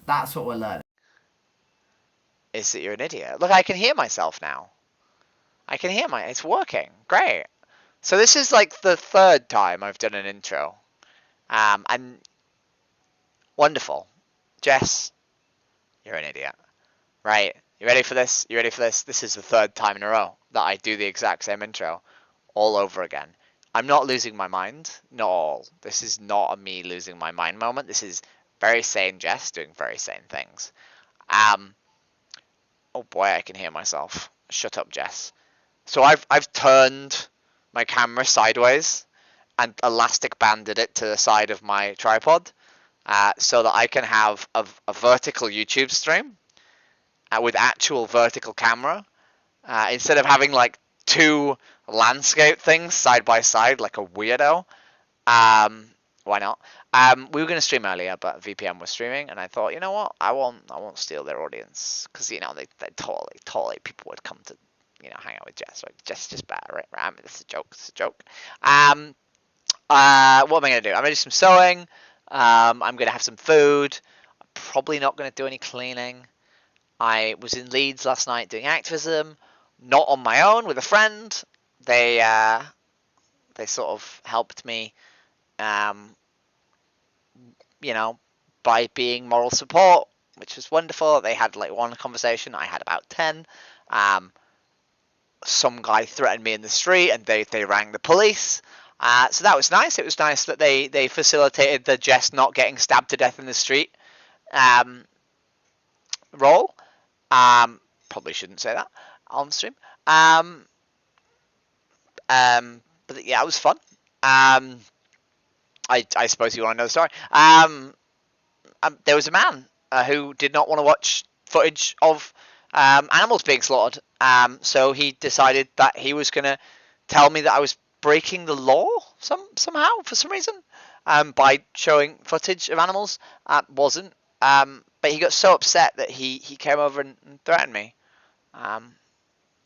That's what we're learning. Is that you're an idiot. Look, I can hear myself now. I can hear it's working. Great. So this is like the third time I've done an intro. And wonderful. Jess, you're an idiot. Right. You ready for this? You ready for this? This is the third time in a row that I do the exact same intro all over again. I'm not losing my mind. Not all. This is not a me losing my mind moment. This is very sane Jess doing very sane things. Oh boy, I can hear myself. Shut up, Jess. So I've turned my camera sideways and elastic banded it to the side of my tripod, so that I can have a vertical YouTube stream with actual vertical camera, instead of having like two landscape things side by side like a weirdo. Why not? We were going to stream earlier, but VPN was streaming, and I thought, you know what? I won't steal their audience, because they totally people would come to hang out with Jess. Right? Jess just better, right? I mean, this is a joke. It's a joke. What am I going to do? I'm going to do some sewing. I'm going to have some food. I'm probably not going to do any cleaning. I was in Leeds last night doing activism, not on my own, with a friend. They sort of helped me, by being moral support, which was wonderful. They had like one conversation. I had about 10. Some guy threatened me in the street, and they rang the police. So that was nice. It was nice that they facilitated the Jess not getting stabbed to death in the street role. Probably shouldn't say that on stream. But yeah, it was fun. I suppose you want to know the story. There was a man who did not want to watch footage of animals being slaughtered. So he decided that he was going to tell me that I was breaking the law somehow for some reason, by showing footage of animals. Wasn't. But he got so upset that he came over and threatened me.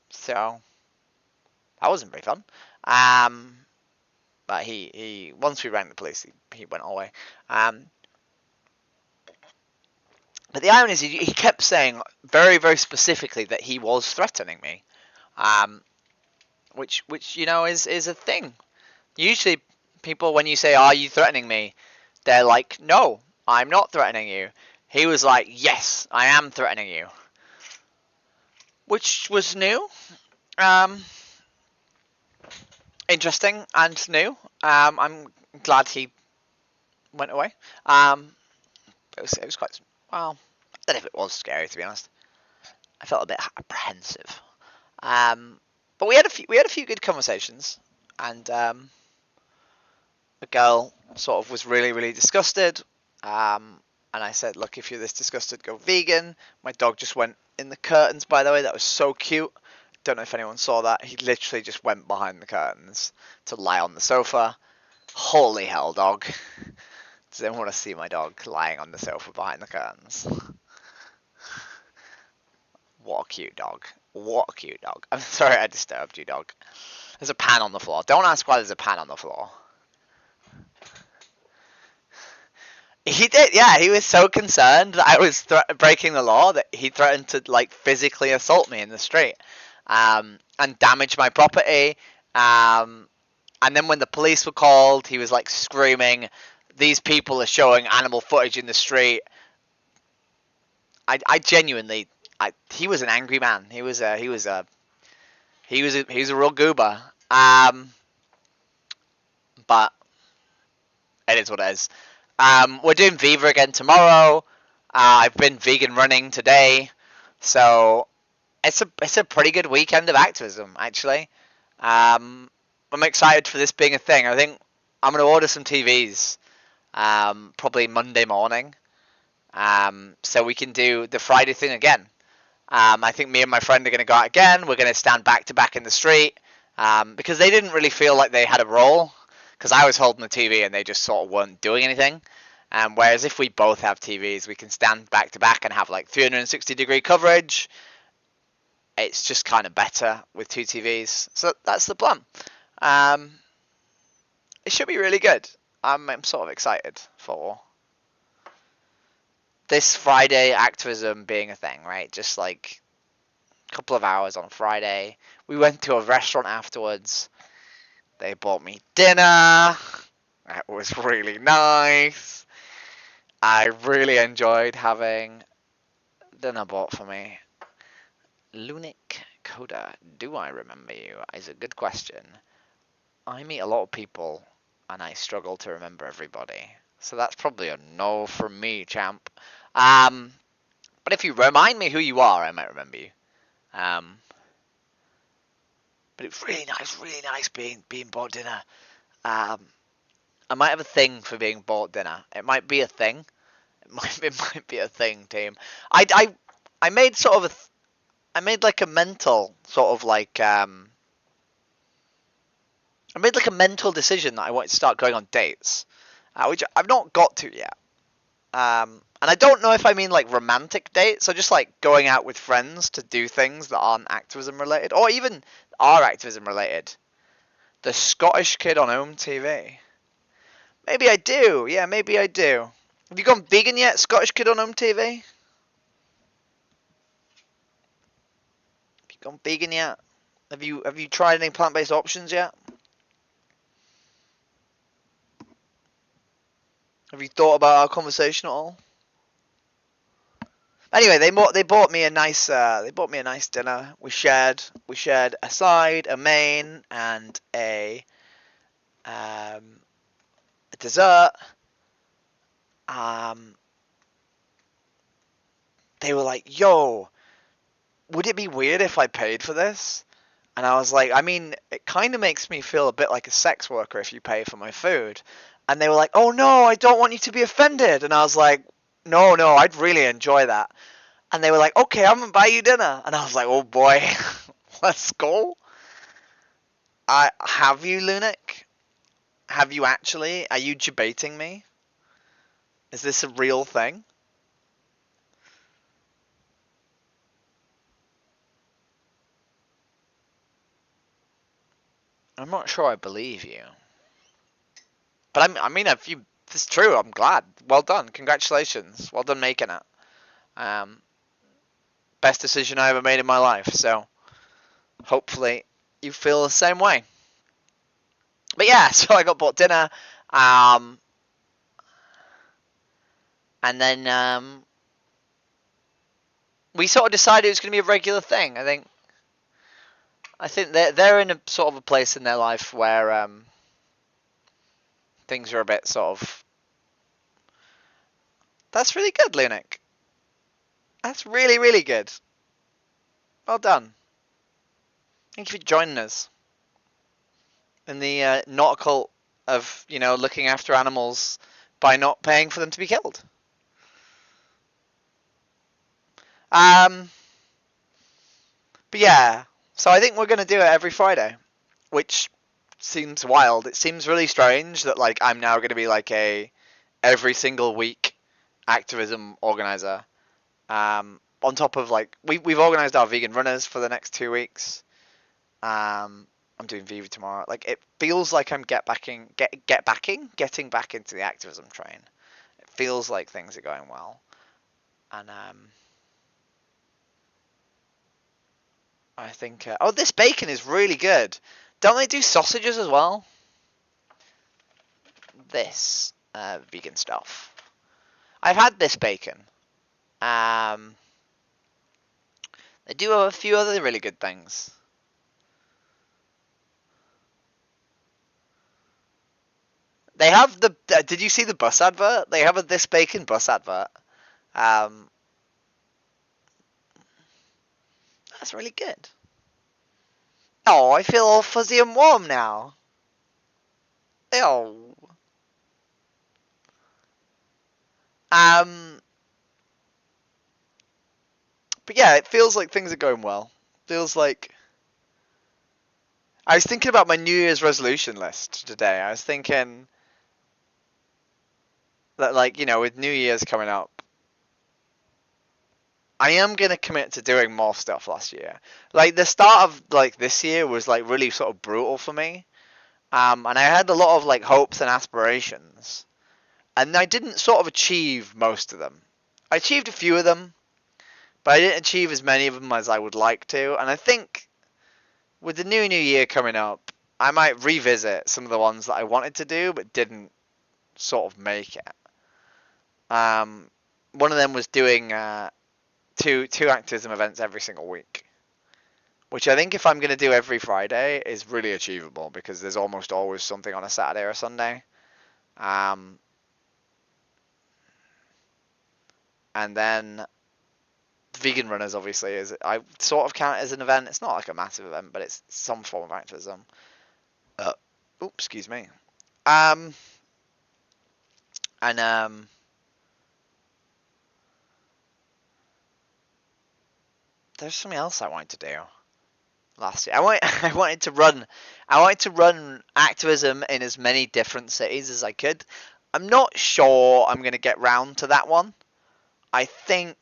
So that wasn't very fun. But he once we rang the police, he went away. But the irony is he kept saying very, very specifically that he was threatening me, which is a thing. Usually people, when you say, "Are you threatening me?" they're like, "No, I'm not threatening you." He was like, "Yes, I am threatening you," which was new, interesting and new. I'm glad he went away. It was quite, well, I don't know if it was scary, to be honest. I felt a bit apprehensive. But we had a few good conversations, and the girl sort of was really, really disgusted. And I said, look, if you're this disgusted, go vegan. My dog just went in the curtains, by the way. That was so cute. Don't know if anyone saw that. He literally just went behind the curtains to lie on the sofa. Holy hell, dog. Does anyone want to see my dog lying on the sofa behind the curtains? What a cute dog. What a cute dog. I'm sorry I disturbed you, dog. There's a pan on the floor. Don't ask why there's a pan on the floor. He did, yeah. He was so concerned that I was breaking the law that he threatened to like physically assault me in the street, and damage my property. And then when the police were called, he was like screaming, "These people are showing animal footage in the street." I genuinely, he was an angry man. He was a real goober. But it is what it is. We're doing Viva again tomorrow. I've been vegan running today, so it's a pretty good weekend of activism, actually. I'm excited for this being a thing. I think I'm going to order some TVs, probably Monday morning, so we can do the Friday thing again. I think me and my friend are going to go out again. We're going to stand back to back in the street, because they didn't really feel like they had a role, because I was holding the TV and they just sort of weren't doing anything. Whereas if we both have TVs, we can stand back to back and have like 360-degree coverage. It's just kind of better with two TVs. So that's the plan. It should be really good. I'm sort of excited for this Friday activism being a thing, right? Just like a couple of hours on Friday. We went to a restaurant afterwards. They bought me dinner. It was really nice. I really enjoyed having dinner bought for me. Lunik Coda, do I remember you? Is a good question. I meet a lot of people and I struggle to remember everybody. So that's probably a no from me, champ. But if you remind me who you are, I might remember you. But it's really nice being bought dinner. I might have a thing for being bought dinner. It might be a thing. It might be a thing, team. I made sort of I made like a mental sort of like I made like a mental decision that I wanted to start going on dates, which I've not got to yet. And I don't know if I mean like romantic dates or just like going out with friends to do things that aren't activism related or even are activism related. The Scottish Kid on Home TV. Maybe I do. Yeah, maybe I do. Have you gone vegan yet, Scottish Kid on Home TV? Have you gone vegan yet? Have you tried any plant-based options yet? Have you thought about our conversation at all? Anyway, they bought me a nice dinner. We shared a side, a main, and a dessert. They were like, "Yo, would it be weird if I paid for this?" And I was like, I mean, it kind of makes me feel a bit like a sex worker if you pay for my food. And they were like, "Oh no, I don't want you to be offended." And I was like, "No, I'd really enjoy that." And they were like, "Okay, I'm gonna buy you dinner." And I was like, "Oh boy, let's go." Have you, Lunik? Have you actually? Are you debating me? Is this a real thing? I'm not sure I believe you. But I mean, if you, it's true, I'm glad. Well done. Congratulations. Well done making it. Best decision I ever made in my life. So hopefully you feel the same way. But yeah, so I got bought dinner. And then we sort of decided it was going to be a regular thing. I think they're in a sort of a place in their life where things are a bit sort of. That's really good, Lunik. That's really, really good. Well done. Thank you for joining us in the nautical of looking after animals by not paying for them to be killed. But yeah, so I think we're gonna do it every Friday, which seems wild. It seems really strange that like I'm now gonna be like a every single week activism organizer. On top of like we've organized our vegan runners for the next 2 weeks. I'm doing Viva tomorrow. Like it feels like I'm getting back into the activism train. It feels like things are going well, and I think oh, this bacon is really good. Don't they do sausages as well? This vegan stuff. I've had this bacon. They do a few other really good things. They have the. Did you see the bus advert? They have a this bacon bus advert. That's really good. Oh, I feel all fuzzy and warm now. Oh. But yeah, it feels like things are going well. Feels like I was thinking about my New Year's resolution list today. I was thinking that like, with New Year's coming up, I am gonna commit to doing more stuff last year. Like the start of like this year was like really sort of brutal for me. And I had a lot of like hopes and aspirations. And I didn't sort of achieve most of them. I achieved a few of them, but I didn't achieve as many of them as I would like to. And I think with the new year coming up, I might revisit some of the ones that I wanted to do but didn't sort of make it. One of them was doing two activism events every single week, which I think if I'm going to do every Friday is really achievable because there's almost always something on a Saturday or Sunday. And then vegan runners obviously is I sort of count it as an event. It's not like a massive event, but it's some form of activism. Oops, excuse me. And there's something else I wanted to do last year. I wanted to run activism in as many different cities as I could. I'm not sure I'm going to get round to that one. I think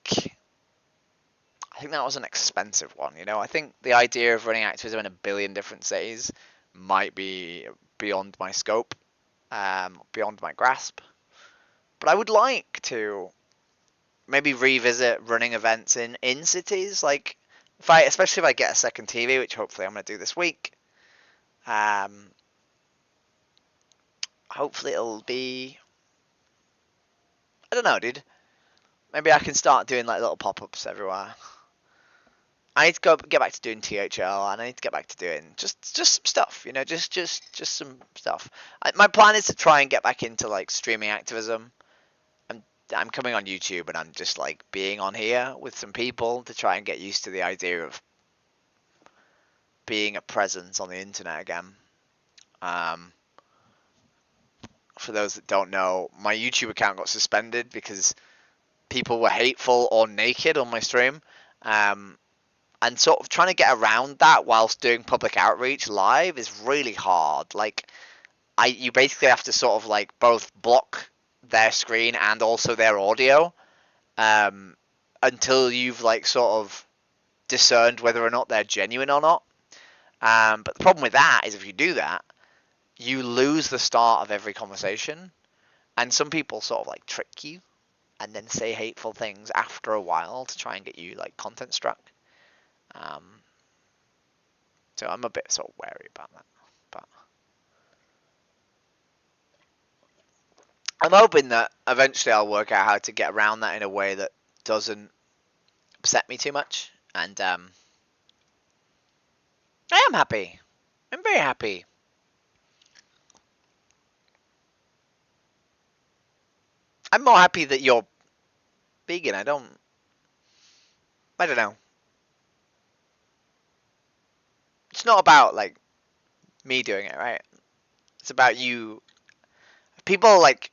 that was an expensive one, you know. I think the idea of running activism in a billion different cities might be beyond my scope, beyond my grasp. But I would like to maybe revisit running events in cities, like especially if I get a second TV, which hopefully I'm going to do this week. Hopefully it'll be, I don't know, dude. Maybe I can start doing like little pop-ups everywhere. I need to get back to doing THL, and I need to get back to doing just some stuff, you know, just some stuff. My plan is to try and get back into like streaming activism. I'm coming on YouTube, and I'm just like being on here with some people to try and get used to the idea of being a presence on the internet again. For those that don't know, my YouTube account got suspended because people were hateful or naked on my stream. And sort of trying to get around that whilst doing public outreach live is really hard. Like, you basically have to sort of like both block their screen and also their audio, until you've like sort of discerned whether or not they're genuine or not. But the problem with that is if you do that, you lose the start of every conversation, and some people sort of like trick you and then say hateful things after a while to try and get you like content struck. So I'm a bit sort of wary about that, but I'm hoping that eventually I'll work out how to get around that in a way that doesn't upset me too much. And I am happy. I'm very happy. I'm more happy that you're vegan. I don't know. It's not about like me doing it, right? It's about you. People like.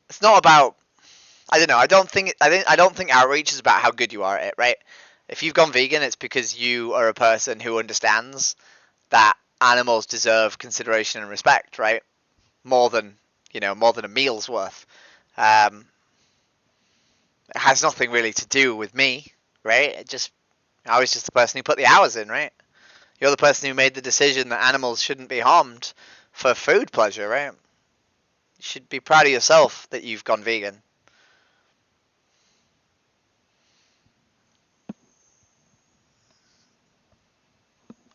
It's not about. I don't know. I don't think outreach is about how good you are at it, right? If you've gone vegan, it's because you are a person who understands that animals deserve consideration and respect, right? More than a meal's worth. It has nothing really to do with me, right? I was just the person who put the hours in, right? You're the person who made the decision that animals shouldn't be harmed for food pleasure, right? You should be proud of yourself that you've gone vegan.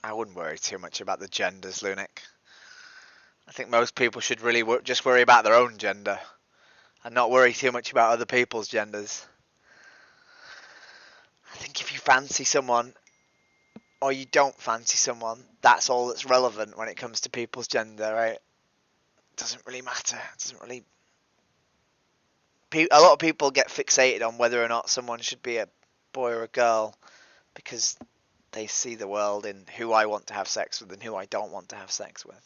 I wouldn't worry too much about the genders, Lunik. I think most people should really just worry about their own gender and not worry too much about other people's genders. I think if you fancy someone or you don't fancy someone, that's all that's relevant when it comes to people's gender, right? It doesn't really matter. It doesn't really. A lot of people get fixated on whether or not someone should be a boy or a girl because they see the world in who I want to have sex with and who I don't want to have sex with.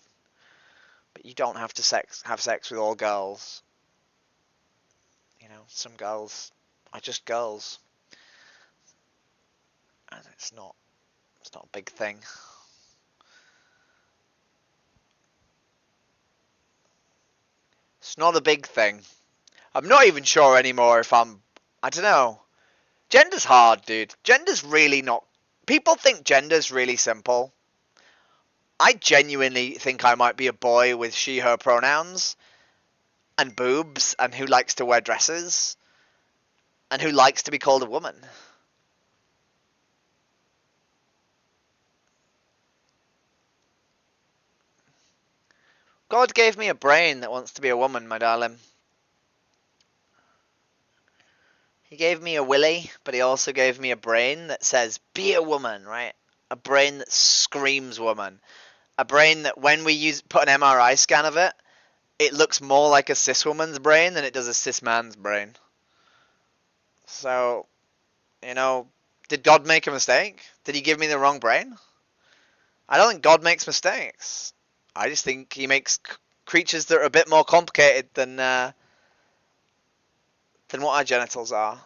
But you don't have to have sex with all girls. You know, some girls are just girls. And it's not a big thing. It's not a big thing. I'm not even sure anymore if I don't know. Gender's hard, dude. Gender's really not. People think gender's really simple. I genuinely think I might be a boy with she, her pronouns. and boobs and who likes to wear dresses and who likes to be called a woman. God gave me a brain that wants to be a woman, my darling. He gave me a willy, but he also gave me a brain that says, be a woman, right? A brain that screams woman. A brain that when we put an MRI scan of it, it looks more like a cis woman's brain than it does a cis man's brain. So, did God make a mistake? Did he give me the wrong brain? I don't think God makes mistakes. I just think he makes creatures that are a bit more complicated than what our genitals are.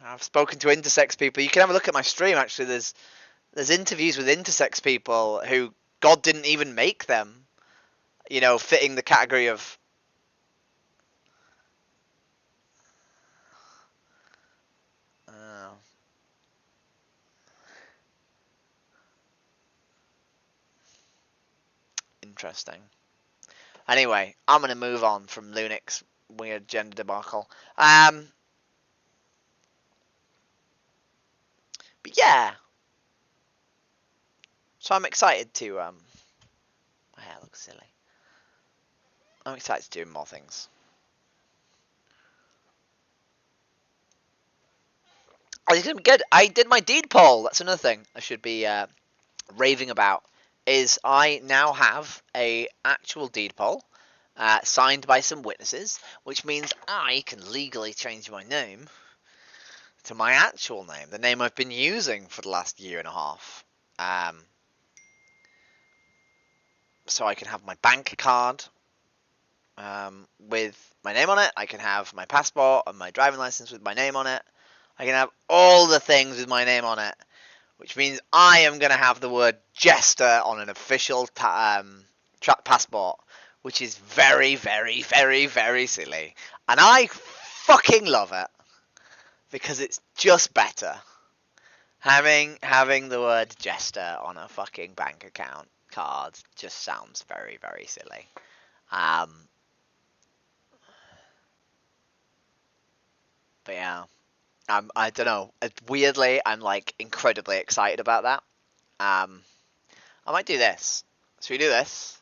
I've spoken to intersex people. You can have a look at my stream, actually. There's interviews with intersex people who God didn't even make them, fitting the category of... Interesting. Anyway, I'm going to move on from Lunic's weird gender debacle. But yeah. So I'm excited to... my hair looks silly. I'm excited to do more things. It's going to be good. I did my deed poll. That's another thing I should be raving about. Is I now have a actual deed poll signed by some witnesses, which means I can legally change my name to my actual name, the name I've been using for the last year and a half. So I can have my bank card with my name on it. I can have my passport and my driving license with my name on it. I can have all the things with my name on it, which means I am going to have the word jester on an official passport, which is very, very, very, very silly. And I fucking love it, because it's just better. Having the word jester on a fucking bank account card just sounds very, very silly. But yeah. I don't know. Weirdly, I'm like incredibly excited about that. I might do this. Should we do this?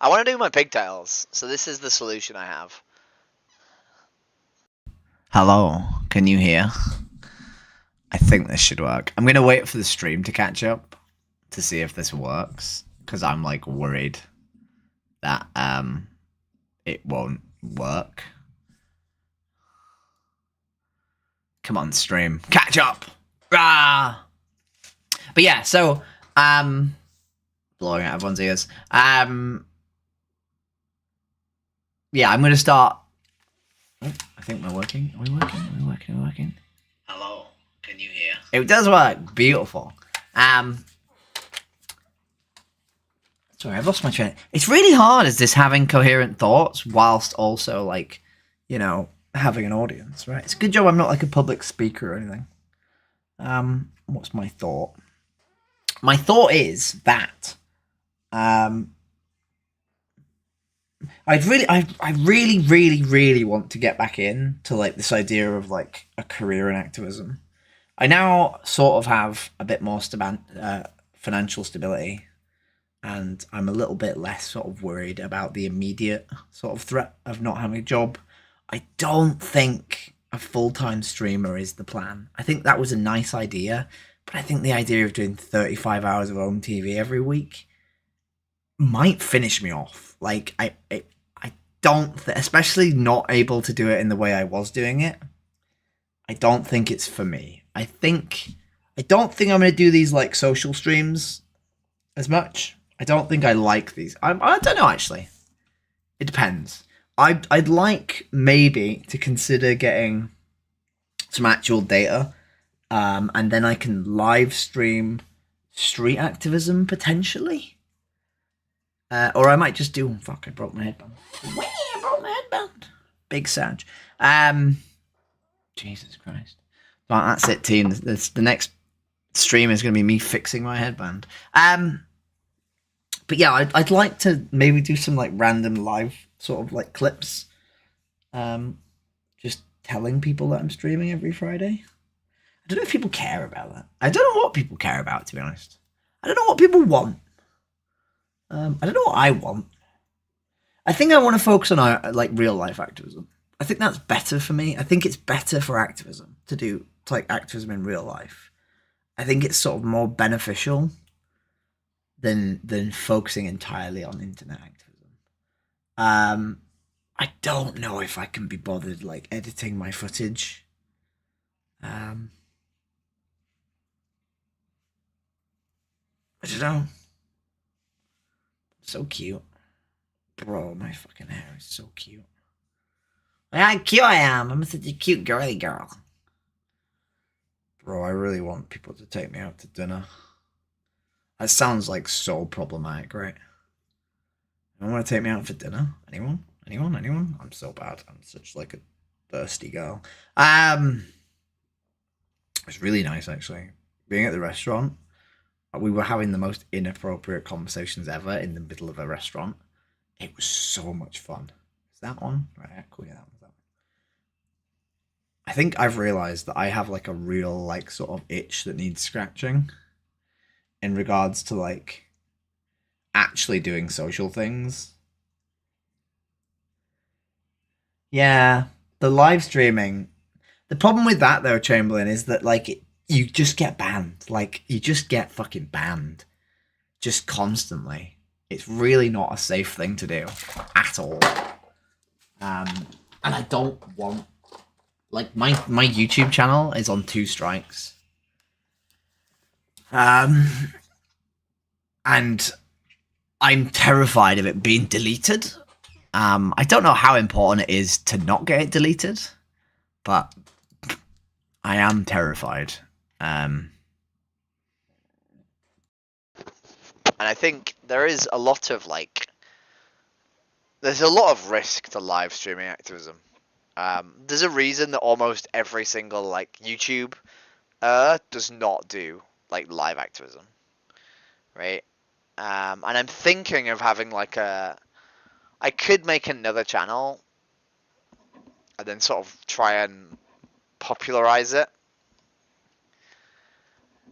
I want to do my pigtails, so this is the solution I have. Hello, can you hear? I think this should work. I'm gonna wait for the stream to catch up to see if this works, because I'm like worried that it won't work. Come on, stream. Catch up! Rah! But yeah, so, blowing out everyone's ears. Yeah, I'm gonna start... Oh, I think we're working. Are we working? Are we working? Are we working? Hello, can you hear? It does work. Beautiful. Sorry, I've lost my train. It's really hard, is this, having coherent thoughts whilst also, like, having an audience, right? It's a good job I'm not like a public speaker or anything. What's my thought? My thought is that I really want to get back in to like this idea of like a career in activism. I now sort of have a bit more financial stability, and I'm a little bit less sort of worried about the immediate sort of threat of not having a job. I don't think a full-time streamer is the plan. I think that was a nice idea, but I think the idea of doing 35 hours of home TV every week might finish me off. Like, I don't, especially not able to do it in the way I was doing it. I don't think it's for me. I don't think I'm going to do these like social streams as much. I don't think I like these. I don't know, actually. It depends. I'd like maybe to consider getting some actual data, and then I can live stream street activism potentially, or I might just do. Fuck! I broke my headband. I broke my headband. Big Sag. Jesus Christ! Well, that's it, team. The next stream is going to be me fixing my headband. But yeah, I'd like to maybe do some like random live sort of like clips, um, just telling people that I'm streaming every Friday. I don't know if people care about that. I don't know what people care about, to be honest. I don't know what people want. I don't know what I want. I think I want to focus on like real life activism. I think that's better for me. I think it's better for activism to do like activism in real life. I think it's sort of more beneficial than focusing entirely on internet activism. Um, I don't know if I can be bothered like editing my footage. Um, I don't know. So cute, bro. My fucking hair is so cute. How cute I am. I'm such a cute girly girl. Bro, I really want people to take me out to dinner. That sounds like so problematic, right? You want to take me out for dinner? Anyone? Anyone? Anyone? I'm so bad. I'm such like a thirsty girl. It was really nice actually. Being at the restaurant, we were having the most inappropriate conversations ever in the middle of a restaurant. It was so much fun. Is that one? Right, cool. Yeah, that one's that one. I think I've realized that I have like a real like sort of itch that needs scratching in regards to like actually doing social things. Yeah, the live streaming. The problem with that though, Chamberlain, is that like you just get banned. Like you just get fucking banned, just constantly. It's really not a safe thing to do at all. And I don't want like my YouTube channel is on 2 strikes. Um, and I'm terrified of it being deleted. I don't know how important it is to not get it deleted, but I am terrified. Um, And I think there is a lot of like, there's a lot of risk to live streaming activism. There's a reason that almost every single like YouTube does not do like live activism, right? And I'm thinking of having like I could make another channel and then sort of try and popularize it.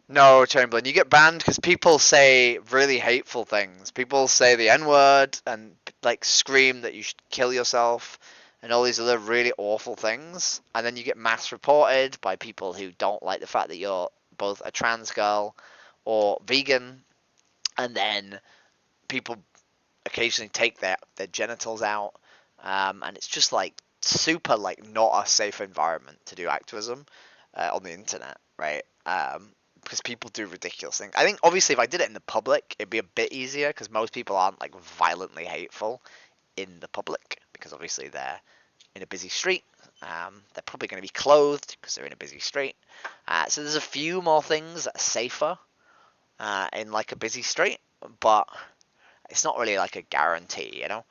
No, Chamberlain, you get banned because people say really hateful things. People say the N word and like scream that you should kill yourself and all these other really awful things. And then you get mass reported by people who don't like the fact that you're both a trans girl or vegan. And then people occasionally take their genitals out. And it's just like super like not a safe environment to do activism on the internet, right? Because people do ridiculous things. I think obviously if I did it in the public, it'd be a bit easier because most people aren't like violently hateful in the public because obviously they're in a busy street. They're probably going to be clothed because they're in a busy street. So there's a few more things that are safer in like a busy street, but it's not really like a guarantee, you know.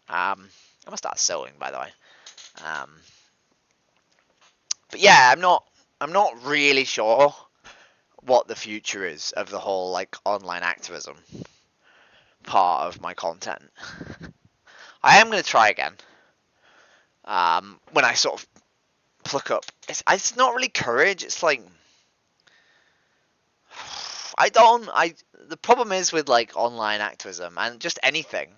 I'm gonna start sewing, by the way. Um, but yeah, I'm not really sure what the future is of the whole like online activism part of my content. I am gonna try again. When I sort of pluck up, it's not really courage. It's like I don't. I the problem is with like online activism and just anything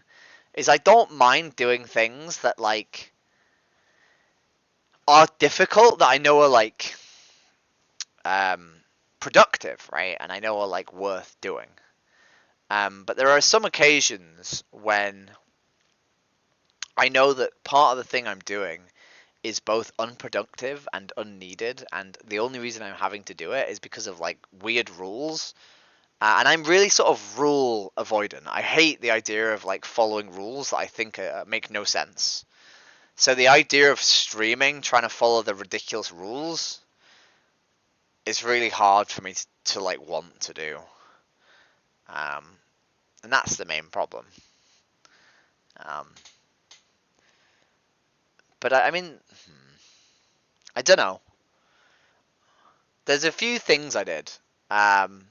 is I don't mind doing things that like are difficult that I know are like um, productive, right? And I know are like worth doing. But there are some occasions when I know that part of the thing I'm doing is both unproductive and unneeded, and the only reason I'm having to do it is because of like weird rules. And I'm really sort of rule avoidant. I hate the idea of like following rules that I think make no sense. So the idea of streaming, trying to follow the ridiculous rules, is really hard for me to like want to do. Um, and that's the main problem. Um, but I mean, I don't know. There's a few things I did. Um,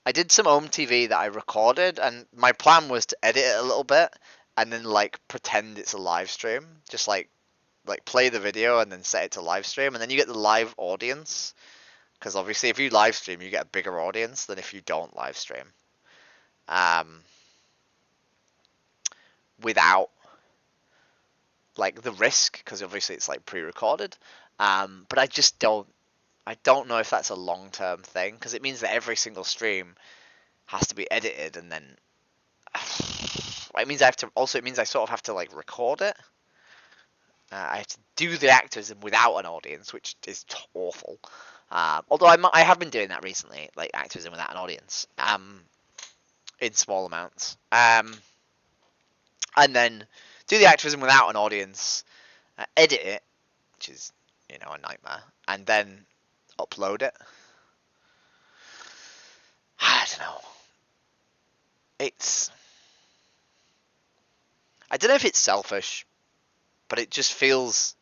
I did some home TV that I recorded, and my plan was to edit it a little bit and then like pretend it's a live stream. Just like play the video and then set it to live stream, and then you get the live audience. Because obviously, if you live stream, you get a bigger audience than if you don't live stream. Um, without like the risk, because obviously it's like pre-recorded. But I don't know if that's a long-term thing, because it means that every single stream has to be edited, and then it means it means I sort of have to like record it. I have to do the activism without an audience, which is awful. Although I have been doing that recently, like activism without an audience, in small amounts. And then do the activism without an audience, edit it, which is a nightmare, and then upload it. I don't know. I don't know if it's selfish, but it just feels.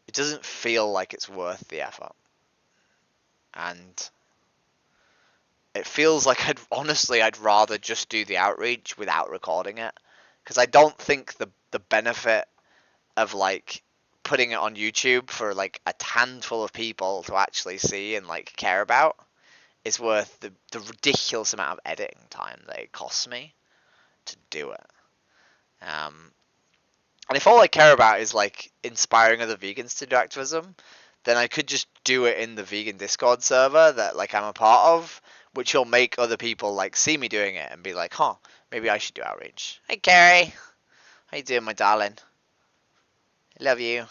It doesn't feel like it's worth the effort, and it feels like I'd rather just do the outreach without recording it, because I don't think the benefit of like putting it on YouTube for like a handful of people to actually see and like care about is worth the ridiculous amount of editing time that it costs me to do it. And if all I care about is like inspiring other vegans to do activism, then I could just do it in the vegan Discord server that like I'm a part of, which will make other people like see me doing it and be like, huh, maybe I should do outreach. Hey Carrie, how you doing, my darling? Love you.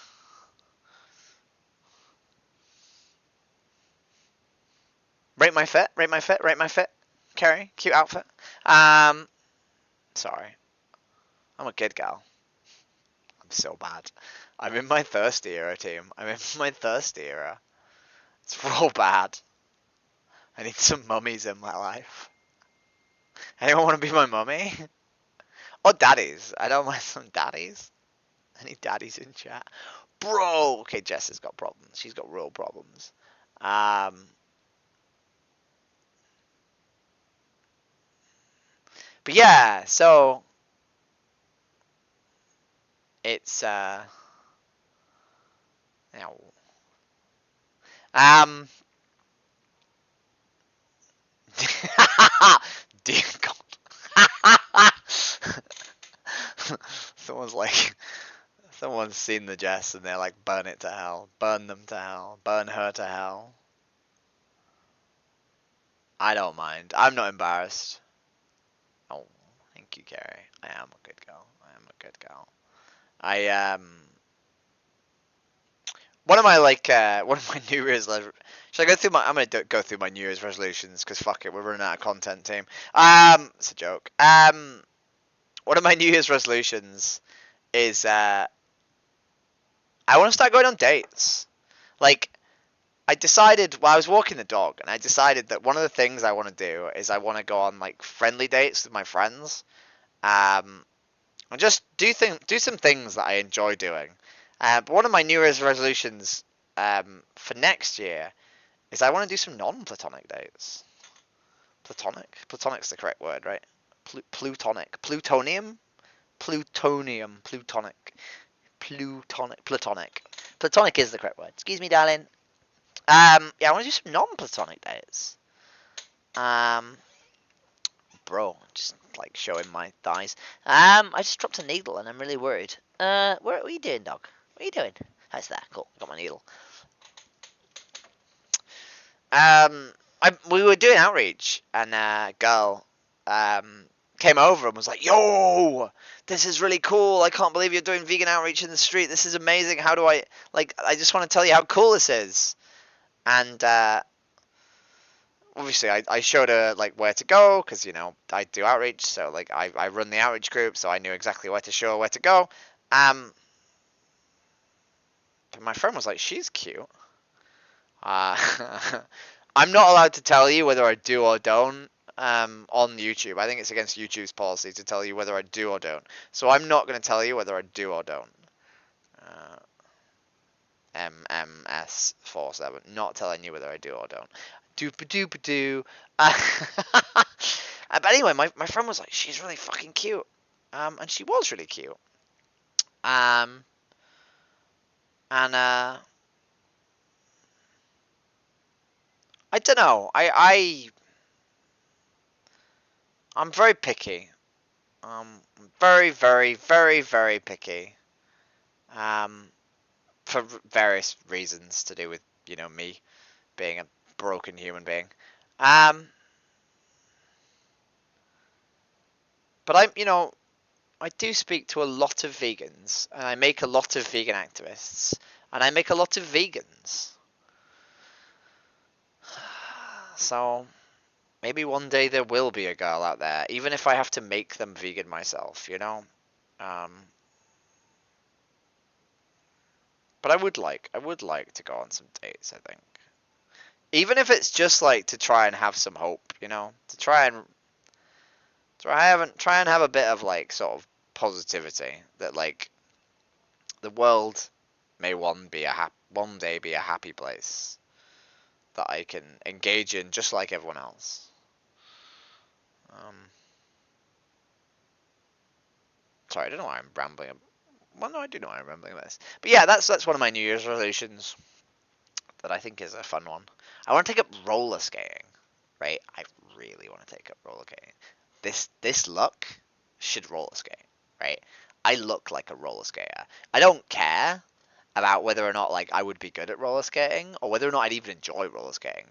Rate my fit, rate my fit, rate my fit. Carrie, cute outfit. Sorry, I'm a good gal. I'm so bad. I'm in my thirsty era, team. I'm in my thirsty era. It's real bad. I need some mummies in my life. Anyone want to be my mummy? Or daddies. I don't mind some daddies. Any daddies in chat? Bro! Okay, Jess has got problems. She's got real problems. But yeah, so it's um dear God. Someone's seen the Jess and they're like, burn it to hell, burn them to hell, burn her to hell. I don't mind. I'm not embarrassed. Oh, thank you, Carrie. I am a good girl. I am a good girl. One of my New Year's should I go through my? I'm gonna go through my New Year's resolutions because fuck it, we're running out of content, team. It's a joke. One of my New Year's resolutions is I want to start going on dates. Like, I decided while I was walking the dog, and I decided that one of the things I want to do is I want to go on like friendly dates with my friends, and just do some things that I enjoy doing. But one of my New Year's resolutions for next year is I want to do some non-platonic dates. Platonic's the correct word, right? Plutonic, plutonium, plutonic. Platonic is the correct word. Excuse me, darling. Yeah, I want to do some non-platonic dates. Bro, just like showing my thighs. I just dropped a needle and I'm really worried. What are you doing, dog? What are you doing? How's that? Cool. Got my needle. We were doing outreach and a girl came over and was like, "Yo, this is really cool. I can't believe you're doing vegan outreach in the street. This is amazing. How do I I just want to tell you how cool this is." And obviously I showed her like where to go because I do outreach, so like I run the outreach group, so I knew exactly where to show her where to go. But my friend was like, "She's cute." I'm not allowed to tell you whether I do or don't on YouTube. I think it's against YouTube's policy to tell you whether I do or don't. So I'm not going to tell you whether I do or don't. MMS47. Not telling you whether I do or don't. Doop-a-doop-a-doo. But anyway, my friend was like, she's really fucking cute. And she was really cute. Um, and I don't know. I'm very picky. Very, very, very, very picky. Um, for various reasons to do with me being a broken human being. Um, but I do speak to a lot of vegans, and I make a lot of vegan activists, and I make a lot of vegans. So maybe one day there will be a girl out there, even if I have to make them vegan myself. Um, but I would like to go on some dates, I think. Even if it's just like to try and have some hope, to try and have a bit of like sort of positivity that like the world may one day be a happy place that I can engage in just like everyone else. Um, sorry, I don't know why I'm rambling. Well, no, I do know why I'm rambling about this. But yeah, that's one of my New Year's resolutions that I think is a fun one. I want to take up roller skating, right? I really want to take up roller skating. This look should roller skate, right? I look like a roller skater. I don't care about whether or not like I would be good at roller skating or whether or not I'd even enjoy roller skating.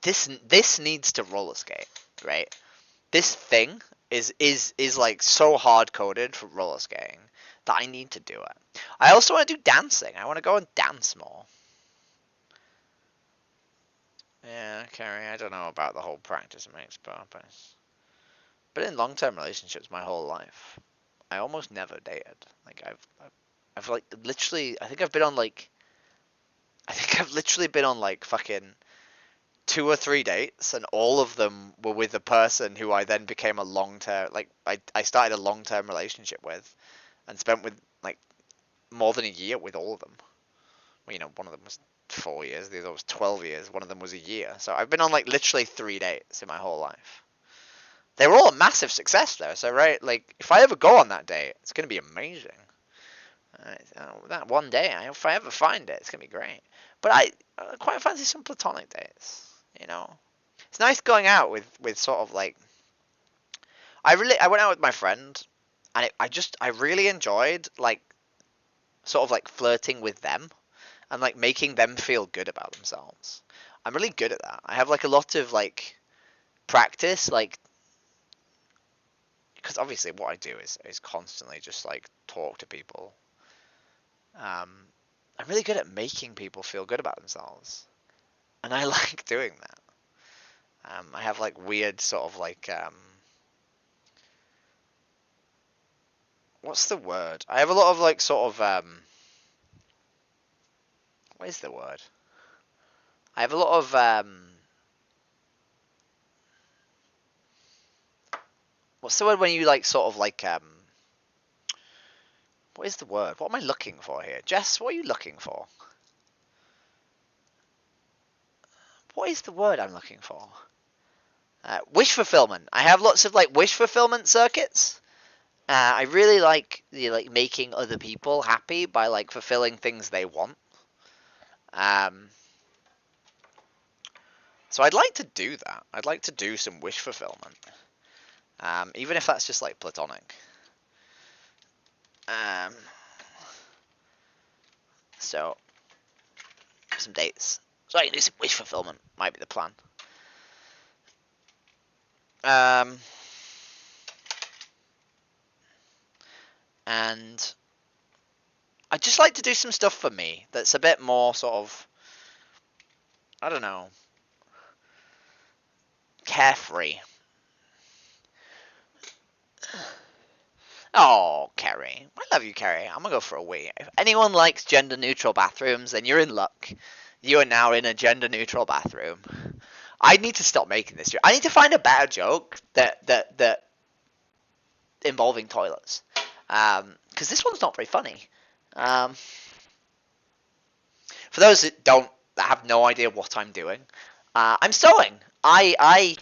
This needs to roller skate, right? This thing is like so hard coded for roller skating that I need to do it. I also want to do dancing. I want to go and dance more. Yeah, Carrie, I don't know about the whole practice makes purpose. But in long-term relationships my whole life, I almost never dated. Like I've like literally I think I've literally been on like fucking 2 or 3 dates, and all of them were with a person who I then became a long-term like I started a long-term relationship with, and spent with like more than a year with all of them. Well, one of them was 4 years, the other was 12 years, one of them was a year. So I've been on like literally 3 dates in my whole life. They were all a massive success though, so right, like if I ever go on that date, it's gonna be amazing. That one day, if I ever find it, it's gonna be great. But I quite fancy some platonic dates. It's nice going out with sort of like I went out with my friend, and I really enjoyed like sort of like flirting with them and like making them feel good about themselves. I'm really good at that. I have like a lot of like practice, like because obviously what I do is constantly just like talk to people. Um, I'm really good at making people feel good about themselves, and I like doing that. I have like weird sort of like what's the word? I have a lot of like sort of what is the word? I have a lot of what's the word when you like sort of like what is the word? What am I looking for here? Jess, what are you looking for? What is the word I'm looking for? Wish fulfillment. I have lots of like wish fulfillment circuits. I really like like making other people happy by like fulfilling things they want. Um, so I'd like to do that. I'd like to do some wish fulfillment, even if that's just like platonic. Um, so some dates. So I can do some wish fulfillment. Might be the plan. Um, and I just like to do some stuff for me that's a bit more sort of, I don't know, carefree. Oh, Kerry. I love you, Kerry. I'm gonna go for a wee. If anyone likes gender neutral bathrooms, then you're in luck. You are now in a gender neutral bathroom. I need to stop making this joke. I need to find a better joke that involving toilets. Because this one's not very funny. Um, for those that have no idea what I'm doing, I'm sewing. I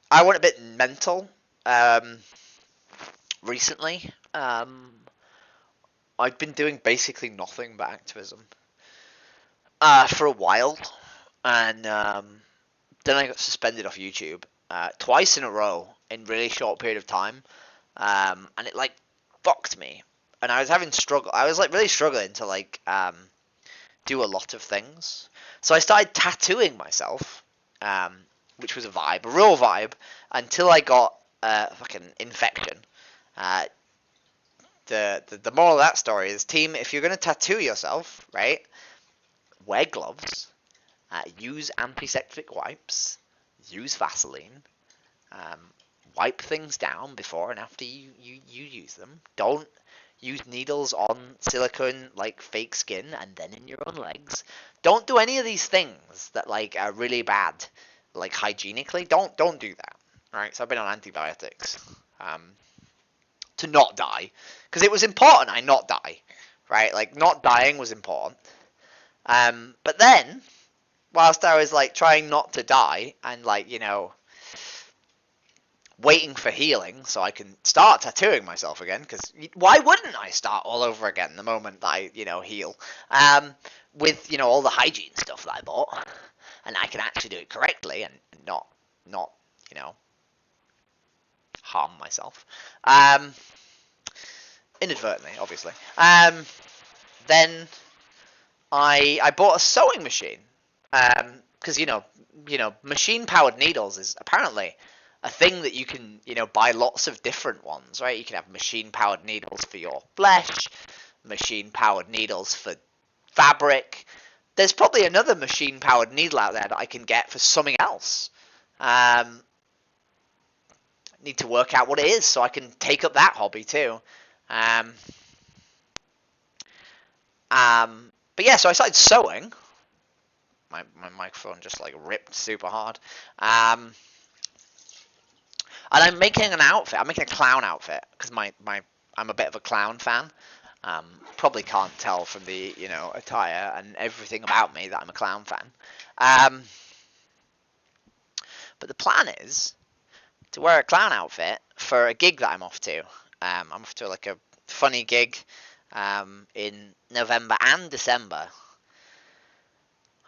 went a bit mental um, recently, I'd been doing basically nothing but activism for a while, and then I got suspended off YouTube twice in a row in really short period of time, and it like fucked me. And I was having struggle. I was like really struggling to like do a lot of things. So I started tattooing myself, um, which was a vibe, a real vibe, until I got fucking infection. Uh, the moral of that story is, team, if you're gonna tattoo yourself, right, wear gloves, use antiseptic wipes, use Vaseline, um, wipe things down before and after you use them. Don't use needles on silicone like fake skin and then in your own legs. Don't do any of these things that like are really bad, like hygienically. Don't do that. All right. So I've been on antibiotics to not die, because it was important I not die. Right. Like not dying was important. But then whilst I was like trying not to die and like waiting for healing so I can start tattooing myself again, because why wouldn't I start all over again the moment that I heal, with all the hygiene stuff that I bought, and I can actually do it correctly and not harm myself, inadvertently, obviously. Then I bought a sewing machine, because machine powered needles is apparently a thing that you can buy lots of different ones, right? You can have machine powered needles for your flesh, machine powered needles for fabric. There's probably another machine powered needle out there that I can get for something else. Need to work out what it is so I can take up that hobby too. Um, but yeah, so I started sewing. My microphone just like ripped super hard. And I'm making an outfit. I'm making a clown outfit because I'm a bit of a clown fan. Probably can't tell from the attire and everything about me that I'm a clown fan. But the plan is to wear a clown outfit for a gig that I'm off to. I'm off to like a funny gig in November and December.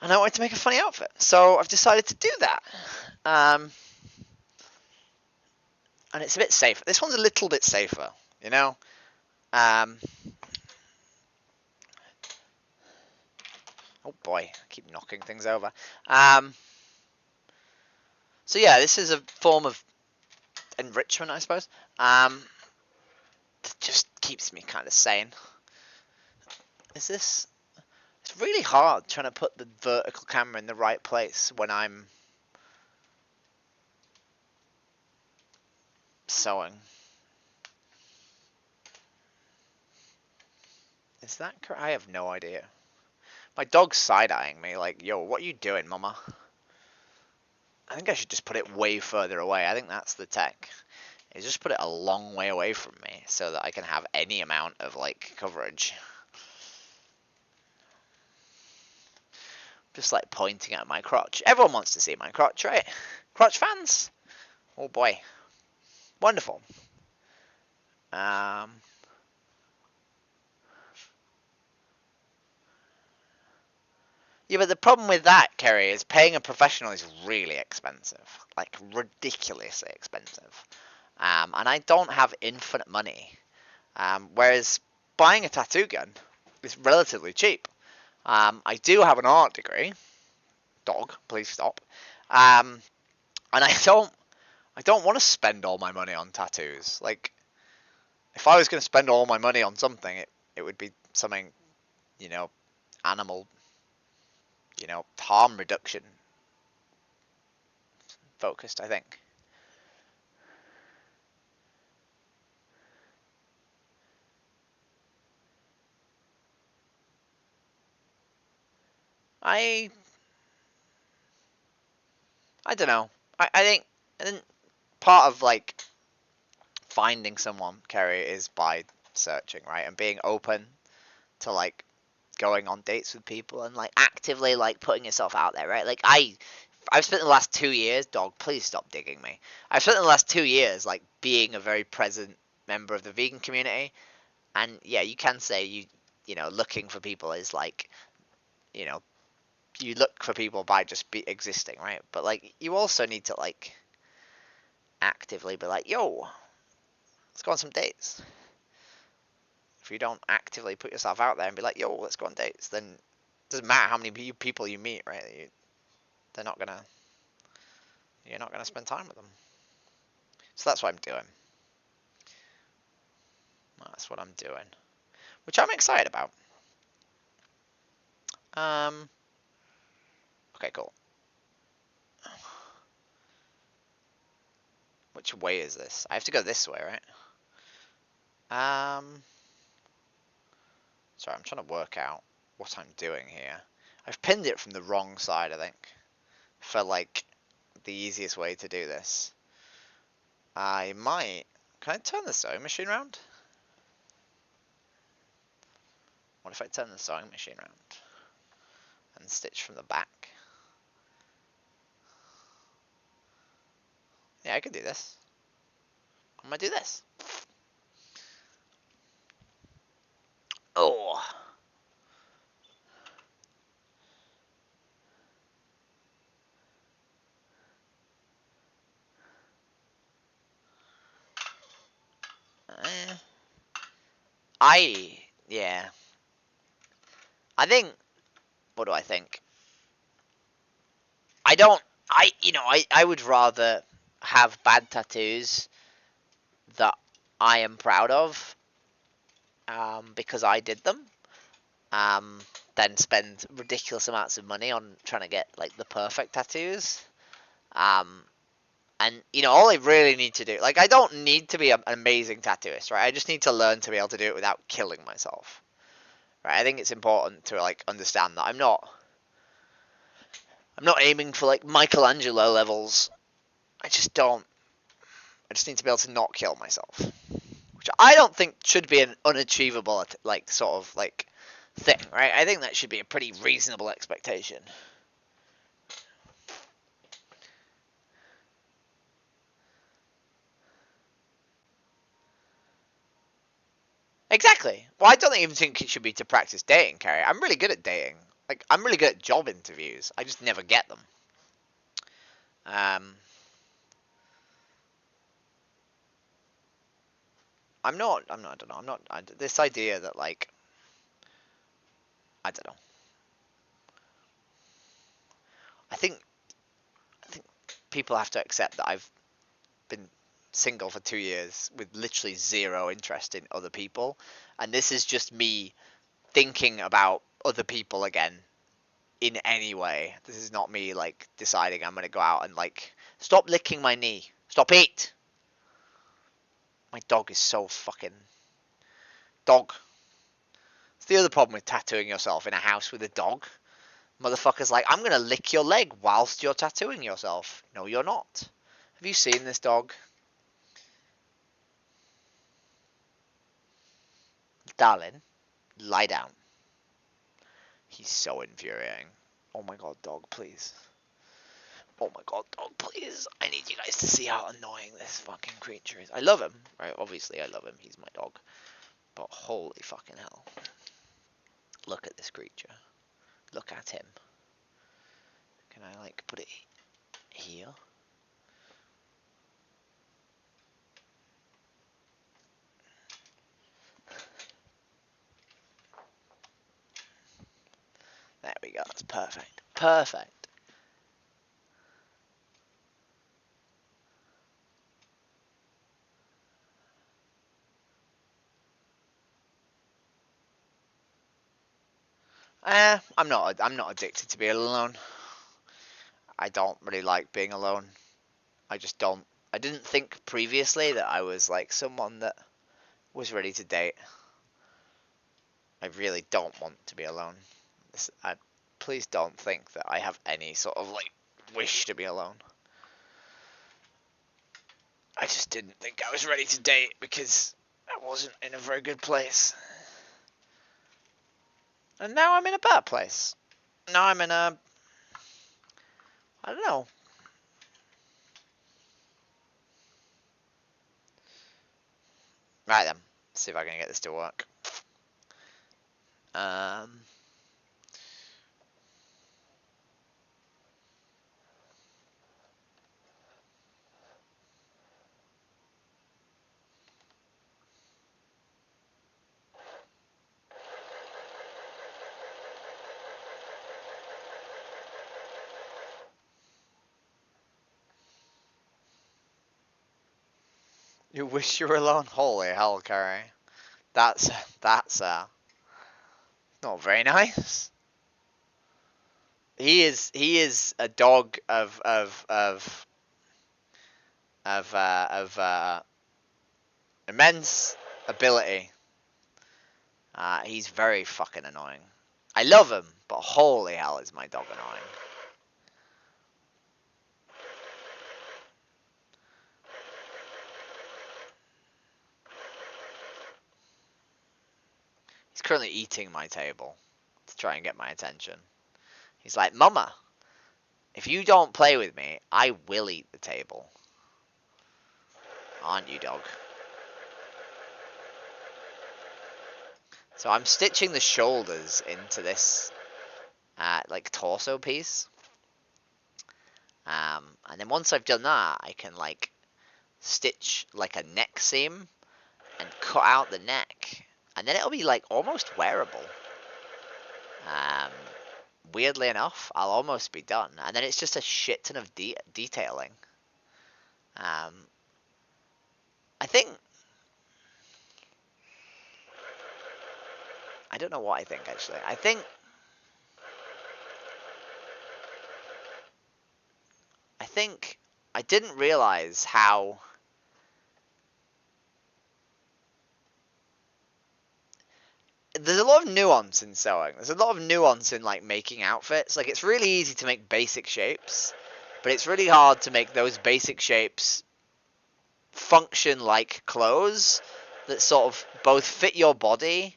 And I wanted to make a funny outfit, so I've decided to do that. And it's a bit safer. This one's a little bit safer, you know. Oh boy, I keep knocking things over. So yeah, this is a form of enrichment, I suppose. It just keeps me kind of sane. Is this? It's really hard trying to put the vertical camera in the right place when I'm sewing. Is that correct? I have no idea. My dog's side-eyeing me like, yo, what are you doing, mama? I think I should just put it way further away. I think that's the tech. Is just put it a long way away from me so that I can have any amount of like coverage. Just like pointing at my crotch. Everyone wants to see my crotch, right? Crotch fans? Oh boy. Wonderful. Yeah, but the problem with that, Kerry, is paying a professional is really expensive. Like, ridiculously expensive. And I don't have infinite money. Whereas buying a tattoo gun is relatively cheap. I do have an art degree. Dog, please stop. And I don't want to spend all my money on tattoos. Like, if I was going to spend all my money on something, it would be something, animal, harm reduction focused, I think. I don't know. I think part of like finding someone, Kerry, is by searching, right, and being open to like going on dates with people and like actively like putting yourself out there, right? Like I I've spent the last 2 years, dog, please stop digging me. I've spent the last 2 years like being a very present member of the vegan community, and yeah, you can say looking for people is like, you know, you look for people by just existing, right? But like, you also need to like actively be like, yo, let's go on some dates. If you don't actively put yourself out there and be like, yo, let's go on dates, then it doesn't matter how many people you meet, right? They're not gonna, you're not gonna spend time with them. So that's what I'm doing. That's what I'm doing, which I'm excited about. Okay, cool. Which way is this? I have to go this way, right? Sorry, I'm trying to work out what I'm doing here. I've pinned it from the wrong side, I think, for like the easiest way to do this. I might. Can I turn the sewing machine around? What if I turn the sewing machine around and stitch from the back? Yeah, I could do this. I'm gonna do this. Oh. Eh. Yeah. I think, what do I think? I don't, I would rather have bad tattoos that I am proud of, because I did them, um, than spend ridiculous amounts of money on trying to get like the perfect tattoos. Um, and all I really need to do, like, I don't need to be an amazing tattooist, right? I just need to learn to be able to do it without killing myself, right? I think it's important to like understand that I'm not aiming for like Michelangelo levels. I just don't. I just need to be able to not kill myself, which I don't think should be an unachievable like sort of like thing, right? I think that should be a pretty reasonable expectation. Exactly. Well, I don't even think it should be to practice dating, Carrie. I'm really good at dating. Like, I'm really good at job interviews. I just never get them. Um, I'm not. I'm not. I don't know. I'm not. This idea that like, I don't know. I think. I think people have to accept that I've been single for 2 years with literally zero interest in other people, and this is just me thinking about other people again in any way. This is not me like deciding I'm gonna go out and like stop licking my knee. Stop it. My dog is so fucking dog. It's the other problem with tattooing yourself in a house with a dog. Motherfucker's like, I'm gonna lick your leg whilst you're tattooing yourself. No, you're not. Have you seen this dog? Darling, lie down. He's so infuriating. Oh my god, dog, please. Oh my god, dog, please. I need you guys to see how annoying this fucking creature is. I love him, right? Obviously, I love him. He's my dog. But holy fucking hell. Look at this creature. Look at him. Can I, like, put it here? There we go. That's perfect. Perfect. I'm not addicted to being alone. I don't really like being alone. I just don't. I didn't think previously that I was like someone that was ready to date. I really don't want to be alone. Please don't think that I have any sort of like wish to be alone. I just didn't think I was ready to date because I wasn't in a very good place. And now I'm in a better place. Now I'm in a I don't know. Right then. Let's see if I can get this to work. Um. You wish you were alone. Holy hell, Carrie. That's not very nice. He is a dog of immense ability. He's very fucking annoying. I love him, but holy hell is my dog annoying. He's currently eating my table to try and get my attention. He's like, Mama, if you don't play with me, I will eat the table. Aren't you, dog? So I'm stitching the shoulders into this like torso piece. And then once I've done that, I can like stitch like a neck seam and cut out the neck, and then it'll be like almost wearable. Um, Weirdly enough, I'll almost be done, and then it's just a shit ton of detailing. Um, I think I don't know what I think actually. I think I didn't realize how there's a lot of nuance in sewing. There's a lot of nuance in like making outfits. Like it's really easy to make basic shapes, but it's really hard to make those basic shapes function like clothes that sort of both fit your body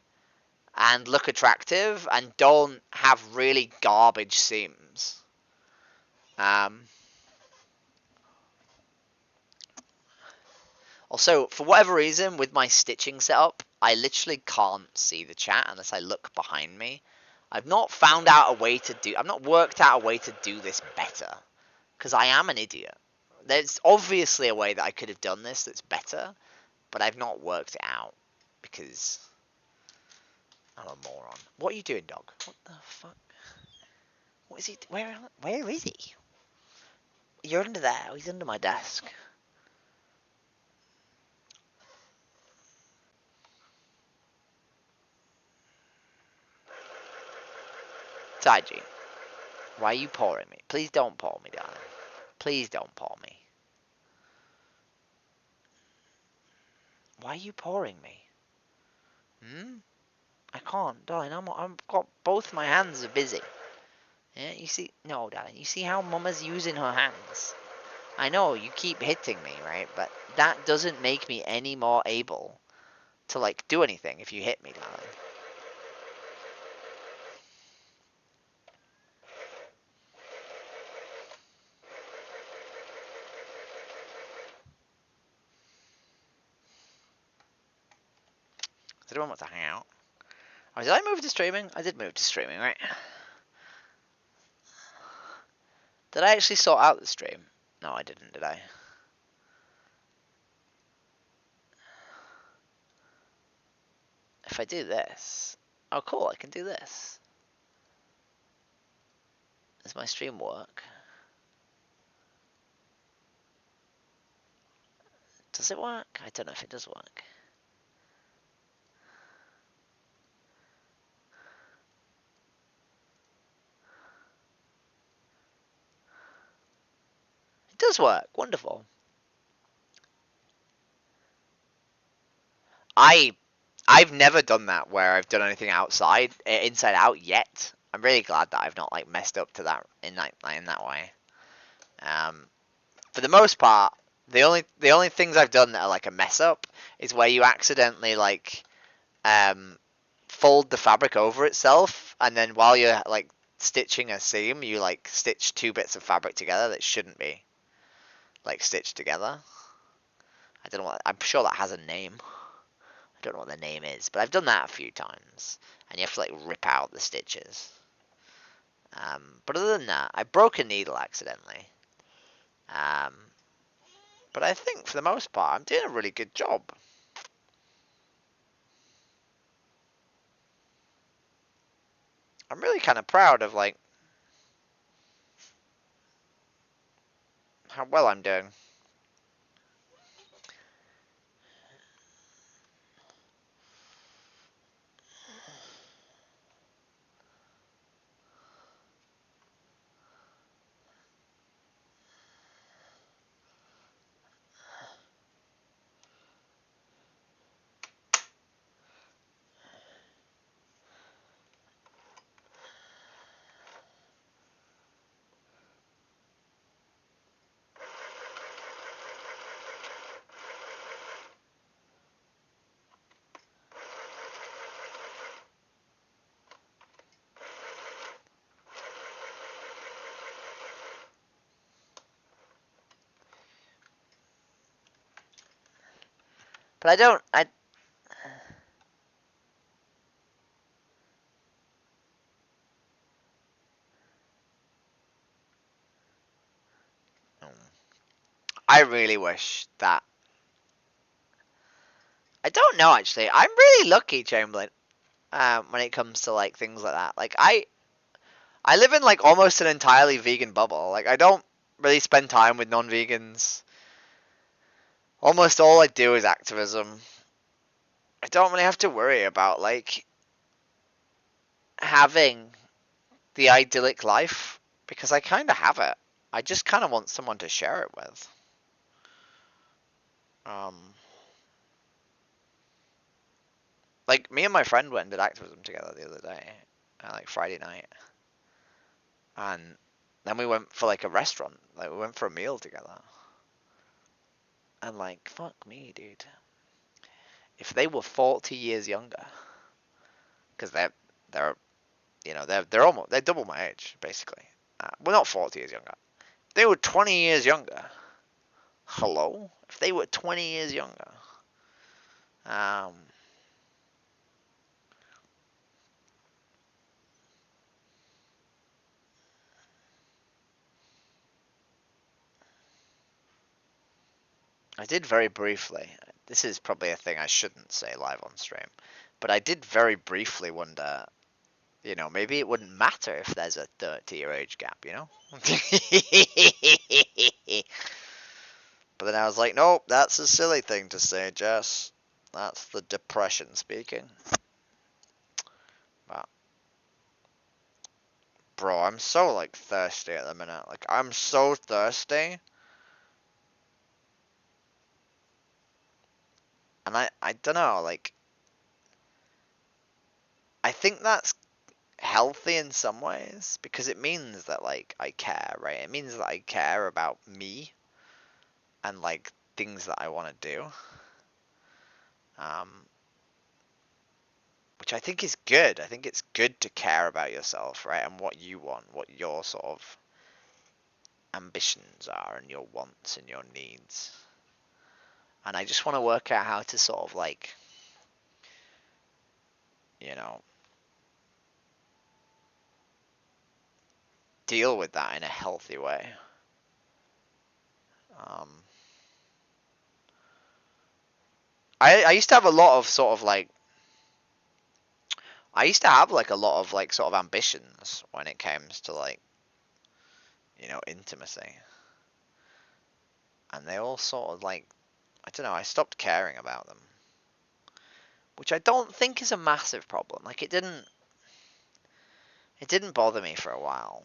and look attractive and don't have really garbage seams. Um, Also, for whatever reason, with my stitching setup, I literally can't see the chat unless I look behind me. I've not found out a way to do. I've not worked out a way to do this better, because I am an idiot. There's obviously a way that I could have done this that's better, but I've not worked it out because I'm a moron. What are you doing, dog? What the fuck? What is he? Where is he? You're under there. Oh, he's under my desk. Taiji, why are you pawing me? Please don't paw me, darling. Please don't paw me. Why are you pawing me? Hmm? I can't, darling. I've got both my hands are busy. Yeah, you see? No, darling. You see how Mama's using her hands? I know you keep hitting me, right? But that doesn't make me any more able to like do anything if you hit me, darling. Does anyone want to hang out? Oh, did I move to streaming? I did move to streaming, right? Did I actually sort out the stream? No, I didn't, did I? If I do this... Oh, cool, I can do this. Does my stream work? Does it work? I don't know if it does work. It does work. Wonderful. I've never done that where I've done anything outside, inside out yet. I'm really glad that I've not like messed up to that in that way. For the most part, the only things I've done that are like a mess up is where you accidentally like fold the fabric over itself, and then while you're like stitching a seam, you like stitch two bits of fabric together that shouldn't be like stitched together. I don't know what, I'm sure that has a name. I don't know what the name is, but I've done that a few times, and you have to like rip out the stitches. But other than that, I broke a needle accidentally. Um, but I think for the most part, I'm doing a really good job. I'm really kind of proud of like how well I'm doing. But I don't. I. I really wish that. I don't know actually. I'm really lucky, Chamberlain. When it comes to like things like that. Like I live in like almost an entirely vegan bubble. Like I don't really spend time with non-vegans. Almost all I do is activism. I don't really have to worry about like having the idyllic life because I kind of have it. I just kind of want someone to share it with. Um, like me and my friend went and did activism together the other day, like Friday night, and then we went for like a restaurant. Like we went for a meal together, and like fuck me, dude. If they were 40 years younger, because they're they're almost they're double my age basically. Well, not 40 years younger. They were 20 years younger. Hello, if they were 20 years younger, um, I did very briefly. This is probably a thing I shouldn't say live on stream, but I did very briefly wonder, maybe it wouldn't matter if there's a 30-year age gap, But then I was like, nope, that's a silly thing to say, Jess. That's the depression speaking. But, bro, I'm so, like, thirsty at the minute. Like, I'm so thirsty. And I don't know, like, I think that's healthy in some ways because it means that like I care, right? It means that I care about me and like things that I want to do, um, which I think is good. I think it's good to care about yourself, right? And what you want, what your sort of ambitions are, and your wants and your needs. And I just want to work out how to sort of like, you know, deal with that in a healthy way. Um, I used to have a lot of sort of like I used to have like a lot of like sort of ambitions when it comes to like intimacy, and they all sort of like I don't know. I stopped caring about them, which I don't think is a massive problem. Like it didn't bother me for a while,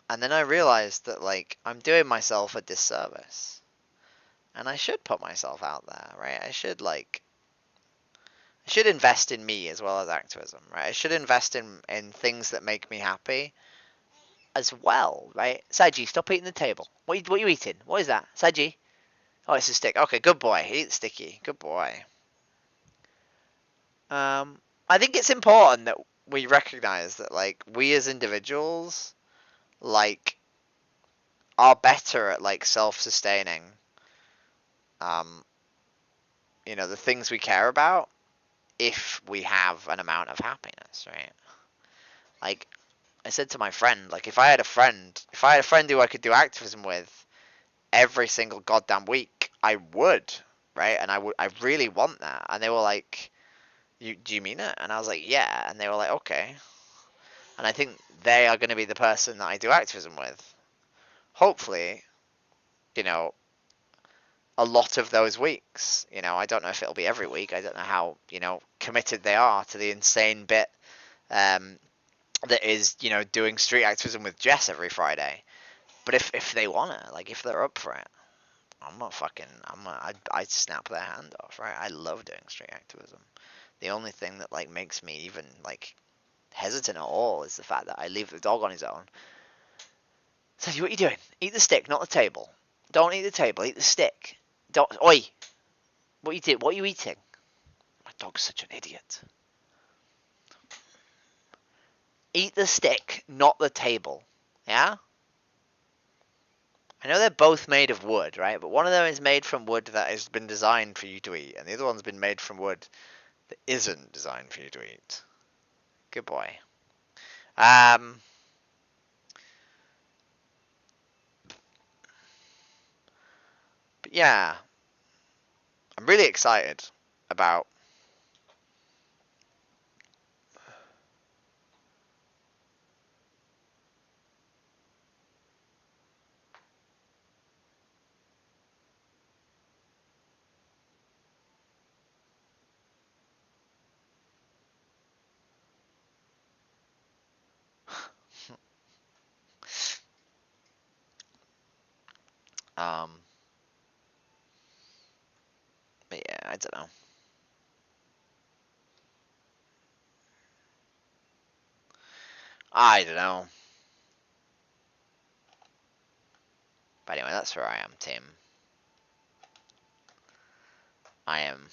and then I realized that like I'm doing myself a disservice, and I should put myself out there, right? I should invest in me as well as activism, right? I should invest in things that make me happy as well, right? Saji, stop eating the table. What are you eating? What is that? Saji? Oh, it's a stick. Okay, good boy. Eat sticky. Good boy. I think it's important that we recognize that like we as individuals like are better at like self-sustaining um the things we care about if we have an amount of happiness, right? Like I said to my friend, like if I had a friend who I could do activism with every single goddamn week, I would, right? And I really want that. And they were like, do you mean it? And I was like, yeah. And they were like, okay. And I think they are going to be the person that I do activism with. Hopefully, you know, a lot of those weeks. I don't know if it'll be every week. I don't know how, committed they are to the insane bit um, that is, doing street activism with Jess every Friday. But if they want it, like if they're up for it, I'd snap their hand off, right? I love doing street activism. The only thing that like makes me even like hesitant at all is the fact that I leave the dog on his own. So what are you doing? Eat the stick, not the table. Don't eat the table, eat the stick. Don't oi! What you did? What are you eating? My dog's such an idiot. Eat the stick, not the table. Yeah? I know they're both made of wood, right? But one of them is made from wood that has been designed for you to eat, and the other one's been made from wood that isn't designed for you to eat. Good boy. Um, but yeah, I'm really excited about. Um, but yeah, I don't know. I don't know. But anyway, that's where I am, Tim. I am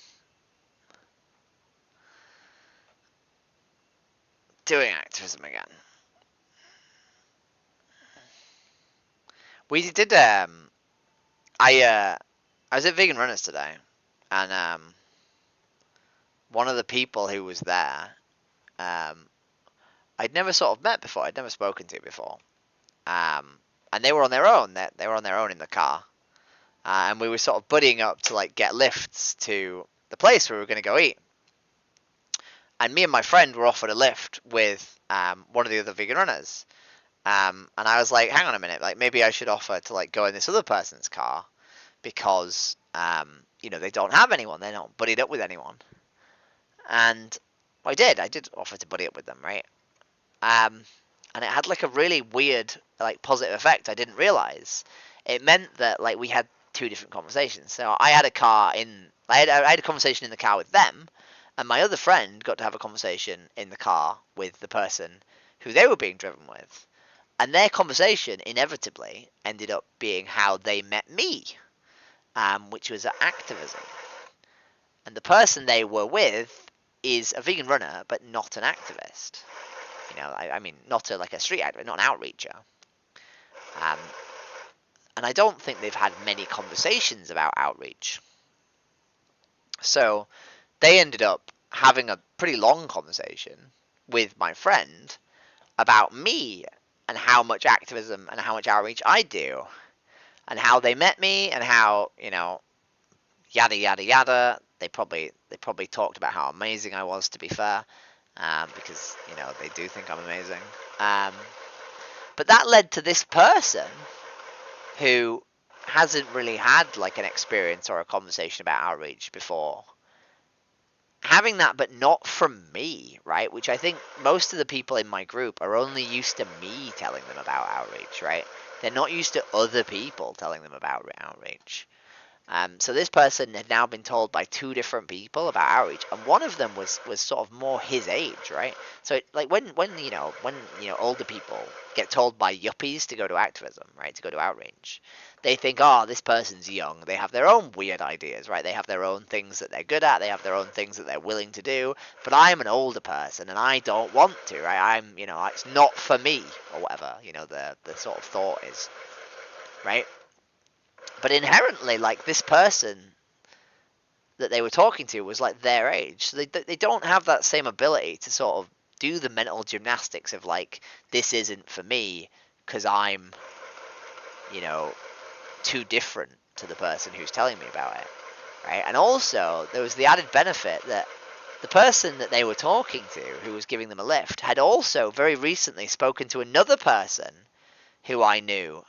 doing activism again. We did. I was at Vegan Runners today, and one of the people who was there, um, I'd never sort of met before. I'd never spoken to before. And they were on their own. They were on their own in the car, and we were sort of buddying up to like get lifts to the place where we were going to go eat. And me and my friend were offered a lift with one of the other vegan runners. And I was like, hang on a minute, like maybe I should offer to like go in this other person's car because they don't have anyone, they're not buddied up with anyone. And I did offer to buddy up with them, right? Um, and it had like a really weird like positive effect. I didn't realize it meant that like we had two different conversations. So I had I had a conversation in the car with them, and my other friend got to have a conversation in the car with the person who they were being driven with. And their conversation inevitably ended up being how they met me, which was at activism. And the person they were with is a vegan runner, but not an activist. I mean, not like a street activist, not an outreacher. Um, and I don't think they've had many conversations about outreach. So they ended up having a pretty long conversation with my friend about me and how much activism and how much outreach I do, and how they met me, and how yada yada yada. They probably talked about how amazing I was, to be fair, because they do think I'm amazing. But that led to this person who hasn't really had like an experience or a conversation about outreach before having that, but not from me, right? Which I think most of the people in my group are only used to me telling them about outreach, right? They're not used to other people telling them about outreach. So this person had now been told by two different people about outreach, and one of them was sort of more his age, right? So like when older people get told by yuppies to go to activism, right, to go to outreach, they think, oh, this person's young. They have their own weird ideas, right? They have their own things that they're good at. They have their own things that they're willing to do. But I'm an older person, and I don't want to, right? It's not for me, or whatever. The sort of thought is, right? But inherently, like, this person that they were talking to was like their age, so they don't have that same ability to sort of do the mental gymnastics of like, this isn't for me because I'm you know too different to the person who's telling me about it, right? And also there was the added benefit that the person that they were talking to, who was giving them a lift, had also very recently spoken to another person who I knew,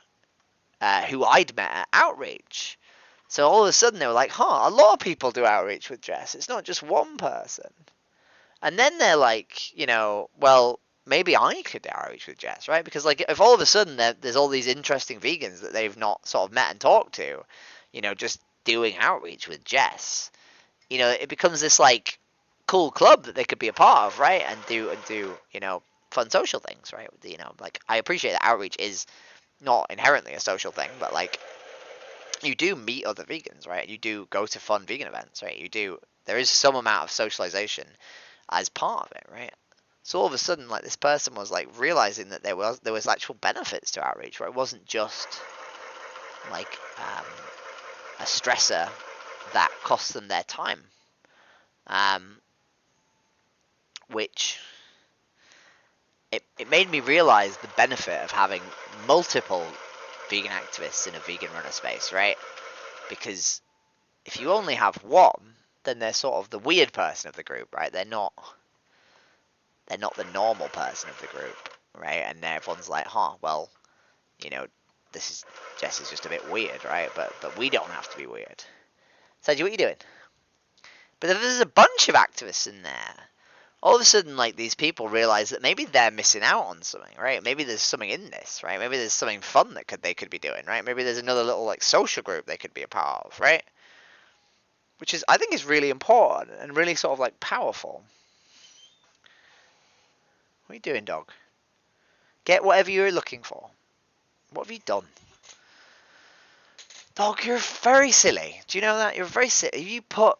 who I'd met at outreach. So all of a sudden they were like, huh, a lot of people do outreach with Jess. It's not just one person. And then they're like, well, maybe I could do outreach with Jess, right? Because like, if all of a sudden there's all these interesting vegans that they've not sort of met and talked to, just doing outreach with Jess, it becomes this like cool club that they could be a part of, right? And do fun social things, right? Like, I appreciate that outreach is not inherently a social thing, but like, you do meet other vegans, right? You do go to fun vegan events, right? There is some amount of socialization as part of it, right? So all of a sudden, like, this person was like realizing that there was actual benefits to outreach, right? It wasn't just like a stressor that cost them their time, um, which it made me realize the benefit of having multiple vegan activists in a vegan runner space, right? Because if you only have one, then they're sort of the weird person of the group, right? They're not the normal person of the group, right? And everyone's like, huh, well, you know, Jess is just a bit weird, right? But we don't have to be weird. Saji, what are you doing? But if there's a bunch of activists in there, all of a sudden, like, these people realize that maybe they're missing out on something, right? Maybe there's something in this, right? Maybe there's something fun that they could be doing, right? Maybe there's another little like social group they could be a part of, right? Which is, I think, is really important and really sort of like powerful. What are you doing, dog? Get whatever you're looking for. What have you done? Dog, you're very silly. Do you know that? You're very silly. You put...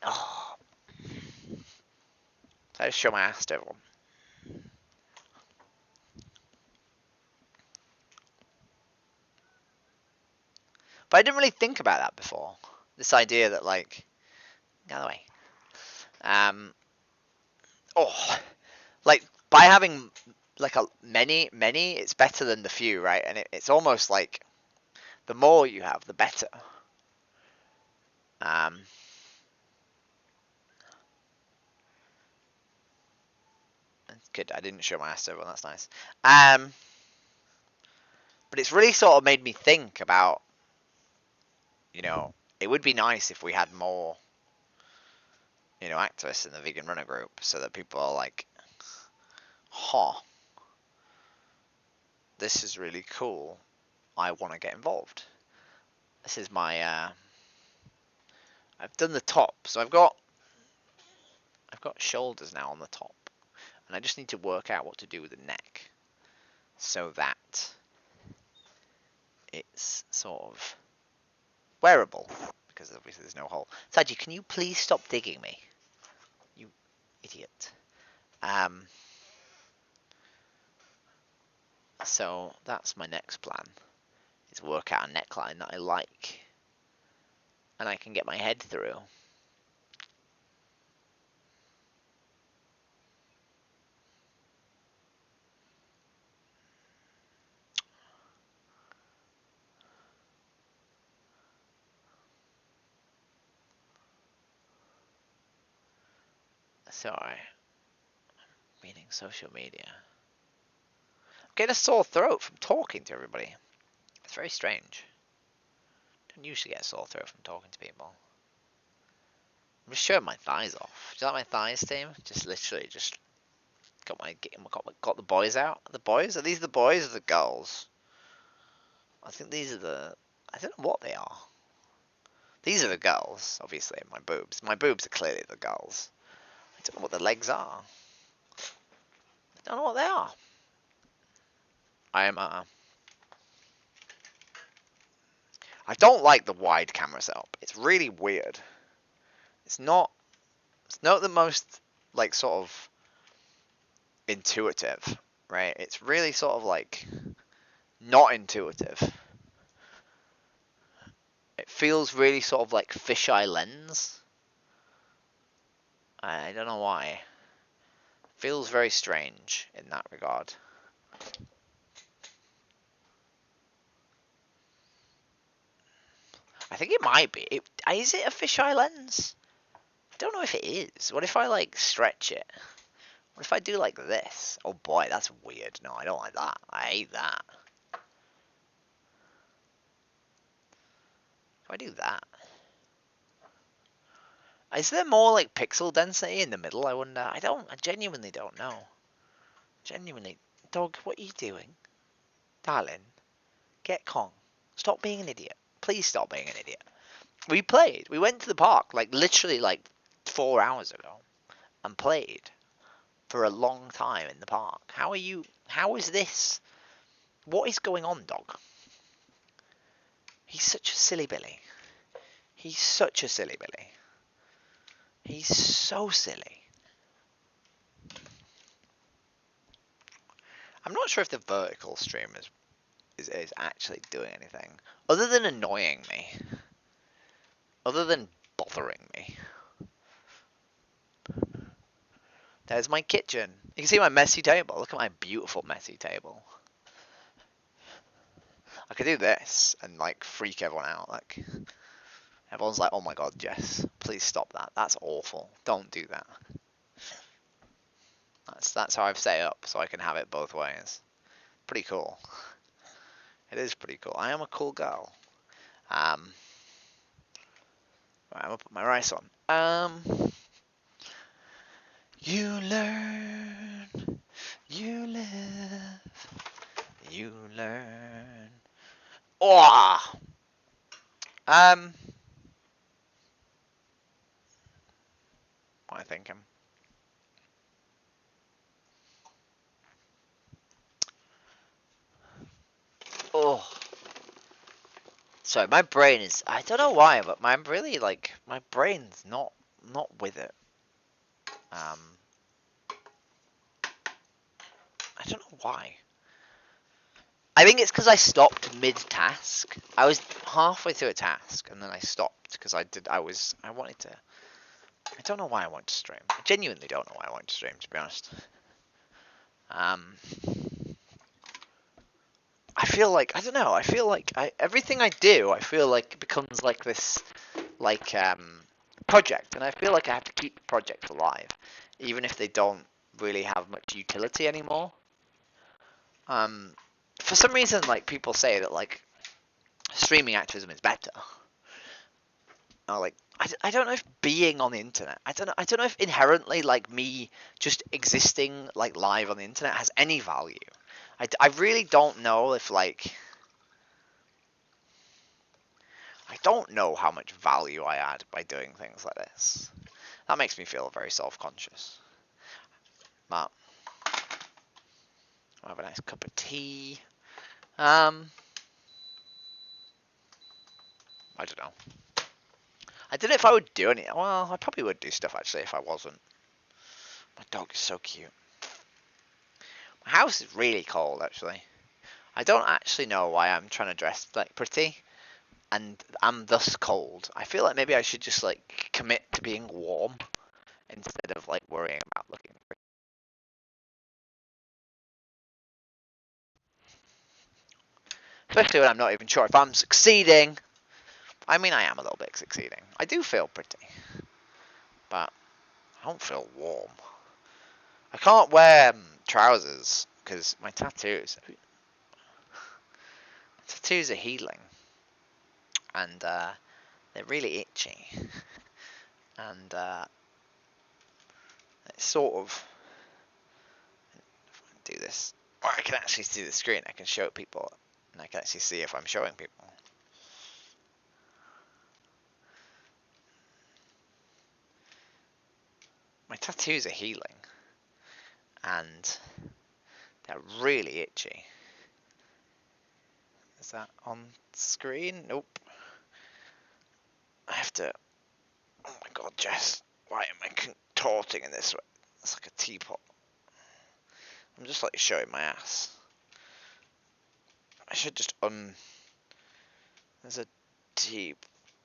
Oh. I just show my ass to everyone. But I didn't really think about that before. This idea that, like... Get out of the way. Oh. Like, by having, like, many, it's better than the few, right? And it's almost like the more you have, the better. Good, I didn't show my ass to everyone, that's nice. But it's really sort of made me think about, it would be nice if we had more, activists in the vegan runner group, so that people are like, huh, this is really cool. I want to get involved. This is my, I've done the top, so I've got shoulders now on the top, and I just need to work out what to do with the neck, so that it's sort of wearable, because obviously there's no hole. Saji, can you please stop digging me? You idiot. So that's my next plan, is work out a neckline that I like, and I can get my head through. Sorry. Meaning social media. I'm getting a sore throat from talking to everybody. It's very strange. I don't usually get a sore throat from talking to people. I'm just showing my thighs off. Do you like my thighs, team? Just literally just got the boys out. The boys? Are these the boys or the girls? I think these are the... I don't know what they are. These are the girls, obviously, my boobs. My boobs are clearly the girls. I don't know what the legs are. I don't know what they are. I don't like the wide camera setup. It's really weird. It's not the most, like, sort of intuitive, right? It's really sort of, like, not intuitive. It feels really sort of like fisheye lens. I don't know why. Feels very strange in that regard. I think it might be. Is it a fisheye lens? I don't know if it is. What if I, like, stretch it? What if I do like this? Oh boy, that's weird. No, I don't like that. I hate that. If I do that. Is there more, like, pixel density in the middle, I wonder? I genuinely don't know. Genuinely. Dog, what are you doing? Darling, get Kong. Stop being an idiot. Please stop being an idiot. We played. We went to the park, like, literally, like, 4 hours ago. And played. For a long time in the park. How is this? What is going on, dog? He's such a silly Billy. He's such a silly Billy. He's so silly. I'm not sure if the vertical stream is actually doing anything. Other than annoying me. Other than bothering me. There's my kitchen. You can see my messy table. Look at my beautiful messy table. I could do this and, like, freak everyone out. Like, everyone's like, "Oh my god, Jess, please stop that. That's awful. Don't do that." That's how I've set it up, so I can have it both ways. Pretty cool. It is pretty cool. I am a cool girl. Right, I'm gonna put my rice on. You learn, you live, you learn. Oh. What am I thinking? Oh. Sorry, my brain is. I don't know why, but my brain's not with it. I don't know why. I think it's because I stopped mid-task. I was halfway through a task and then I stopped because I wanted to. I don't know why I want to stream. I genuinely don't know why I want to stream, to be honest. I feel like I don't know. I feel like everything I do, I feel like it becomes like this, like project, and I feel like I have to keep the project alive, even if they don't really have much utility anymore. For some reason, like, people say that, like, streaming activism is better. Or, like, I don't know if being on the internet, I don't know if inherently, like, me just existing, like, live on the internet has any value. I really don't know if, like, I don't know how much value I add by doing things like this. That makes me feel very self-conscious. But I'll have a nice cup of tea. I don't know. I don't know if I would do any. Well, I probably would do stuff, actually, if I wasn't. My dog is so cute. My house is really cold, actually. I don't actually know why I'm trying to dress, like, pretty, and I'm thus cold. I feel like maybe I should just, like, commit to being warm instead of, like, worrying about looking pretty. Especially when I'm not even sure if I'm succeeding. I mean, I am a little bit succeeding. I do feel pretty, but I don't feel warm. I can't wear trousers because my tattoos are healing, and they're really itchy, and it's sort of. If I do this, or I can actually see the screen. I can show people, and I can actually see if I'm showing people. My tattoos are healing. And they're really itchy. Is that on screen? Nope. I have to... Oh my god, Jess. Why am I contorting in this way? It's like a teapot. I'm just like showing my ass. I should just There's a tea...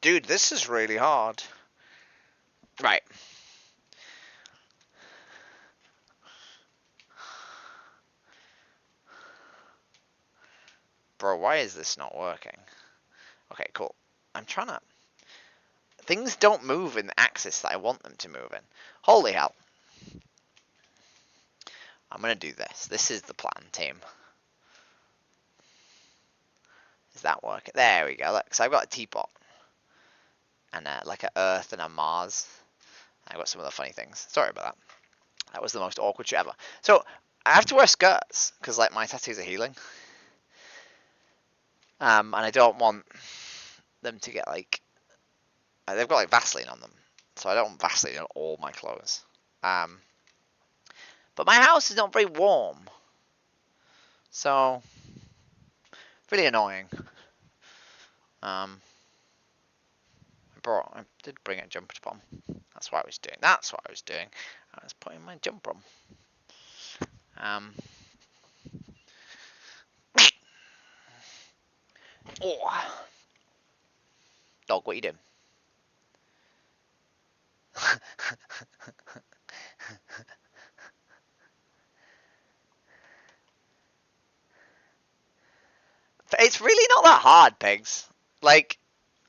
Dude, this is really hard. Right. Bro, why is this not working? Okay, cool. I'm trying to... Things don't move in the axis that I want them to move in. Holy hell. I'm gonna do this. This is the plan, team. Is that working? There we go. Look, so I've got a teapot. And like a Earth and a Mars. I've got some other funny things. Sorry about that. That was the most awkward shit ever. So, I have to wear skirts, because like my tattoos are healing. And I don't want them to get like... They've got like Vaseline on them. So I don't want Vaseline on all my clothes. But my house is not very warm. So, really annoying. I did bring a jumper on. That's what I was doing. That's what I was doing. I was putting my jumper on. Oh. Dog, what are you doing? It's really not that hard, pigs. Like,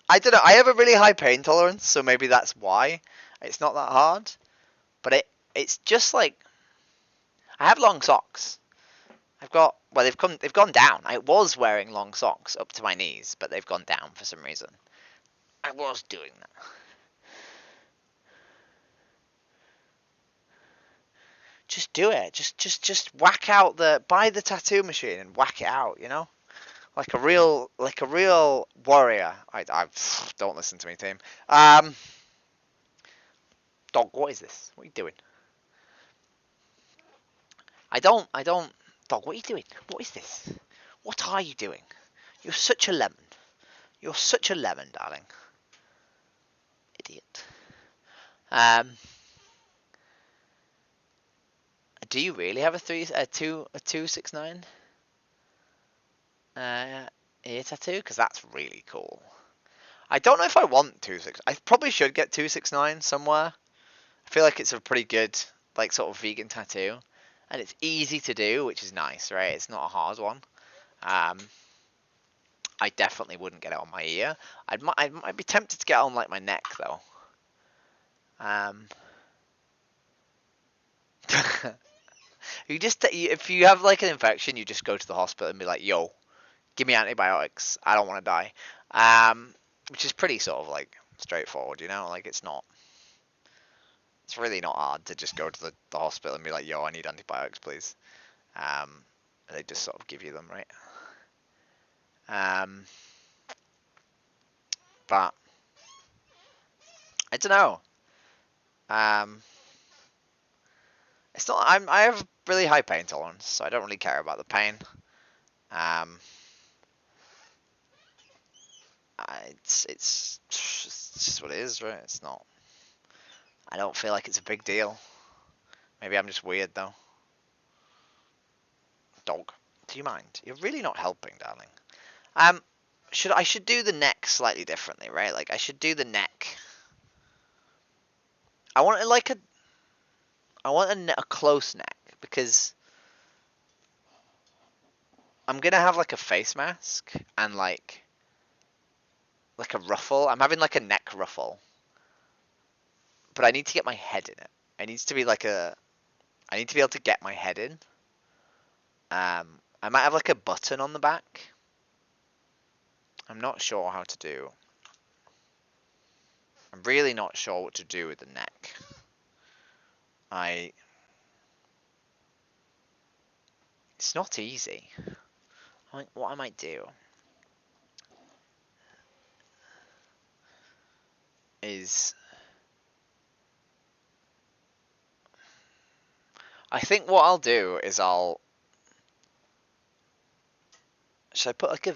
I don't know. I have a really high pain tolerance, so maybe that's why it's not that hard. But it's just like I have long socks. They've gone down. I was wearing long socks up to my knees, but they've gone down for some reason. I was doing that. Just do it. Just whack out buy the tattoo machine and whack it out. You know, like a real warrior. I don't listen to me, team. Dog, what is this? What are you doing? I don't. Dog, what are you doing? What is this? What are you doing? You're such a lemon. You're such a lemon, darling. Idiot. Do you really have a 269 ear tattoo? Because that's really cool. I don't know if I want 26. I probably should get 269 somewhere. I feel like it's a pretty good, like, sort of vegan tattoo, and it's easy to do, which is nice, right? It's not a hard one. I definitely wouldn't get it on my ear. I might be tempted to get it on like my neck though. You just if you have like an infection, you just go to the hospital and be like, "Yo, give me antibiotics. I don't want to die." Which is pretty sort of like straightforward, you know. Like it's really not hard to just go to the hospital and be like, "Yo, I need antibiotics, please." They just sort of give you them, right? But I don't know. It's not. I have really high pain tolerance, so I don't really care about the pain. It's just what it is, right? It's not. I don't feel like it's a big deal. Maybe I'm just weird though. Dog, do you mind? You're really not helping, darling. I should do the neck slightly differently, right? Like I should do the neck. I want it like a close neck because I'm gonna have like a face mask and like a ruffle. I'm having like a neck ruffle, but I need to get my head in it. It needs to be like I need to be able to get my head in. I might have like a button on the back. I'm not sure how to do. I'm really not sure what to do with the neck. It's not easy. What I might do is I think what I'll do is should I put like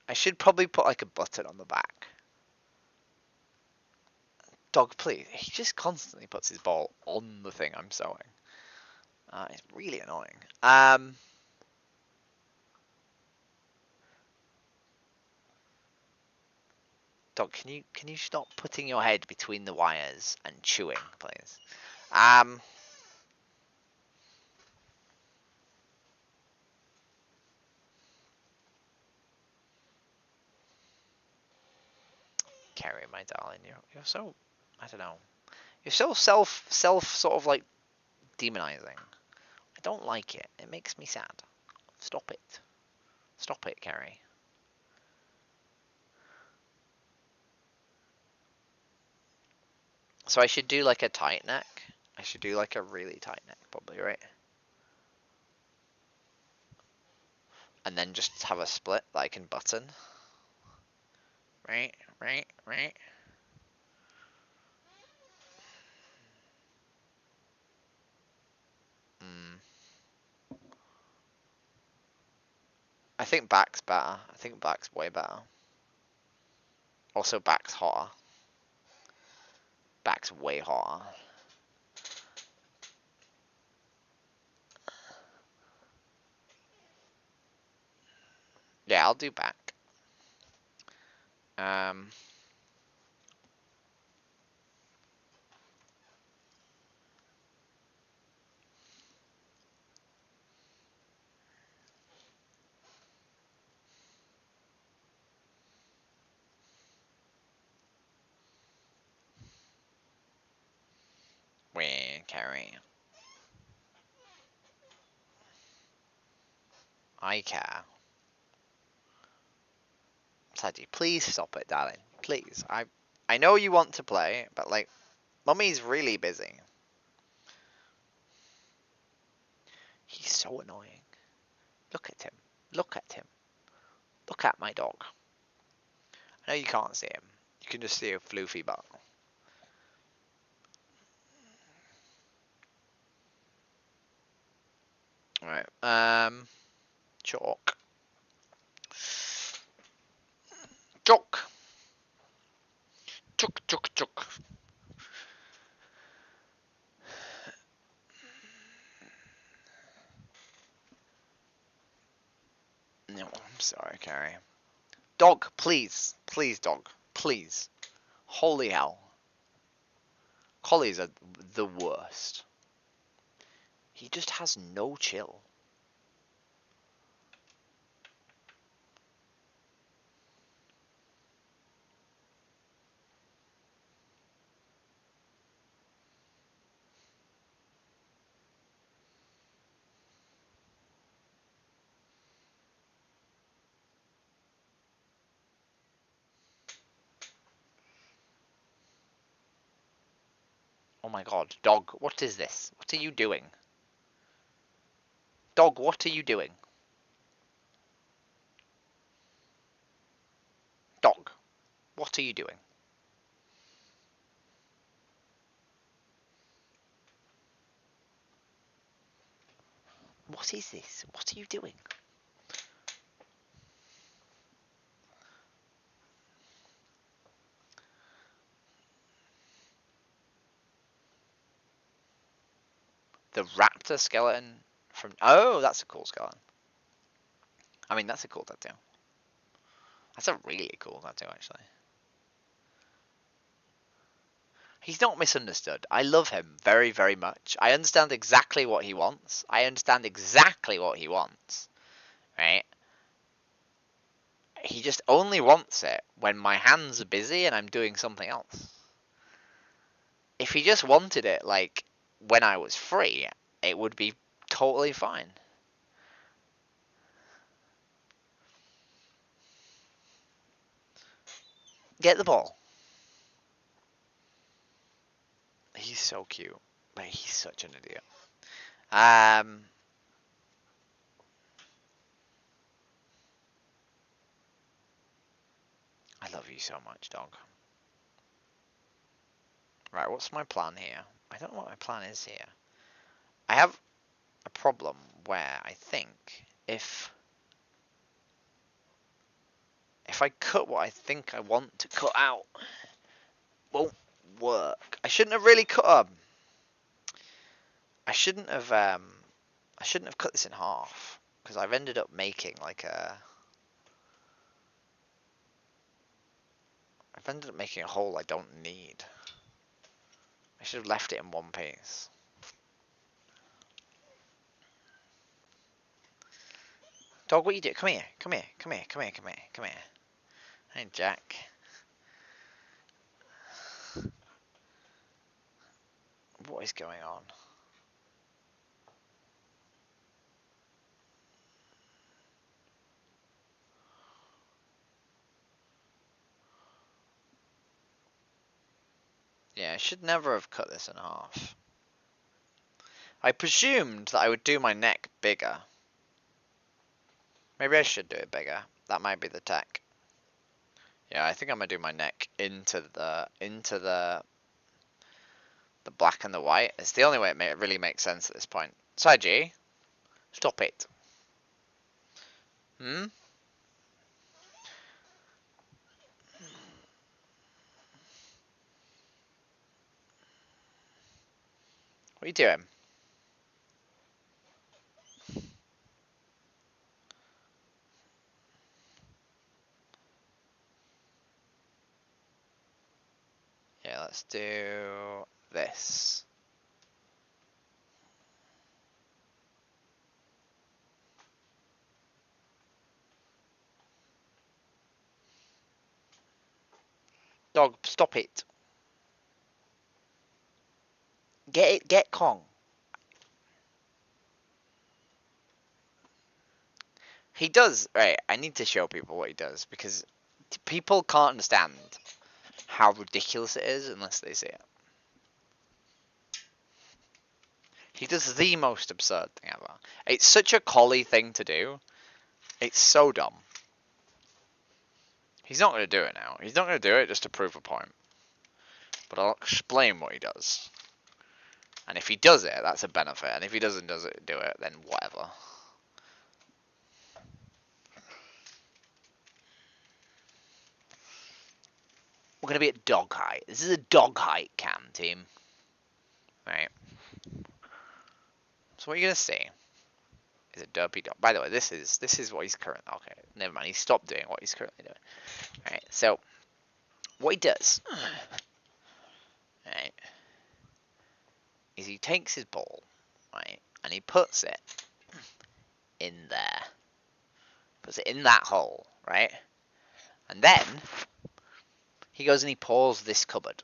I should probably put like a button on the back. Dog, please. He just constantly puts his ball on the thing I'm sewing. It's really annoying. Dog, can you stop putting your head between the wires and chewing, please? Carrie, my darling, you're so, I don't know. You're so self sort of like demonizing. I don't like it. It makes me sad. Stop it. Stop it, Carrie. So I should do like a tight neck. I should do like a really tight neck, probably, right? And then just have a split that I can button. Right, right, right. Mm. I think back's better. I think back's way better. Also, back's hotter. Back's way hotter. Yeah, I'll do back. Um, where, Carrie? I care. Sadie, please stop it, darling. Please. I know you want to play, but like, Mummy's really busy. He's so annoying. Look at him. Look at him. Look at my dog. I know you can't see him. You can just see a floofy butt. Alright. Chalk. Chalk. Chalk, chalk, chalk. No, I'm sorry, Carrie. Dog, please. Please, dog. Please. Holy hell. Collies are the worst. He just has no chill. Oh my god. Dog, what is this? What are you doing? Dog, what are you doing? Dog, what are you doing? What is this? What are you doing? The raptor skeleton from... Oh, that's a cool skeleton. I mean, that's a cool tattoo. That's a really cool tattoo, actually. He's not misunderstood. I love him very, very much. I understand exactly what he wants. I understand exactly what he wants. Right? He just only wants it when my hands are busy and I'm doing something else. If he just wanted it, like, when I was free, it would be totally fine. Get the ball. He's so cute. But he's such an idiot. I love you so much, dog. Right, what's my plan here? I don't know what my plan is here. I have a problem where I think if I cut what I think I want to cut out, it won't work. I shouldn't have really cut them. I shouldn't have cut this in half because I've ended up making like a hole I don't need. I should have left it in one piece. Dog, what you do? Come here. Come here. Come here. Come here. Come here. Come here. Hey, Jack. What is going on? Yeah, I should never have cut this in half. I presumed that I would do my neck bigger. Maybe I should do it bigger. That might be the tech. Yeah, I think I'm gonna do my neck into the black and the white. It's the only way it really makes sense at this point. Saji, stop it. Hmm? What are you doing? Yeah, let's do this. Dog, stop it. Get Kong. He does, right, I need to show people what he does because people can't understand how ridiculous it is unless they see it. He does the most absurd thing ever. It's such a collie thing to do. It's so dumb. He's not going to do it now. He's not going to do it just to prove a point. But I'll explain what he does. And if he does it, that's a benefit. And if he doesn't do it, then whatever. We're going to be at dog height. This is a dog height cam, team. Right. So what you're going to see is a derpy dog. By the way, this is what he's currently... Okay, never mind. He stopped doing what he's currently doing. Right, so what he does... Right, is he takes his ball, right, and he puts it in there. Puts it in that hole, right? And then he goes and he paws this cupboard.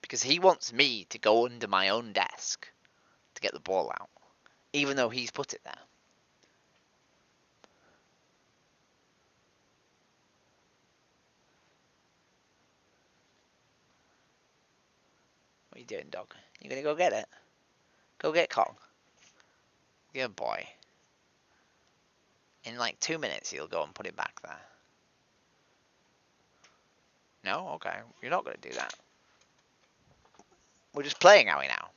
Because he wants me to go under my own desk to get the ball out. Even though he's put it there. What are you doing, dog? You gonna go get it? Go get Kong. Good boy. In like 2 minutes he'll go and put it back there. No? Okay. You're not gonna do that. We're just playing, are we now?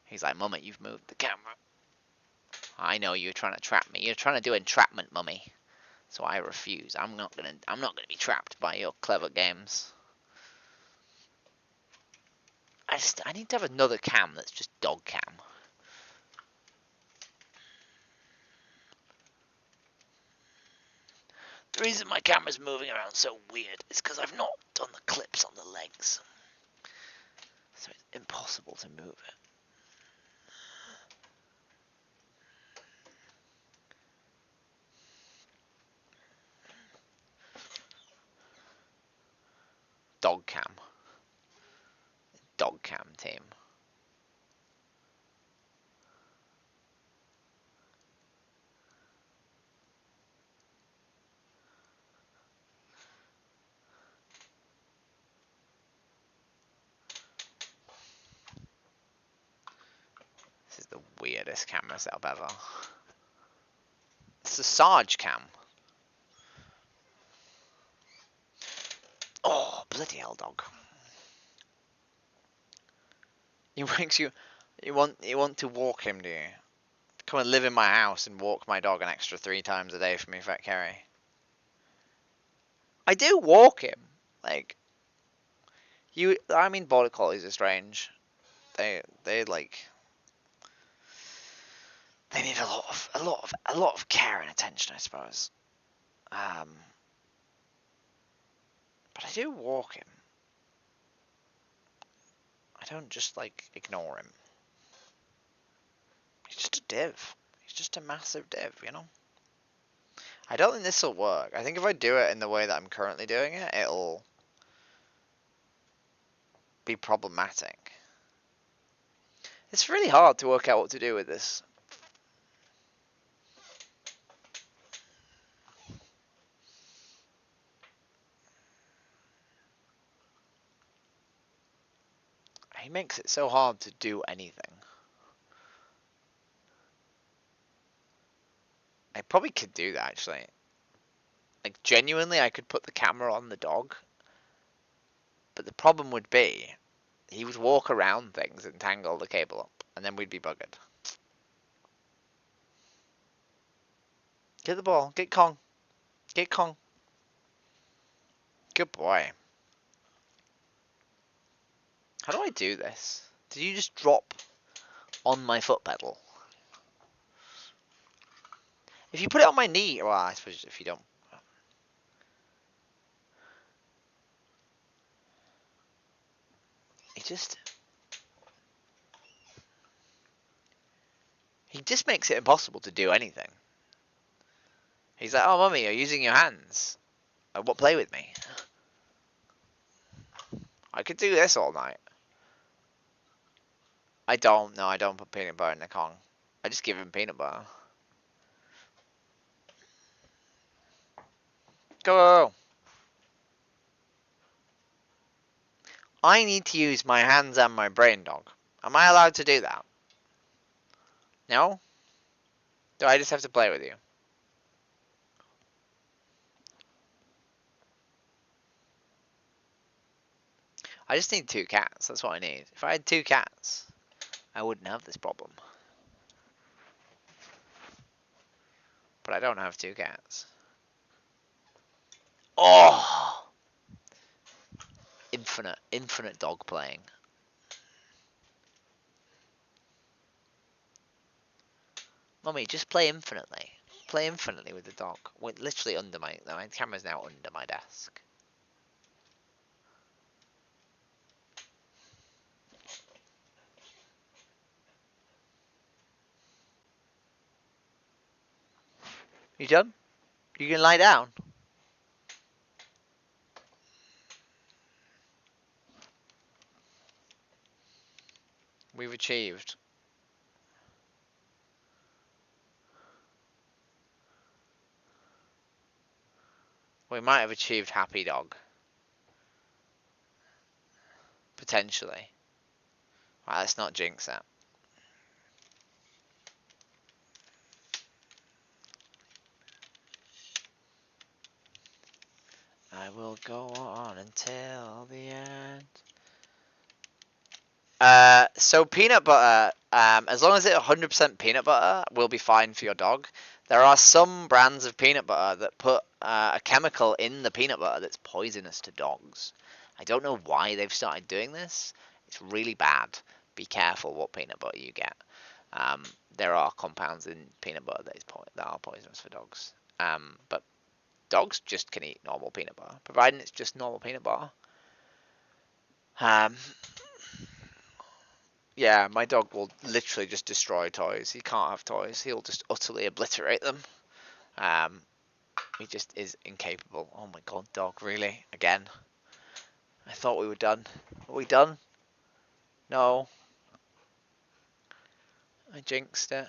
He's like, Mummy, you've moved the camera. I know you're trying to trap me. You're trying to do entrapment, Mummy. So I refuse. I'm not gonna be trapped by your clever games. I need to have another cam that's just dog cam. The reason my camera's moving around so weird is because I've not done the clips on the legs. So it's impossible to move it. Dog cam. Dog cam team. This is the weirdest camera setup ever. It's a Sarge cam. Oh, bloody hell, dog. He makes you... You want to walk him, do you? Come and live in my house and walk my dog an extra 3 times a day for me, Fat Kerry. I do walk him. Like I mean, border collies are strange. They like they need a lot of care and attention, I suppose. Um, but I do walk him. I don't just like ignore him. He's just a div. He's just a massive div, you know. I don't think this will work. I think if I do it in the way that I'm currently doing it, it'll be problematic. It's really hard to work out what to do with this. He makes it so hard to do anything. I probably could do that, actually. Like, genuinely, I could put the camera on the dog. But the problem would be, he would walk around things and tangle the cable up. And then we'd be buggered. Get the ball. Get Kong. Get Kong. Good boy. How do I do this? Did you just drop on my foot pedal? If you put it on my knee, well, I suppose if you don't. He just makes it impossible to do anything. He's like, oh, mummy, you're using your hands. What, play with me? I could do this all night. I don't put peanut butter in the Kong. I just give him peanut butter. Go! I need to use my hands and my brain, dog. Am I allowed to do that? No? Do I just have to play with you? I just need 2 cats. That's what I need. If I had 2 cats, I wouldn't have this problem. But I don't have 2 cats. Oh! Infinite dog playing. Mummy, just play infinitely. Play infinitely with the dog. We're literally under my camera's now under my desk. You done? You can lie down. We've achieved. We might have achieved happy dog. Potentially. Right, let's not jinx that. I will go on until the end. So peanut butter, as long as it's 100% peanut butter, will be fine for your dog. There are some brands of peanut butter that put a chemical in the peanut butter that's poisonous to dogs. I don't know why they've started doing this. It's really bad. Be careful what peanut butter you get. There are compounds in peanut butter that are poisonous for dogs. But dogs just can eat normal peanut butter, providing it's just normal peanut butter. Yeah, my dog will literally just destroy toys. He can't have toys. He'll just utterly obliterate them. He just is incapable. Oh my god, dog, really? Again? I thought we were done. Are we done? No. I jinxed it.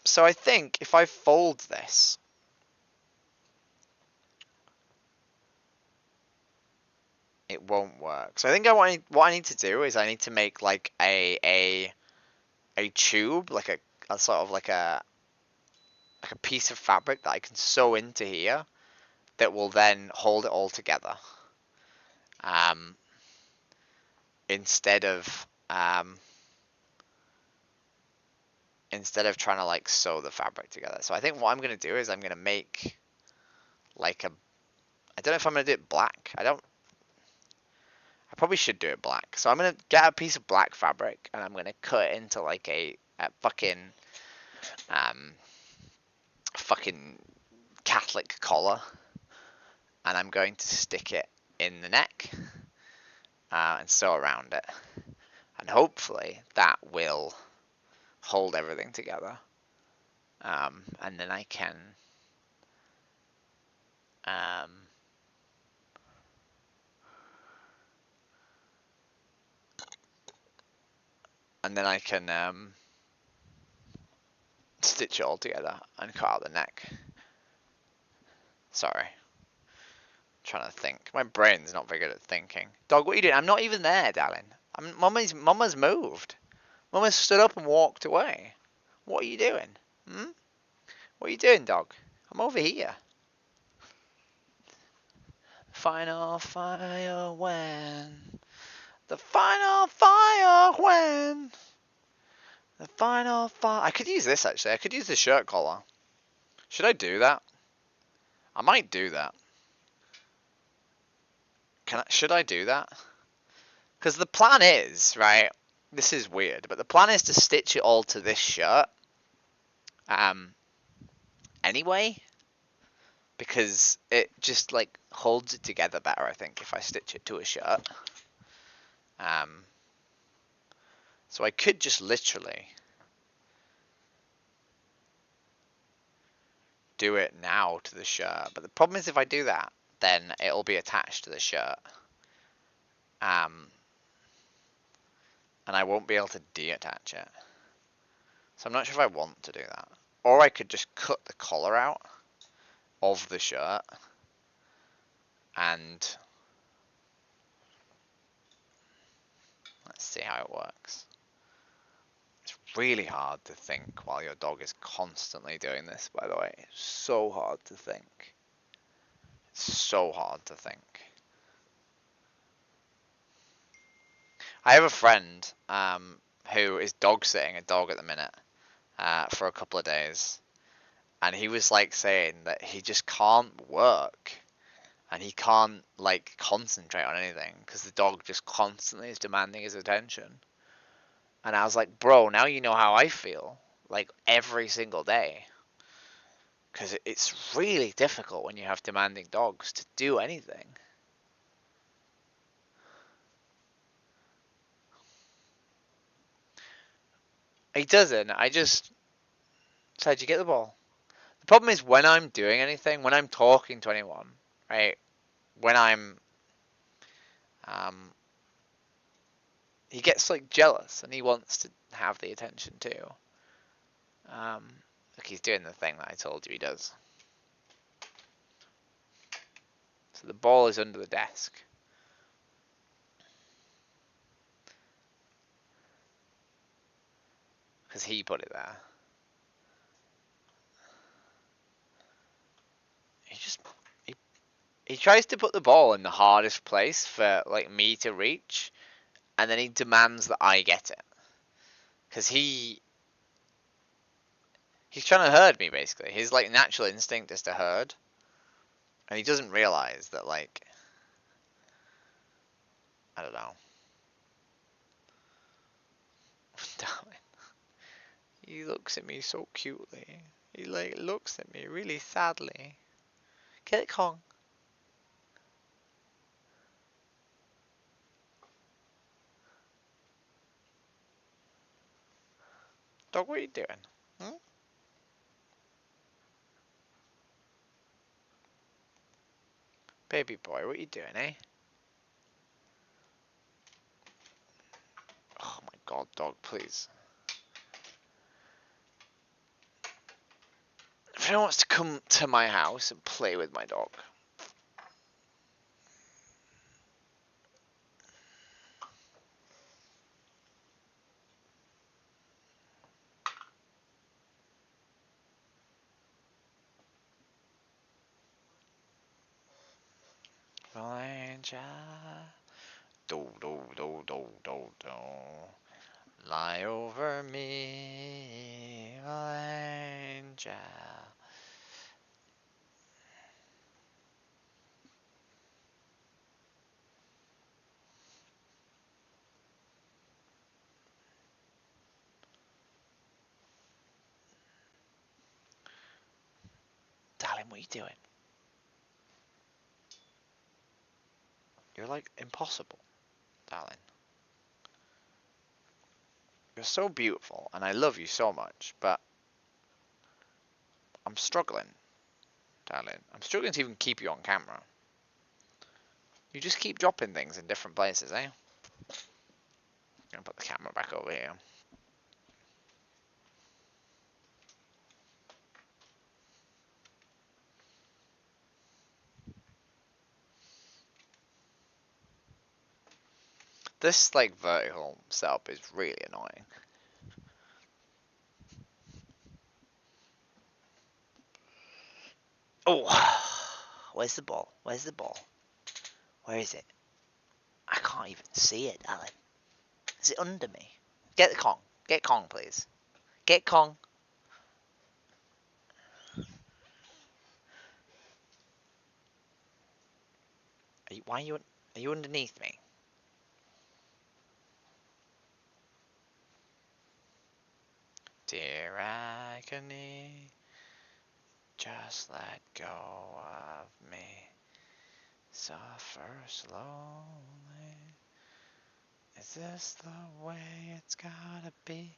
So I think if I fold this, it won't work. So I think what I need to do is I need to make like a tube, like a sort of like a piece of fabric that I can sew into here that will then hold it all together. Instead of Um, instead of trying to like sew the fabric together. So I think what I'm gonna do is I'm gonna make like a. I don't know if I'm gonna do it black. I probably should do it black. So I'm gonna get a piece of black fabric and I'm gonna cut it into like a um fucking Catholic collar, and I'm going to stick it in the neck and sew around it, and hopefully that will hold everything together. And then I can um, stitch it all together and cut out the neck. Sorry, trying to think. My brain's not very good at thinking. Dog, what are you doing? I'm not even there, darling. Mama's moved. Mama's stood up and walked away. What are you doing? Hmm? What are you doing, dog? I'm over here. Final fire when. The final fire when. The final fire. I could use this actually. I could use the shirt collar. Should I do that? I might do that. Should I do that? Because the plan is, right, this is weird, but the plan is to stitch it all to this shirt. Anyway, because it just like holds it together better, I think, if I stitch it to a shirt. So I could just literally do it now to the shirt, but the problem is if I do that, then it'll be attached to the shirt. And I won't be able to deattach it. So I'm not sure if I want to do that. Or I could just cut the collar out of the shirt and let's see how it works. It's really hard to think while your dog is constantly doing this, by the way. It's so hard to think. It's so hard to think. I have a friend who is dog sitting a dog at the minute for a couple of days. And he was like saying that he just can't work and he can't like concentrate on anything because the dog just constantly is demanding his attention. And I was like, bro, now you know how I feel, like every single day, because it's really difficult when you have demanding dogs to do anything. He doesn't. I just said, you get the ball. The problem is when I'm doing anything, when I'm talking to anyone, right? When I'm um, he gets like jealous and he wants to have the attention too. Like he's doing the thing that I told you he does. So the ball is under the desk. Because he put it there. He just he tries to put the ball in the hardest place for like me to reach, and then he demands that I get it. Because he's trying to herd me basically. His like natural instinct is to herd, and he doesn't realize that like I don't know. Darling, he looks at me so cutely. He like looks at me really sadly. Get it, Kong. Dog, what are you doing? Hmm? Baby boy, what are you doing, eh? Oh my god, dog, please. If anyone wants to come to my house and play with my dog. Ranger, Do, do, do, do, do, do. Lie over me, angel. Darling, what are you doing? You're like impossible, darling. You're so beautiful, and I love you so much, but I'm struggling, darling. I'm struggling to even keep you on camera. You just keep dropping things in different places, eh? I'm gonna put the camera back over here. This like vertical setup is really annoying. Oh, where's the ball? Where's the ball? Where is it? I can't even see it, Alan. Is it under me? Get the Kong. Get Kong, please. Get Kong. Why are you underneath me? Dear agony, just let go of me. Suffer slowly. Is this the way it's gotta be?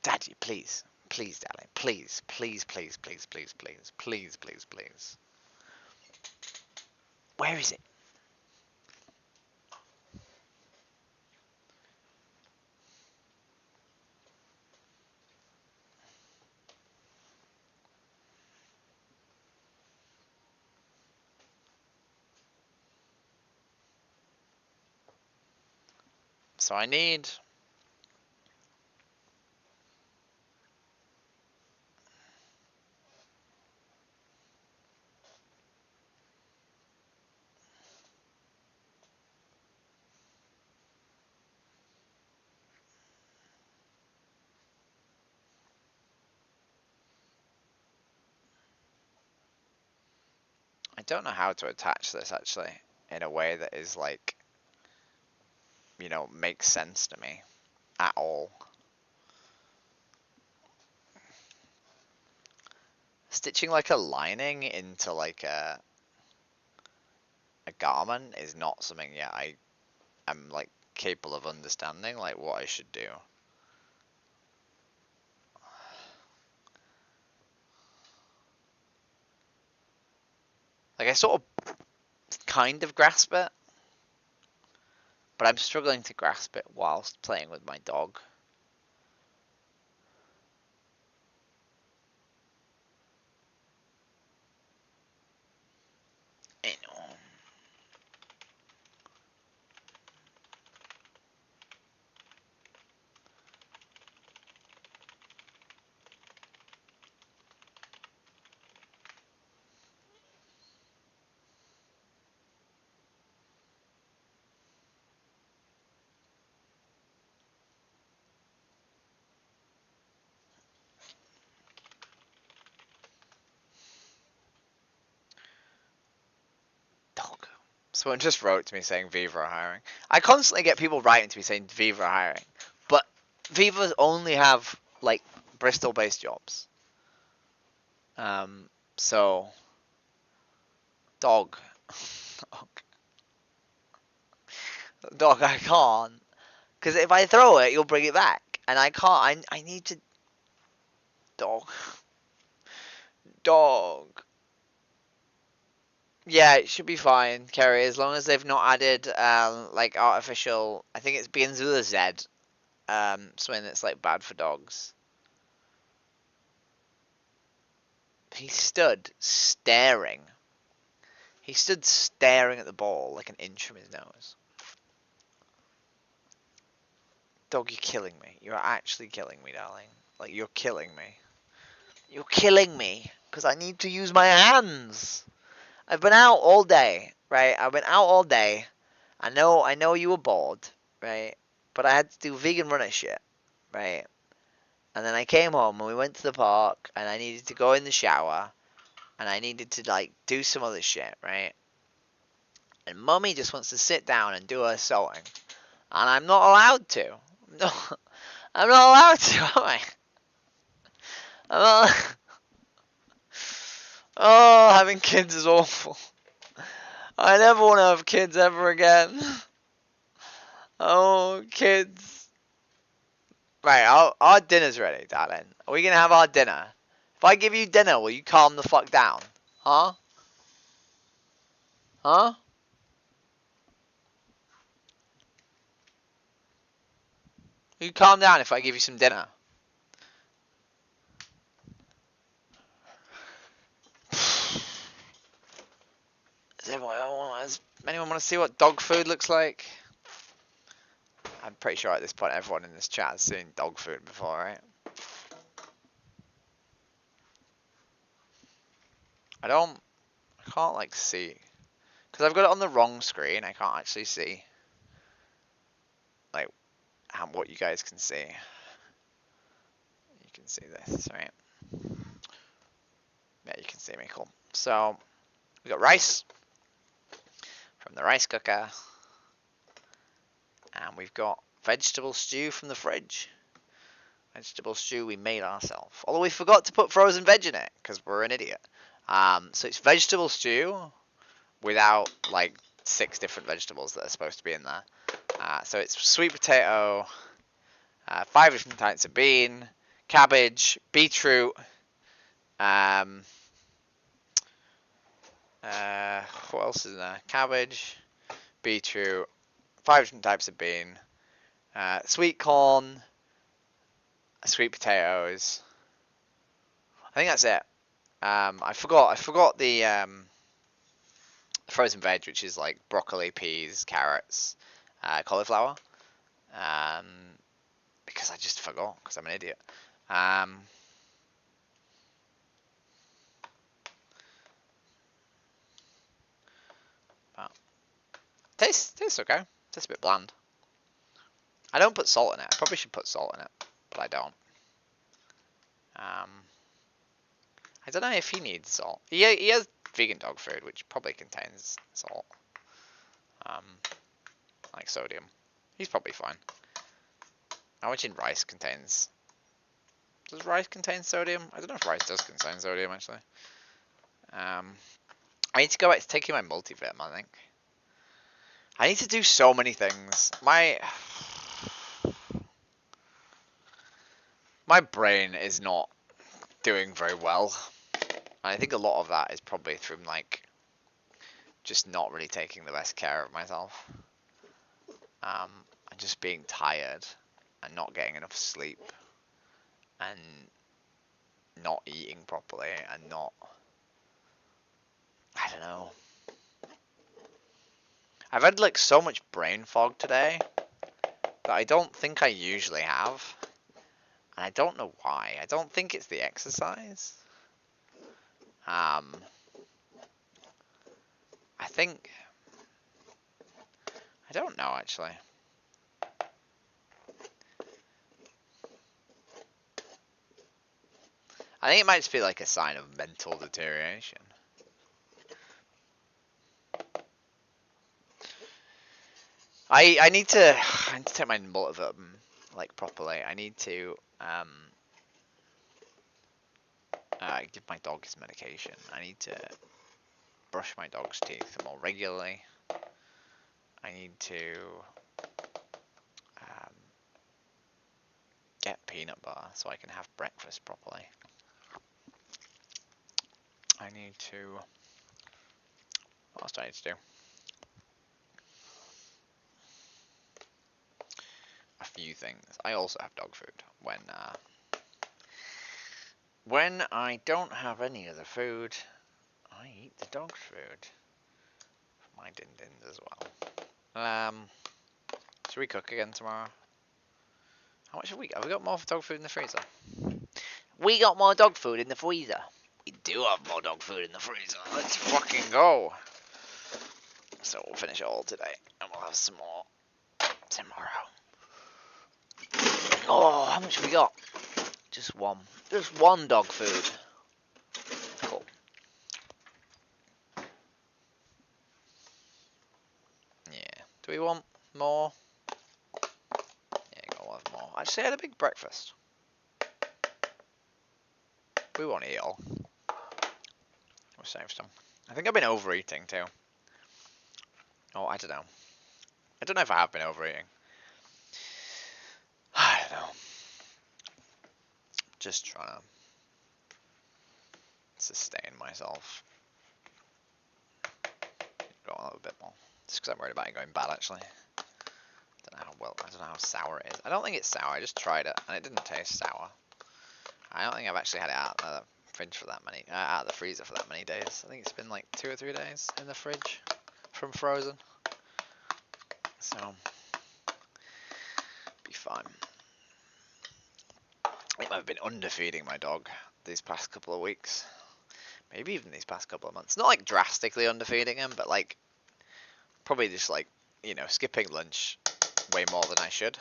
Daddy, please. Please, darling. Please, please, please, please, please, please, please, please, please. Where is it? So I need. I don't know how to attach this actually in a way that is like, makes sense to me at all. Stitching like a lining into like a garment is not something yet I am like capable of understanding like what I should do. Like I sort of kind of grasp it, but I'm struggling to grasp it whilst playing with my dog. Dog. Someone just wrote to me saying Viva are hiring. I constantly get people writing to me saying Viva are hiring, but Viva only have like Bristol-based jobs. So dog, dog, dog. I can't because if I throw it, you'll bring it back, and I can't. I need to. Dog, dog. Yeah, it should be fine, Kerry, as long as they've not added like artificial. I think it's begins with a Z. Something that's like bad for dogs. He stood staring. He stood staring at the ball like an inch from his nose. Dog, you're killing me. You're actually killing me, darling. Like, you're killing me. You're killing me because I need to use my hands. I've been out all day, right? I've been out all day. I know you were bored, right? But I had to do vegan runner shit, right? And then I came home and we went to the park and I needed to go in the shower and I needed to like do some other shit, right? And mummy just wants to sit down and do her sewing. And I'm not allowed to. No, I'm not allowed to, am I? I'm not. Oh, having kids is awful. I never want to have kids ever again. Oh, kids. Right, our dinner's ready, darling. Are we gonna have our dinner? If I give you dinner, will you calm the fuck down? Huh? Huh? Will you calm down if I give you some dinner? Does anyone want to see what dog food looks like? I'm pretty sure at this point everyone in this chat has seen dog food before, right? I can't like see. Because I've got it on the wrong screen, I can't actually see like what you guys can see. You can see this, right? Yeah, you can see me, cool. So, we got rice from the rice cooker. And we've got vegetable stew from the fridge. Vegetable stew we made ourselves. Although we forgot to put frozen veg in it, because we're an idiot. So it's vegetable stew without like 6 different vegetables that are supposed to be in there. So it's sweet potato, 5 different types of bean, cabbage, beetroot, what else is in there? Cabbage, beetroot, 5 different types of bean, sweet corn, sweet potatoes. I think that's it. I forgot the frozen veg, which is like broccoli, peas, carrots, cauliflower. Um, because I just forgot, because I'm an idiot. But tastes okay. Tastes a bit bland. I don't put salt in it. I probably should put salt in it, but I don't. I don't know if he needs salt. He has vegan dog food, which probably contains salt. Like sodium. He's probably fine. I imagine rice contains... Does rice contain sodium? I don't know if rice does contain sodium, actually. I need to go back to taking my multivitamin, I think. I need to do so many things. My brain is not doing very well. I think a lot of that is probably from like just not really taking the best care of myself. And just being tired and not getting enough sleep and not eating properly and not... I don't know. I've had like so much brain fog today that I don't think I usually have. And I don't know why. I don't think it's the exercise. I think... I don't know, actually. I think it might just be like a sign of mental deterioration. I need to take my multivitamin like properly. I need to give my dog his medication. I need to brush my dog's teeth more regularly. I need to get peanut butter so I can have breakfast properly. I need to... What else do I need to do? A few things. I also have dog food when I don't have any other food. I eat the dog's food. My din-dins as well. Should we cook again tomorrow? How much have we got? Have we got more dog food in the freezer? We got more dog food in the freezer. We do have more dog food in the freezer. Let's fucking go. So we'll finish it all today, and we'll have some more tomorrow. Oh, how much have we got? Just one. Just one dog food. Cool. Yeah. Do we want more? Yeah, got one more. I just had a big breakfast. We won't eat all. We'll save some. I think I've been overeating too. Oh, I don't know. I don't know if I have been overeating. I don't know. Just trying to sustain myself. Go on a little bit more. Just because I'm worried about it going bad, actually. I don't know how sour it is. I don't think it's sour. I just tried it and it didn't taste sour. I don't think I've actually had it out of the fridge for that many, out of the freezer for that many days. I think it's been like 2 or 3 days in the fridge from frozen. So, be fine. I think I've been underfeeding my dog these past couple of weeks. Maybe even these past couple of months. Not like drastically underfeeding him, but like probably just like, you know, skipping lunch way more than I should.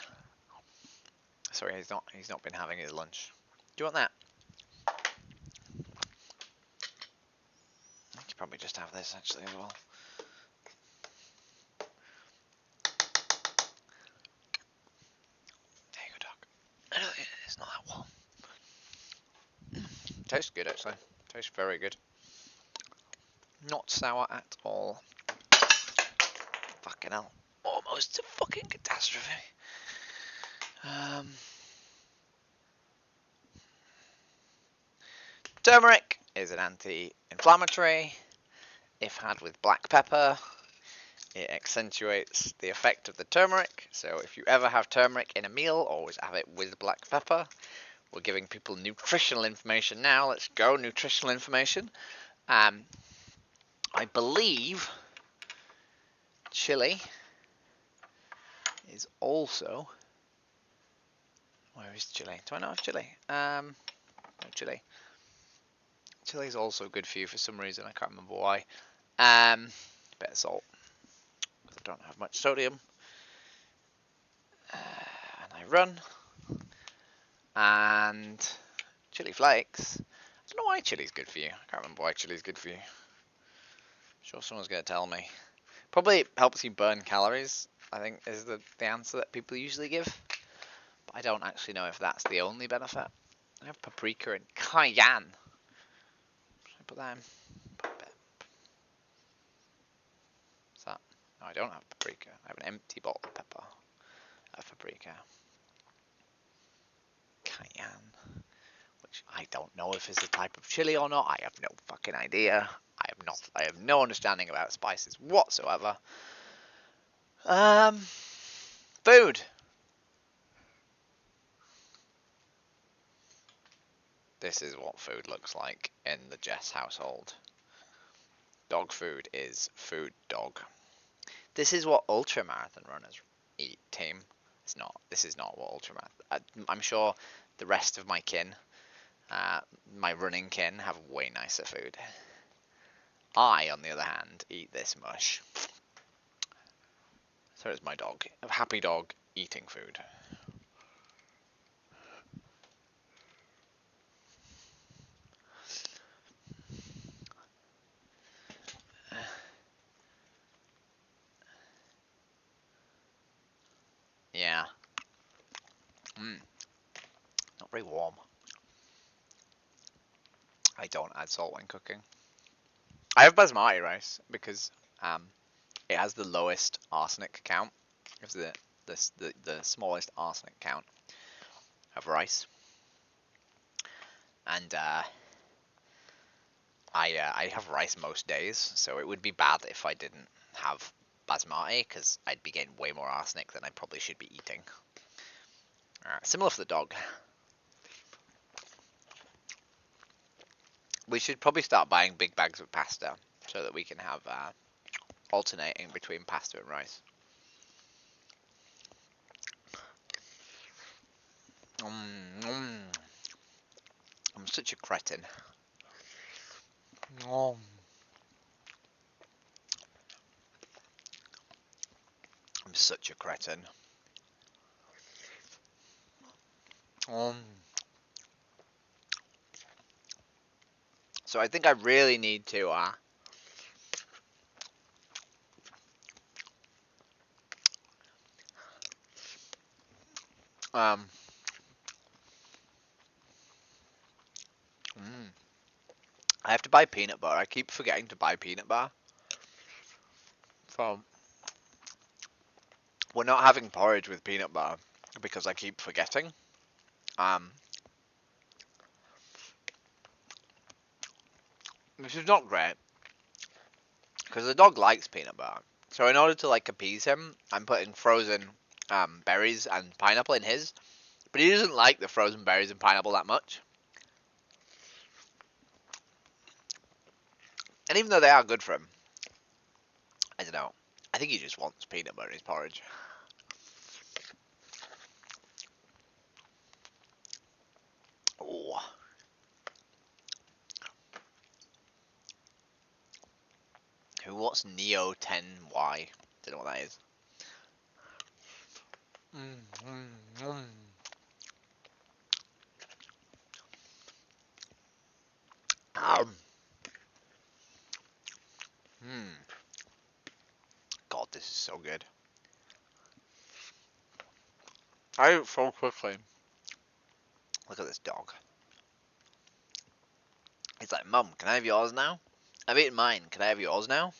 Sorry, he's not been having his lunch. Do you want that? I could probably just have this actually as well. There you go, dog. It's not that warm. Tastes good actually. Tastes very good. Not sour at all. Fucking hell. Almost a fucking catastrophe. Turmeric is an anti-inflammatory. If had with black pepper, it accentuates the effect of the turmeric. So if you ever have turmeric in a meal, always have it with black pepper. We're giving people nutritional information now. Let's go, nutritional information. I believe chili is also... Where is chili? Do I not have chili? No chili. Chili is also good for you for some reason. I can't remember why. Bit of salt. Because I don't have much sodium. And I run. And chili flakes. I don't know why chili's good for you. I can't remember why chili's good for you. I'm sure someone's going to tell me. Probably helps you burn calories, I think is the answer that people usually give. But I don't actually know if that's the only benefit. I have paprika and cayenne. Should I put that in? Put a bit. What's that? No, I don't have paprika. I have an empty bottle of pepper. I have paprika. Cayenne. Which I don't know if it's a type of chili or not. I have no fucking idea. I have no understanding about spices whatsoever. Food. This is what food looks like in the Jess household. Dog food is food dog. This is what ultramarathon runners eat, team. It's not. This is not what ultramarathon... I'm sure the rest of my kin, my running kin, have way nicer food. I, on the other hand, eat this mush. So is my dog. A happy dog eating food. Yeah. Not very warm. I don't add salt when cooking. I have basmati rice because it has the lowest arsenic count. It's the smallest arsenic count of rice. And I have rice most days, so it would be bad if I didn't have basmati, because I'd be getting way more arsenic than I probably should be eating. Similar for the dog. We should probably start buying big bags of pasta so that we can have alternating between pasta and rice. I'm such a cretin. such a cretin. So I think I really need to um I have to buy peanut butter. I keep forgetting to buy peanut butter. So we're not having porridge with peanut butter because I keep forgetting. Which is not great because the dog likes peanut butter. So in order to like appease him, I'm putting frozen berries and pineapple in his, but he doesn't like the frozen berries and pineapple that much. And even though they are good for him, I don't know. I think he just wants peanut butter in his porridge. Oh. What's Neo 10Y? Don't know what that is. Um, God, this is so good. I ate so quickly. Look at this dog. He's like, Mum, can I have yours now? I've eaten mine. Can I have yours now?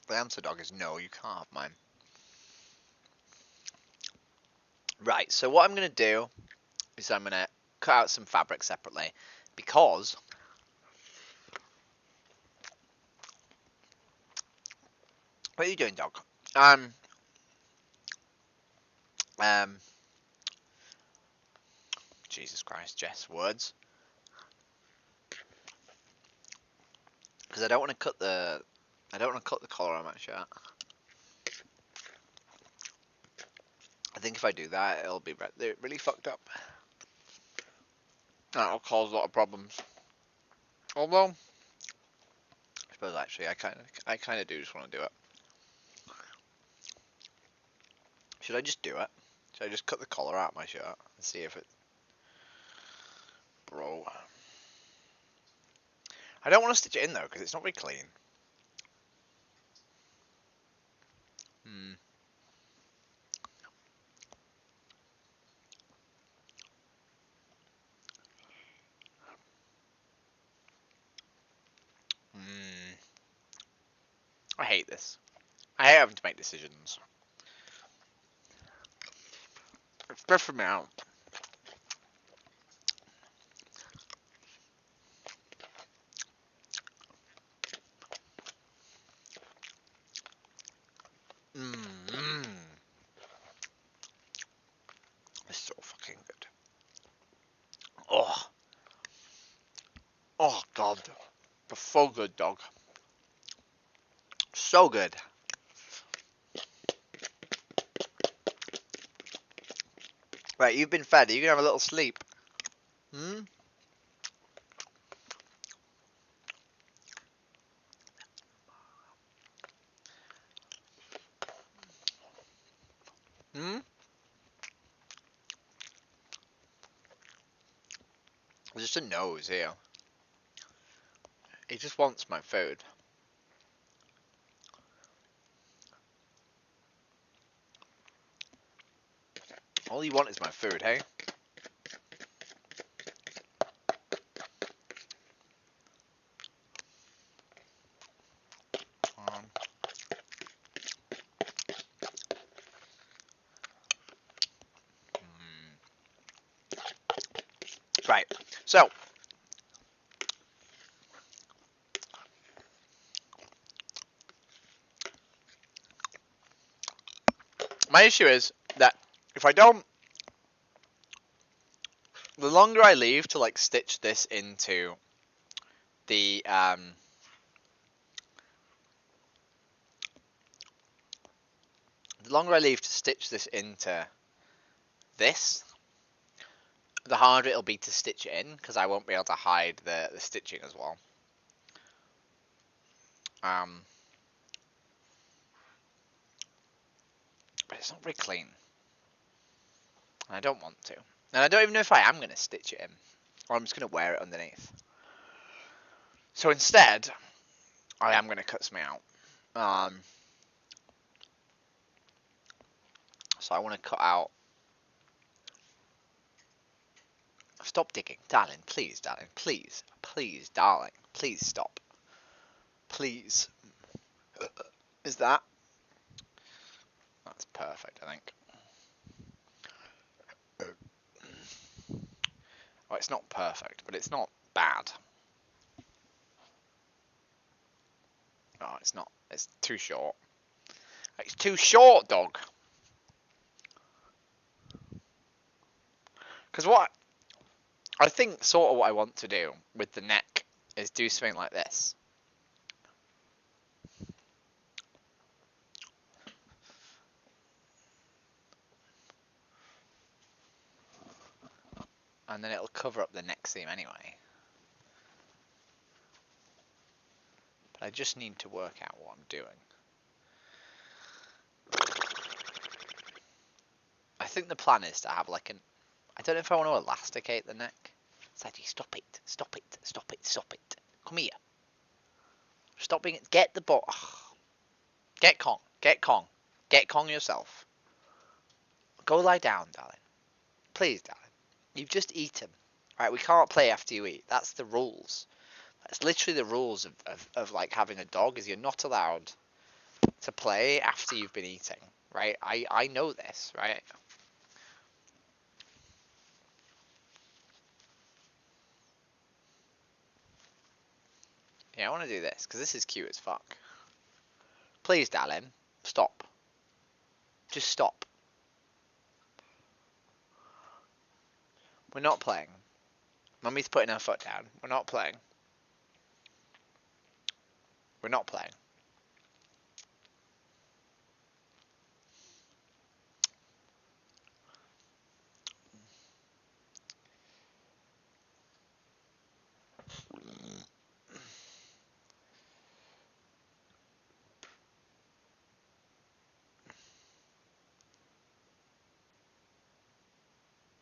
The answer, dog, is no, you can't have mine. Right, so what I'm going to do is I'm going to cut out some fabric separately because what are you doing, dog? Um Jesus Christ, Jess, words. Because I don't want to cut the collar on my shirt. I think if I do that, it'll be really fucked up. That'll cause a lot of problems. Although, I suppose actually, I kind of do just want to do it. Should I just do it? Should I just cut the collar out of my shirt and see if it... Bro. I don't want to stitch it in though, because it's not very clean. I hate this. I hate having to make decisions. It's stressing me out. It's so fucking good. Oh. Oh, God. It's so good, dog. So good. Right, you've been fed. Are you going to have a little sleep? Hmm? Hmm? There's just a nose here. He just wants my food. All you want is my food, hey? Um, right, so my issue is that if I don't, the longer I leave to like stitch this into the the longer I leave to stitch this into this, the harder it'll be to stitch it in, because I won't be able to hide the stitching as well. But it's not very clean. And I don't want to. And I don't even know if I am going to stitch it in. Or I'm just going to wear it underneath. So instead, I am going to cut something out. So I want to cut out... Stop digging. Darling, please, darling. Please. Please, darling. Please stop. Please. Is that? That's perfect, I think. Well, it's not perfect, but it's not bad. Oh, it's not. It's too short. It's too short, dog. Because what I think, sort of what I want to do with the neck is do something like this. And then it'll cover up the neck seam anyway. But I just need to work out what I'm doing. I think the plan is to have like an... I don't know if I want to elasticate the neck. Sadie, stop it. Stop it. Stop it. Stop it. Come here. Stop being... Get the ball. Get Kong. Get Kong. Get Kong yourself. Go lie down, darling. Please, darling. You've just eaten. Right, we can't play after you eat. That's the rules. That's literally the rules of like having a dog, is you're not allowed to play after you've been eating. Right? I know this, right? Yeah, I want to do this, because this is cute as fuck. Please, darling, stop. Just stop. We're not playing. Mummy's putting her foot down. We're not playing. We're not playing.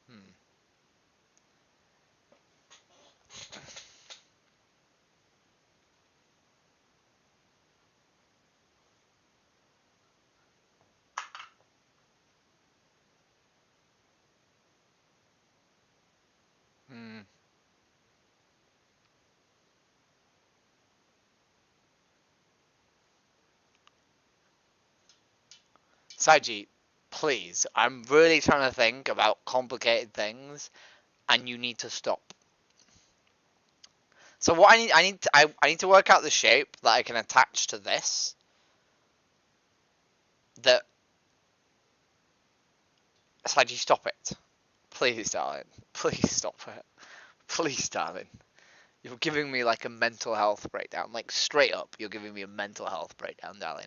Hmm. Hmm. Saji, please. I'm really trying to think about complicated things, and you need to stop. So what I need to work out the shape that I can attach to this. That... Saji, stop it. Please, darling. Please stop it. Please, darling. You're giving me like a mental health breakdown. Like, straight up, you're giving me a mental health breakdown, darling.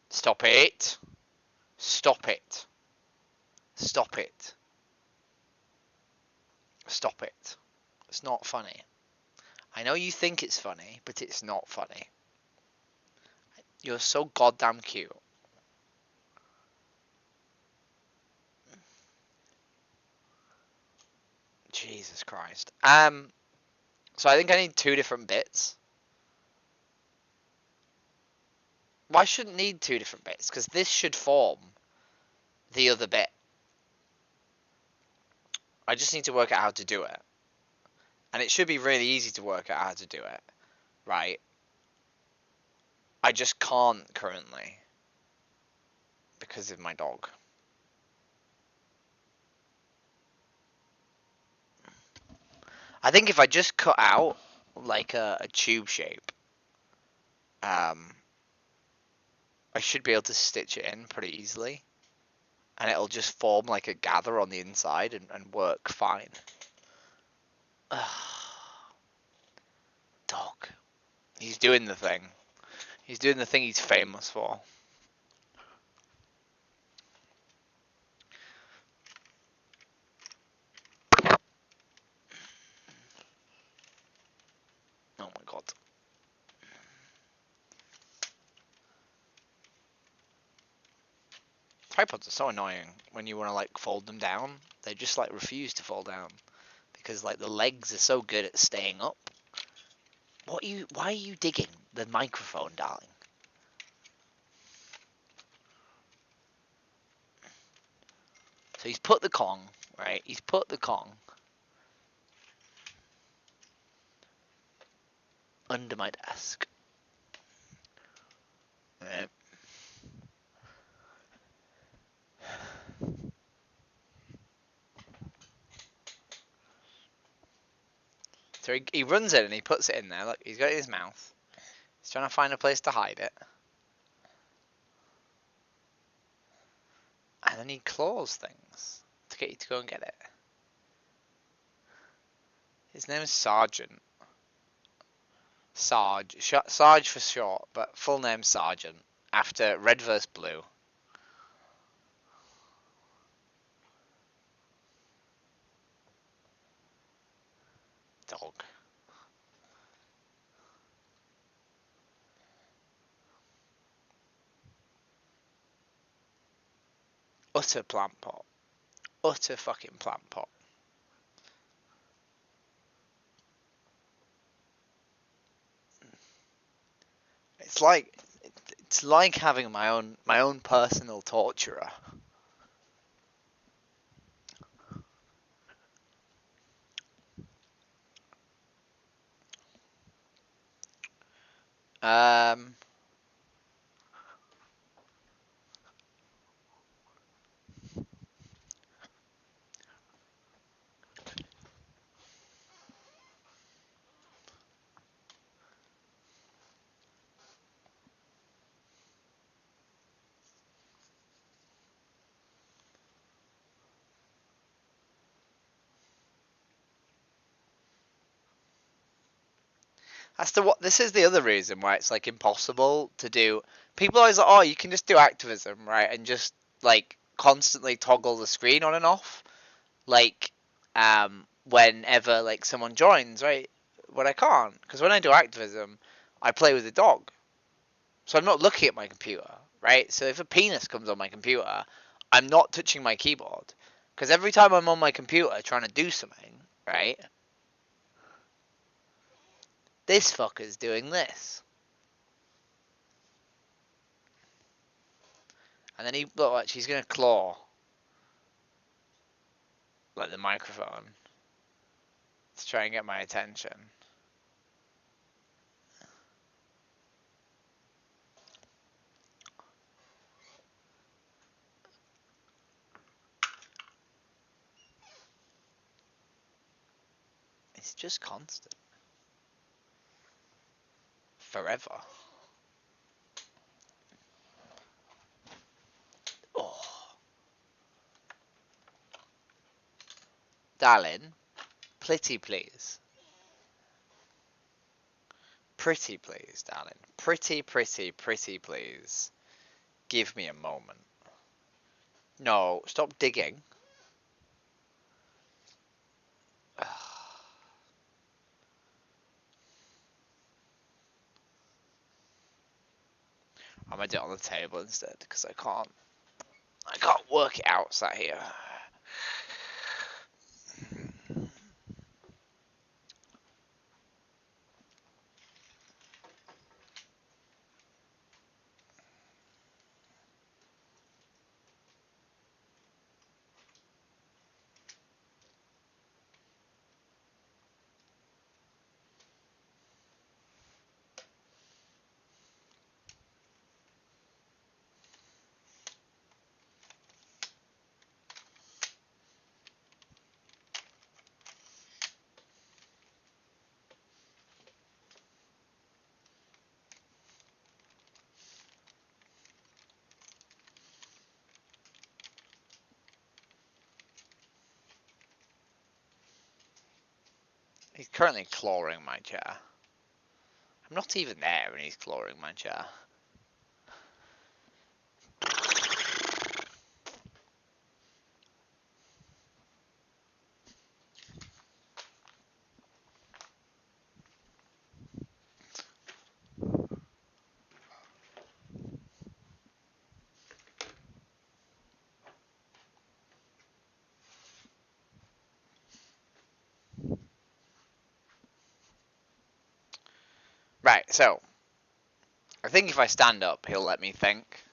Stop it. Stop it. Stop it. Stop it. It's not funny. I know you think it's funny, but it's not funny. You're so goddamn cute. Jesus Christ. So I think I need two different bits. Well, I shouldn't need two different bits, because this should form the other bit. I just need to work out how to do it. And it should be really easy to work out how to do it. Right? I just can't currently. Because of my dog. I think if I just cut out like a tube shape, I should be able to stitch it in pretty easily. And it'll just form like a gather on the inside and work fine. Dog. He's doing the thing. He's doing the thing he's famous for. tripods are so annoying when you want to like fold them down. They just like refuse to fall down because like the legs are so good at staying up. Why are you digging the microphone, darling? So he's put the Kong, right? He's put the Kong under my desk. Right. So he runs in and he puts it in there. Look, he's got it in his mouth. He's trying to find a place to hide it. And then he claws things to get you to go and get it. His name is Sergeant. Sarge for short, but full name Sergeant. After Red vs. Blue. Dog. Utter plant pot. Utter fucking plant pot. It's like having my own personal torturer. Um, this is the other reason why it's like impossible to do. People are always like, oh, you can just do activism, right, and just like constantly toggle the screen on and off, like whenever like someone joins, right? But I can't because when I do activism, I play with the dog, so I'm not looking at my computer, right? So if a penis comes on my computer, I'm not touching my keyboard because every time I'm on my computer trying to do something, right? This fucker's doing this. And then look, watch, he's gonna claw like the microphone to try and get my attention. It's just constant. Forever. Oh. Darling, pretty please. Pretty please, darling. Pretty, pretty, pretty please. Give me a moment. No, stop digging. I'm gonna do it on the table instead because I can't work it out sat here. He's currently clawing my chair. I'm not even there and he's clawing my chair. Right, so I think if I stand up, he'll let me think.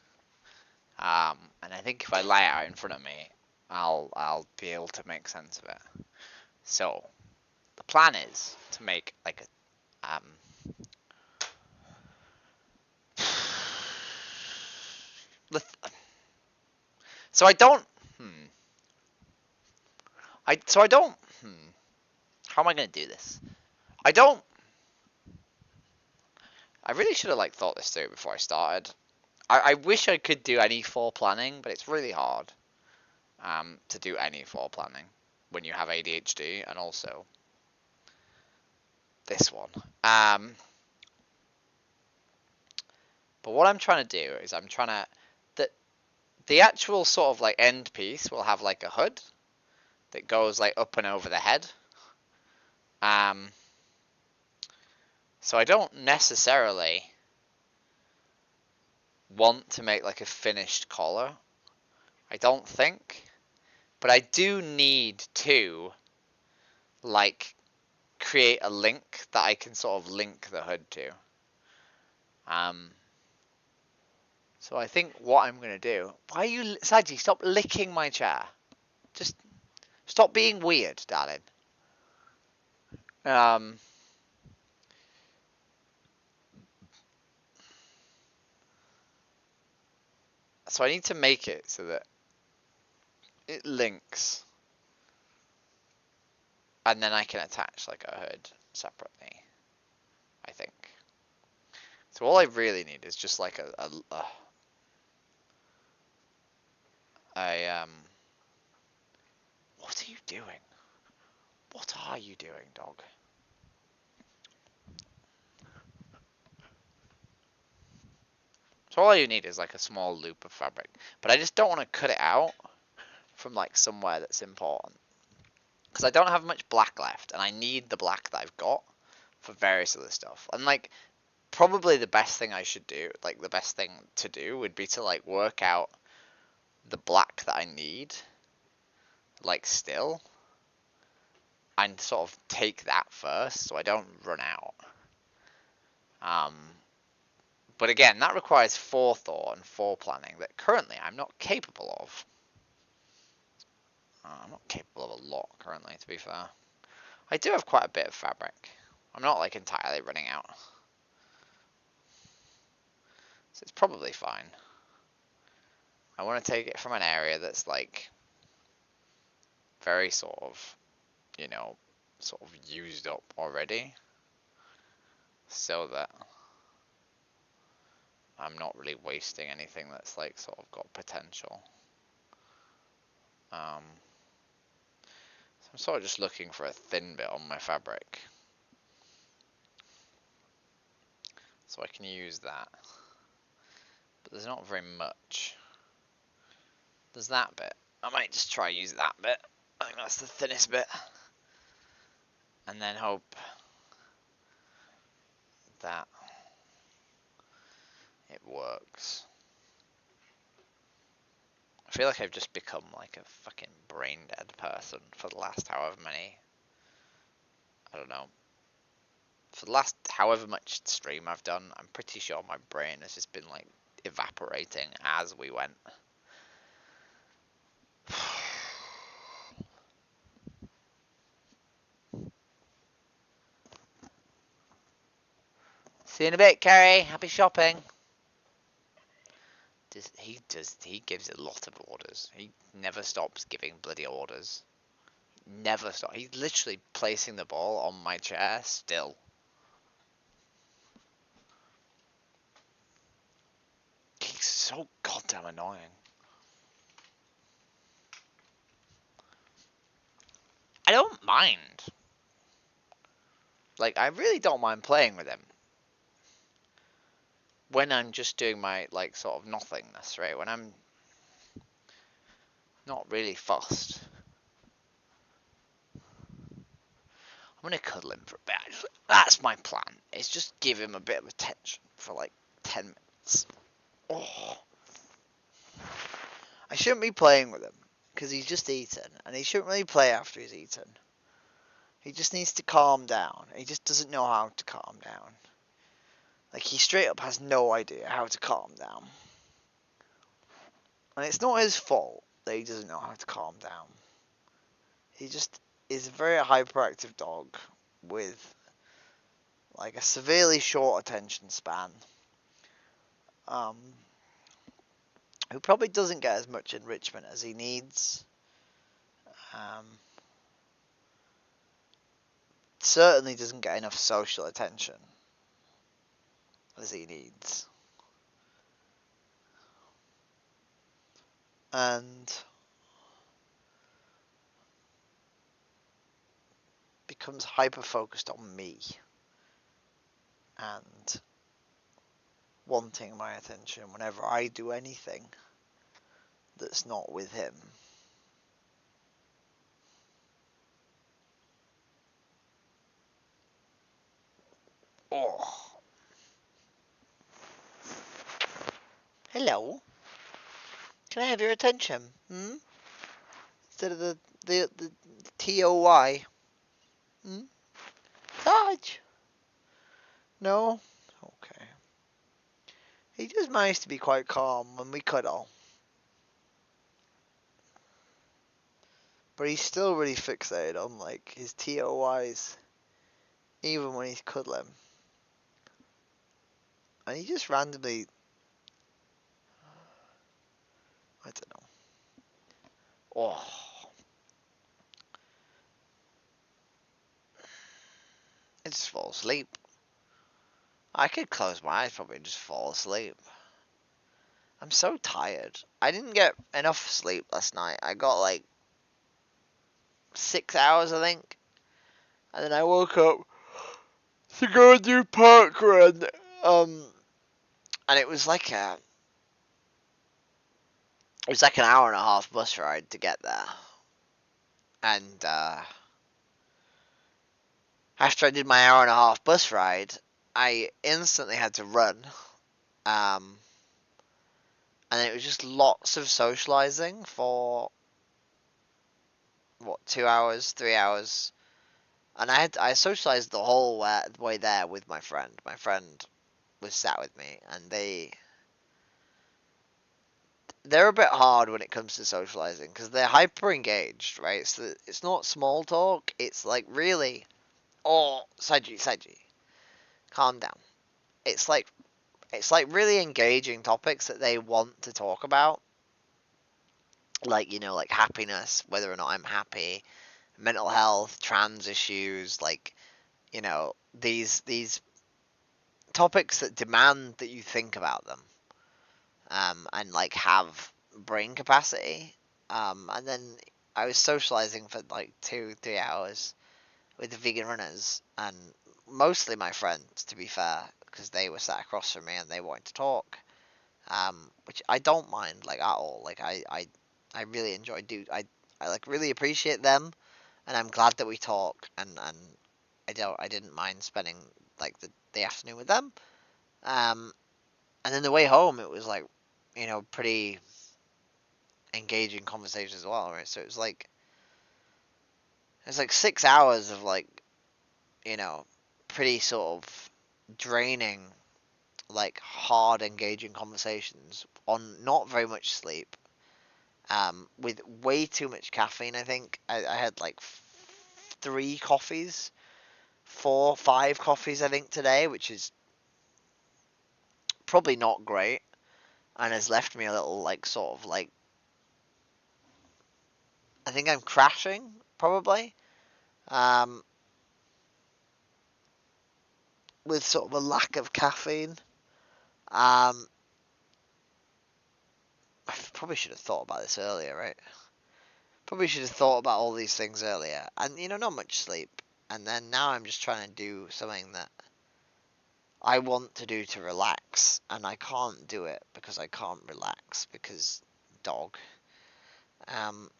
And I think if I lay out in front of me, I'll be able to make sense of it. So the plan is to make like a so I don't I don't how am I gonna do this? I don't I really should have like thought this through before I started. I wish I could do any planning, but it's really hard to do any planning when you have ADHD and also this one. But what I'm trying to do is I'm trying to the actual sort of like end piece will have like a hood that goes like up and over the head. So I don't necessarily want to make like a finished collar. I don't think, but I do need to like create a link that I can sort of link the hood to. So I think what I'm gonna do. Why are you, Saji? Stop licking my chair. Just stop being weird, darling. So I need to make it so that it links, and then I can attach like a hood separately. I think. So all I really need is just like a What are you doing? What are you doing, dog? So all you need is like a small loop of fabric, but I just don't want to cut it out from like somewhere that's important because I don't have much black left, and I need the black that I've got for various other stuff. And like probably the best thing I should do, like the best thing to do, would be to like work out the black that I need, like still, and sort of take that first so I don't run out. But again, that requires forethought and foreplanning that currently I'm not capable of. I'm not capable of a lot currently, to be fair. I do have quite a bit of fabric. I'm not like entirely running out. So it's probably fine. I want to take it from an area that's like very sort of, sort of used up already. So that I'm not really wasting anything that's like sort of got potential. So I'm sort of just looking for a thin bit on my fabric. So I can use that. But there's not very much. There's that bit. I might just try use that bit. I think that's the thinnest bit. And then hope that it works. I feel like I've just become like a fucking brain dead person for the last however many, I don't know, for the last however much stream I've done. I'm pretty sure my brain has just been like evaporating as we went. See you in a bit, Kerry. Happy shopping. He gives a lot of orders. He never stops giving bloody orders. Never stop. He's literally placing the ball on my chair still. He's so goddamn annoying. I don't mind. Like, I really don't mind playing with him. When I'm just doing my, like, sort of nothingness, right? When I'm not really fussed. I'm gonna cuddle him for a bit. That's my plan. Is just give him a bit of attention for like 10 minutes. Oh. I shouldn't be playing with him because he's just eaten, and he shouldn't really play after he's eaten. He just needs to calm down. He just doesn't know how to calm down. Like, he straight up has no idea how to calm down. And it's not his fault that he doesn't know how to calm down. He just is a very hyperactive dog with like a severely short attention span. Um, who probably doesn't get as much enrichment as he needs. Um, certainly doesn't get enough social attention as he needs. And becomes hyper focused on me and wanting my attention whenever I do anything that's not with him. Oh, hello. Can I have your attention? Instead of the TOY. Dodge. No? Okay. He just managed to be quite calm when we cuddle. But he's still really fixated on like his TOYs, even when he's cuddling. And he just randomly, I don't know. Oh, I just fall asleep. I could close my eyes probably and just fall asleep. I'm so tired. I didn't get enough sleep last night. I got like 6 hours, I think. And then I woke up to go and do parkrun. And it was like an hour and a half bus ride to get there. And after I did my hour and a half bus ride, I instantly had to run. And it was just lots of socializing for 2 hours, 3 hours. And I socialized the whole way there with my friend. My friend was sat with me, and they're a bit hard when it comes to socializing because they're hyper engaged, right? So it's not small talk. It's like really, oh, Saji, calm down. It's like really engaging topics that they want to talk about, like like happiness, whether or not I'm happy, mental health, trans issues, like these topics that demand that you think about them, and like have brain capacity. And then I was socializing for like 2-3 hours with the vegan runners, and mostly my friends, to be fair, because they were sat across from me and they wanted to talk, which I don't mind like at all. Like I really enjoy I like really appreciate them, and I'm glad that we talk, and I didn't mind spending like the afternoon with them. Um, and then the way home, it was like pretty engaging conversation as well, right? So it was like 6 hours of like pretty sort of draining, like hard engaging conversations on not very much sleep, with way too much caffeine. I think I had like 3 coffees, 4, 5 coffees I think today, which is probably not great, and has left me a little like sort of like, I think I'm crashing probably, um, with sort of a lack of caffeine. Um, I probably should have thought about this earlier, right? Probably should have thought about all these things earlier. And, not much sleep. And then now I'm just trying to do something that I want to do to relax. And I can't do it because I can't relax because dog. Um,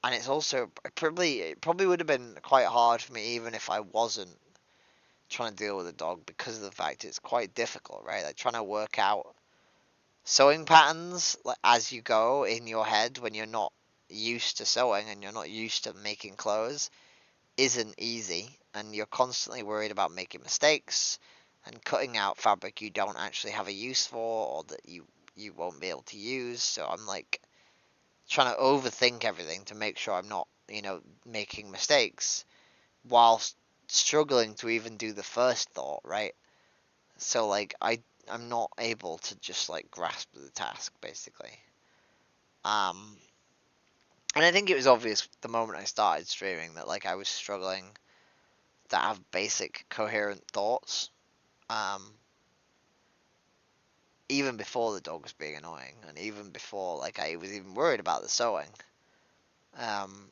and it's also it probably would have been quite hard for me even if I wasn't trying to deal with a dog, because of the fact it's quite difficult, right? Like trying to work out sewing patterns like as you go in your head when you're not used to sewing and you're not used to making clothes isn't easy, and you're constantly worried about making mistakes, and cutting out fabric you don't actually have a use for, or that you won't be able to use. So I'm like trying to overthink everything to make sure I'm not, making mistakes whilst struggling to even do the first thought, right? So like I'm not able to just like grasp the task basically. Um and I think it was obvious the moment I started streaming that like I was struggling to have basic coherent thoughts. Um Even before the dog was being annoying, and even before like I was even worried about the sewing. Um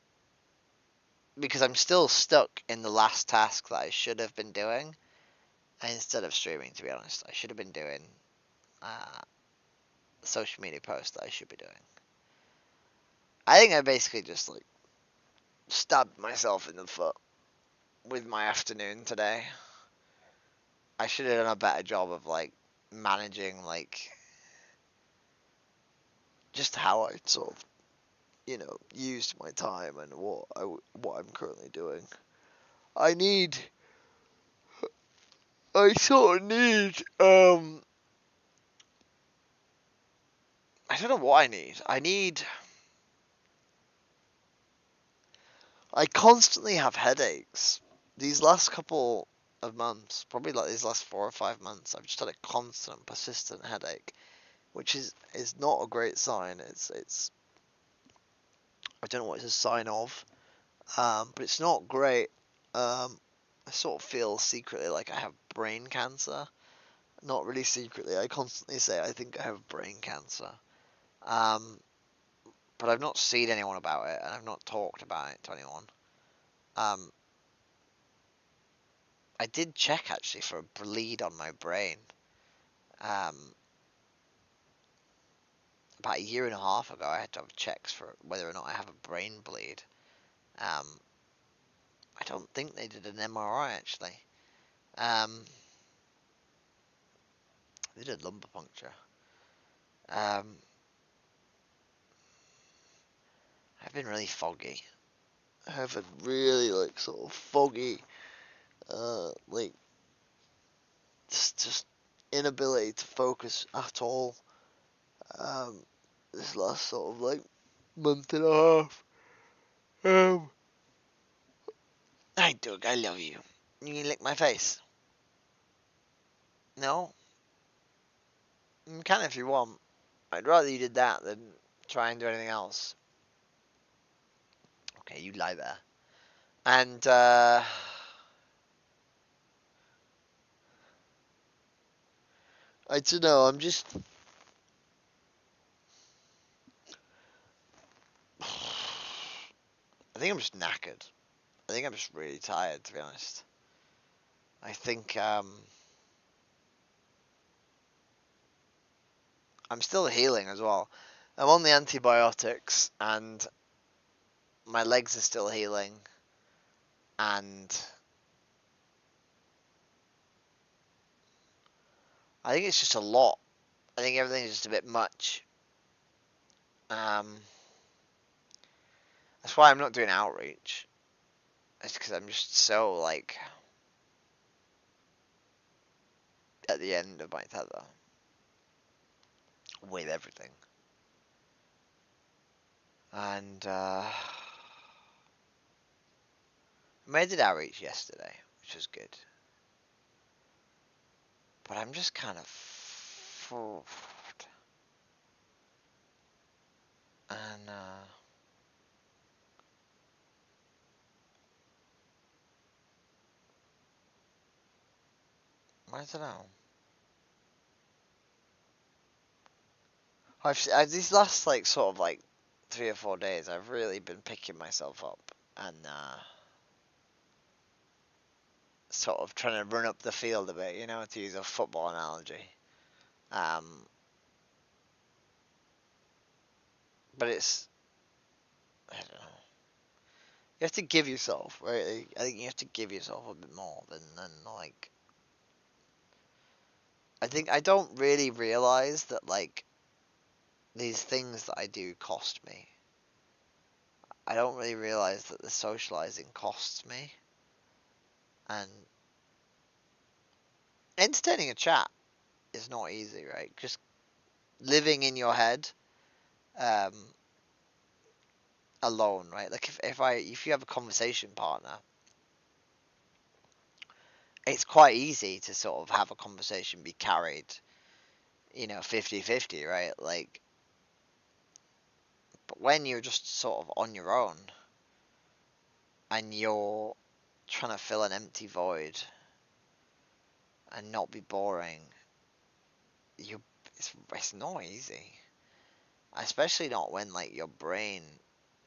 because I'm still stuck in the last task that I should have been doing instead of streaming, to be honest. I should have been doing uh social media posts that I should be doing. I think I basically just like stabbed myself in the foot with my afternoon today. I should have done a better job of like managing like just how I sort of used my time and what I'm currently doing. I need I sort of need I don't know what I need. I constantly have headaches. These last couple of months, probably like these last 4 or 5 months, I've just had a constant, persistent headache, which is not a great sign. It's I don't know what it's a sign of, but it's not great. I sort of feel secretly like I have brain cancer. Not really secretly. I constantly say I think I have brain cancer. Um, but I've not seen anyone about it, and I've not talked about it to anyone. Um, I did check actually for a bleed on my brain. Um, about a year and a half ago, I had to have checks for whether or not I have a brain bleed. Um, I don't think they did an MRI actually. Um, they did lumbar puncture. Um, I've been really foggy. I have a really like sort of foggy, like just inability to focus at all. Um, this last sort of like month and a half. Um, Hi Doug, I love you. You can lick my face. No, you can if you want. I'd rather you did that than try and do anything else. Okay, you lie there. And I don't know. I think I'm just knackered. I think I'm just really tired, to be honest. I think I'm still healing as well. I'm on the antibiotics, and my legs are still healing, and I think it's just a lot. I think everything's just a bit much. Um, that's why I'm not doing outreach. It's because I'm just so like at the end of my tether with everything. And I did outreach yesterday, which was good. But I'm just kind of and I don't know. These last like sort of like 3 or 4 days, I've really been picking myself up and sort of trying to run up the field a bit, to use a football analogy. Um, but I don't know. You have to give yourself, right? I think you have to give yourself a bit more than like. I think I don't really realize that like these things that I do cost me. I don't really realize that the socializing costs me, and entertaining a chat is not easy, right? Just living in your head, um, alone, right? Like if you have a conversation partner, it's quite easy to sort of have a conversation be carried, 50-50, right? Like, but when you're just sort of on your own and you're trying to fill an empty void and not be boring, you it's not easy. Especially not when like your brain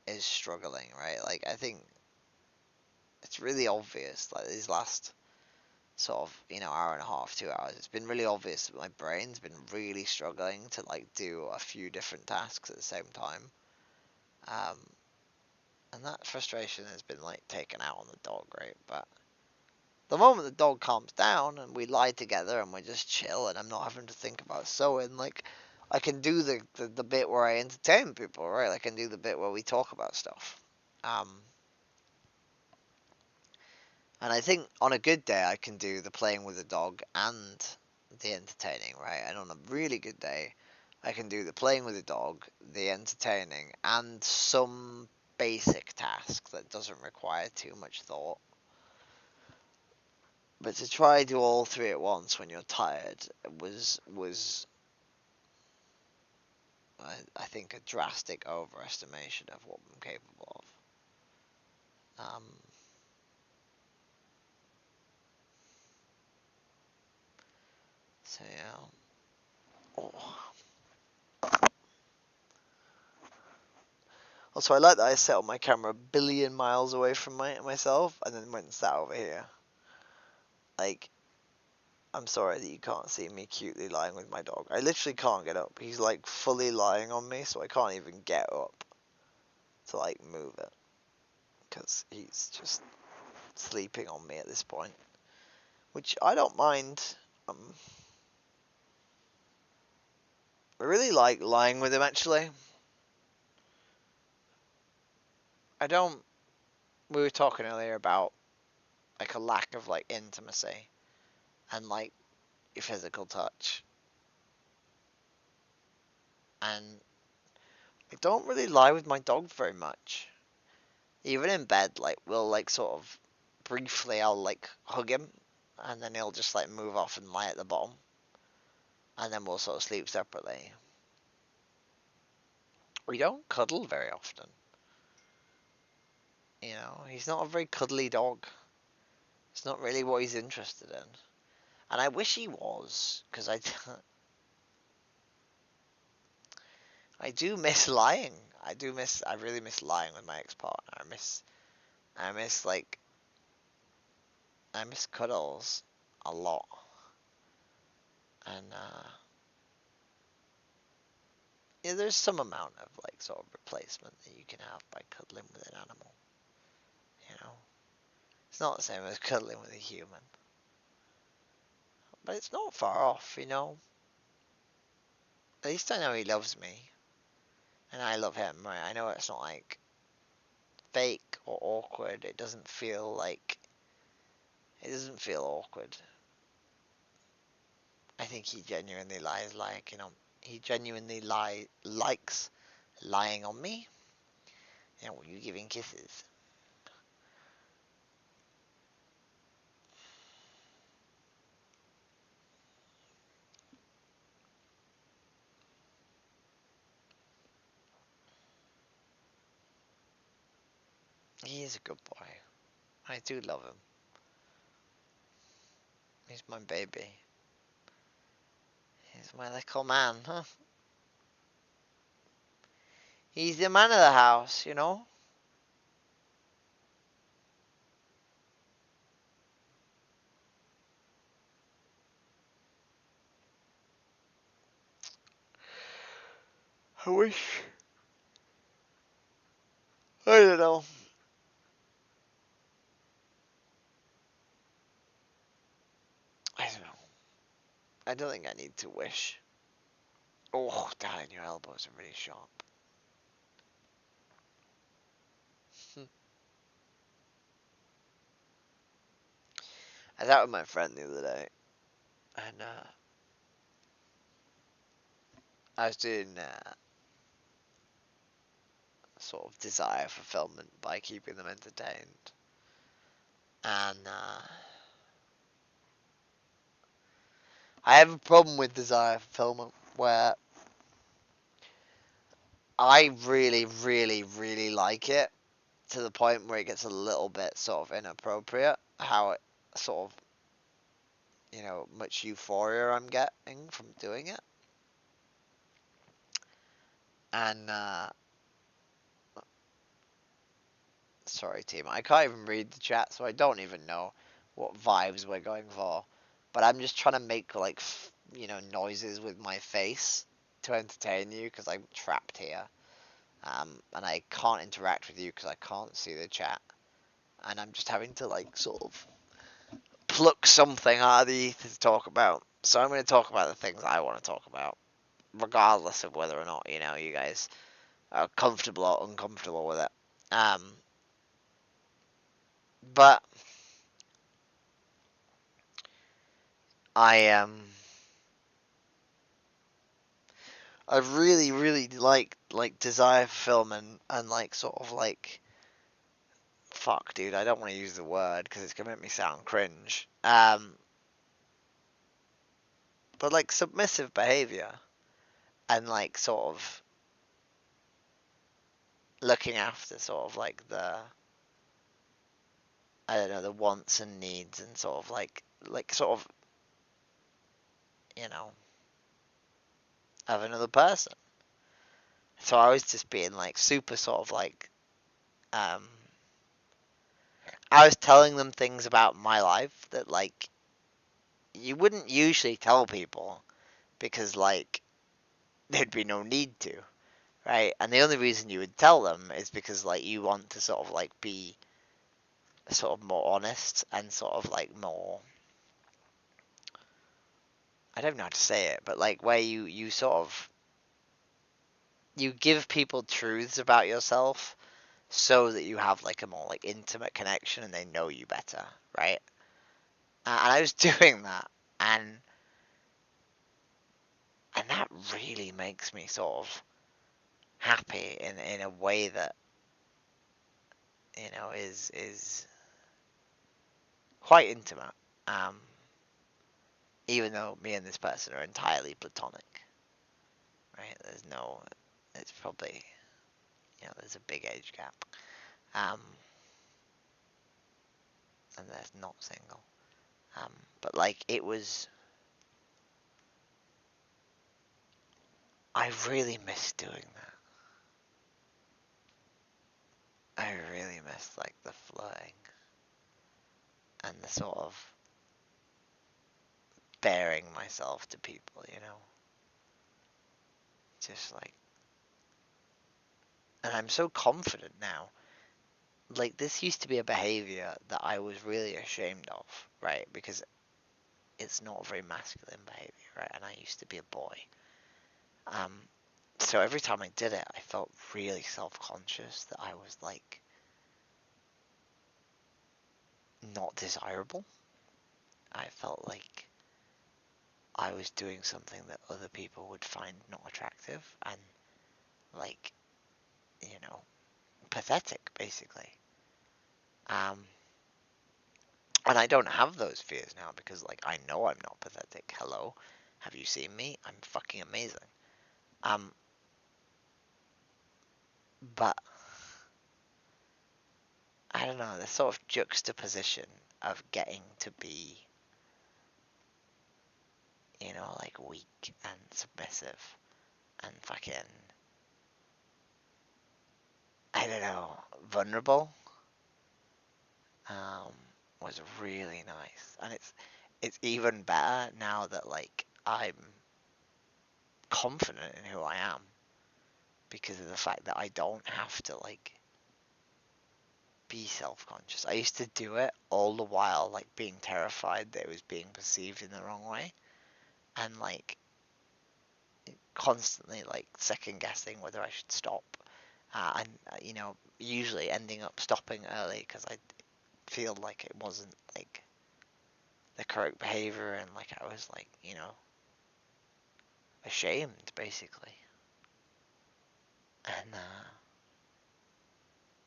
is struggling, right? Like I think it's really obvious like these last sort of hour and a half, 2 hours, it's been really obvious that my brain's been really struggling to like do a few different tasks at the same time, um, and that frustration has been like taken out on the dog, right? But the moment the dog calms down and we lie together and we just chill and I'm not having to think about sewing, like I can do the bit where I entertain people, right? I can do the bit where we talk about stuff. And I think on a good day, I can do the playing with the dog and the entertaining, right? And on a really good day, I can do the playing with the dog, the entertaining, and some basic task that doesn't require too much thought. But to try do all three at once when you're tired was I think a drastic overestimation of what I'm capable of. So yeah. Oh. Also, I like that I set up my camera a billion miles away from myself and then went and sat over here. Like, I'm sorry that you can't see me cutely lying with my dog. I literally can't get up. He's like fully lying on me, so I can't even get up to like move it. Because he's just sleeping on me at this point. Which I don't mind. I really like lying with him actually. I don't. We were talking earlier about like a lack of like intimacy and like physical touch. And I don't really lie with my dog very much. Even in bed, like we'll like sort of briefly I'll like hug him and then he'll just like move off and lie at the bottom. And then we'll sort of sleep separately. We don't cuddle very often. He's not a very cuddly dog. It's not really what he's interested in. And I wish he was, because I do miss lying. I really miss lying with my ex-partner. I miss like, I miss cuddles a lot. And, yeah, there's some amount of like sort of replacement that you can have by cuddling with an animal. You know, it's not the same as cuddling with a human, but it's not far off. At least I know he loves me, and I love him. Right? I know it's not like fake or awkward. It doesn't feel awkward. I think he genuinely he genuinely likes lying on me. When you giving kisses. He is a good boy. I do love him. He's my baby. He's my little man, huh? He's the man of the house. I wish. I don't know. I don't know. I don't think I need to wish. Oh, darling, your elbows are really sharp. I was out with my friend the other day, And I was doing sort of desire fulfillment by keeping them entertained. And I have a problem with desire fulfillment where I really, really, really like it to the point where it gets a little bit sort of inappropriate. How it sort of, much euphoria I'm getting from doing it. And sorry, team, I can't even read the chat, so I don't even know what vibes we're going for. But I'm just trying to make like noises with my face to entertain you because I'm trapped here. And I can't interact with you because I can't see the chat, and I'm just having to like sort of pluck something out of the ether to talk about. So I'm going to talk about the things I want to talk about, regardless of whether or not you guys are comfortable or uncomfortable with it. But I I really really like desire fulfillment and like sort of like fuck, dude. I don't want to use the word because it's gonna make me sound cringe. But like submissive behavior and like sort of looking after sort of like the I don't know the wants and needs and sort of like sort of you know of another person. So I was just being like super sort of like um I was telling them things about my life that like you wouldn't usually tell people because like there'd be no need to, right? And the only reason you would tell them is because like you want to sort of like be sort of more honest and sort of like more I don't know how to say it, but like where you sort of you give people truths about yourself so that you have like a more like intimate connection and they know you better, right? And I was doing that, and that really makes me sort of happy in a way that is quite intimate. Um, Even though me and this person are entirely platonic, right? It's probably there's a big age gap, um, and they're not single. But like it was, I really miss doing that. I really miss like the flirting and the sort of bearing myself to people. Just like, and I'm so confident now. Like this used to be a behavior that I was really ashamed of, right? Because it's not a very masculine behavior, right? And I used to be a boy. Um, so every time I did it, I felt really self-conscious that I was like not desirable. I felt like I was doing something that other people would find not attractive and like, you know, pathetic basically. Um, and I don't have those fears now because like I know I'm not pathetic. Hello, have you seen me? I'm fucking amazing. Um, but I don't know, the sort of juxtaposition of getting to be, like weak and submissive and fucking, I don't know, vulnerable, um, was really nice. And it's even better now that like I'm confident in who I am because of the fact that I don't have to like be self-conscious. I used to do it all the while like being terrified that it was being perceived in the wrong way and like constantly like second guessing whether I should stop and usually ending up stopping early because I feel like it wasn't like the correct behavior, and like I was like, ashamed basically. And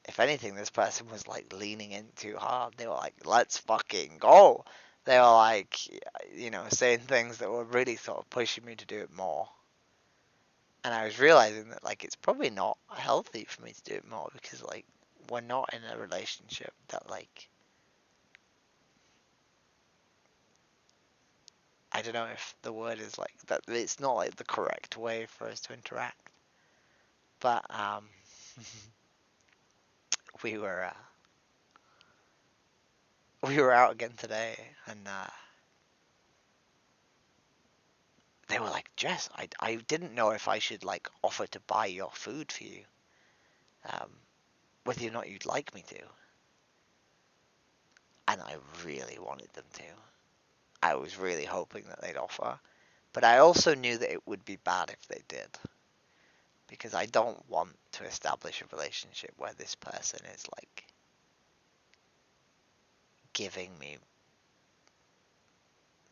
if anything, this person was like leaning in too hard. They were like, let's fucking go. They were like, saying things that were really sort of pushing me to do it more. And I was realizing that like it's probably not healthy for me to do it more, because like we're not in a relationship that like, I don't know if the word is like that, it's not like the correct way for us to interact. But we were we were out again today, and they were like, Jess, I didn't know if I should like offer to buy your food for you, um, whether or not you'd like me to. And I really wanted them to. I was really hoping that they'd offer, but I also knew that it would be bad if they did, because I don't want to establish a relationship where this person is like giving me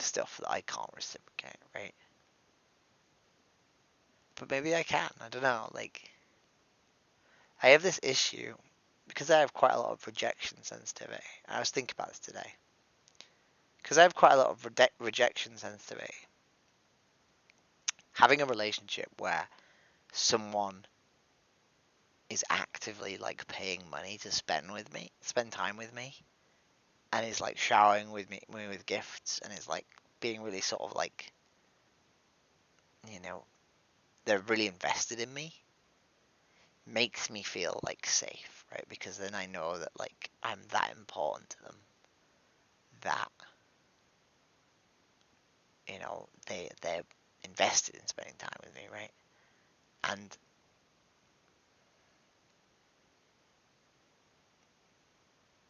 stuff that I can't reciprocate, right? But maybe I can. I don't know. Like, I have this issue because I have quite a lot of rejection sensitivity. I was thinking about this today. Because I have quite a lot of rejection sensitivity. Having a relationship where someone is actively like paying money to spend time with me, and is like showering me with gifts, and is like being really sort of like, you know, they're really invested in me, makes me feel like safe, right? Because then I know that like I'm that important to them, that they're invested in spending time with me, right? And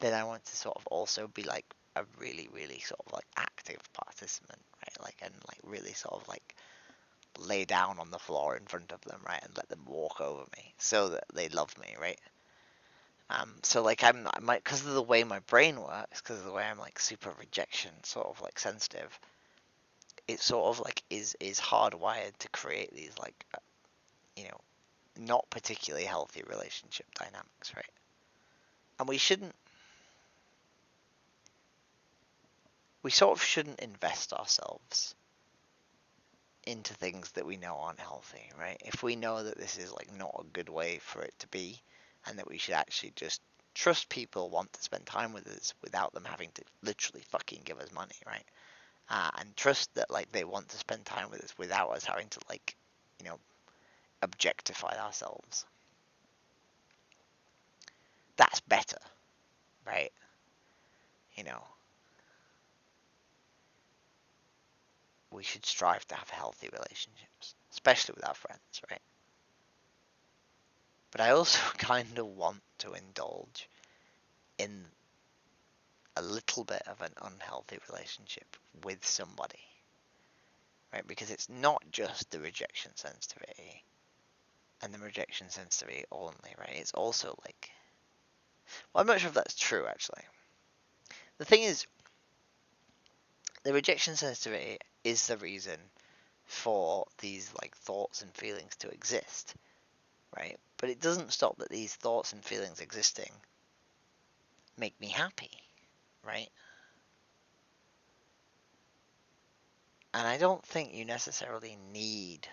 then I want to sort of also be like a really, really sort of like active participant, right? Like, and like really sort of like lay down on the floor in front of them, right? And let them walk over me so that they love me, right? So like I might, because of the way my brain works, because of the way I'm like super rejection sort of like sensitive, it sort of like is hardwired to create these like, you know, not particularly healthy relationship dynamics, right? And we sort of shouldn't invest ourselves into things that we know aren't healthy, right? If we know that this is like not a good way for it to be, and that we should actually just trust people want to spend time with us without them having to literally fucking give us money, right? And trust that like they want to spend time with us without us having to like, objectify ourselves. That's better, right? You know, we should strive to have healthy relationships, especially with our friends, right? But I also kind of want to indulge in a little bit of an unhealthy relationship with somebody, right? Because it's not just the rejection sensitivity and the rejection sensitivity only, right? It's also like, well, I'm not sure if that's true actually. The thing is, the rejection sensitivity is the reason for these like thoughts and feelings to exist, right? But it doesn't stop that these thoughts and feelings existing make me happy, right? And I don't think you necessarily need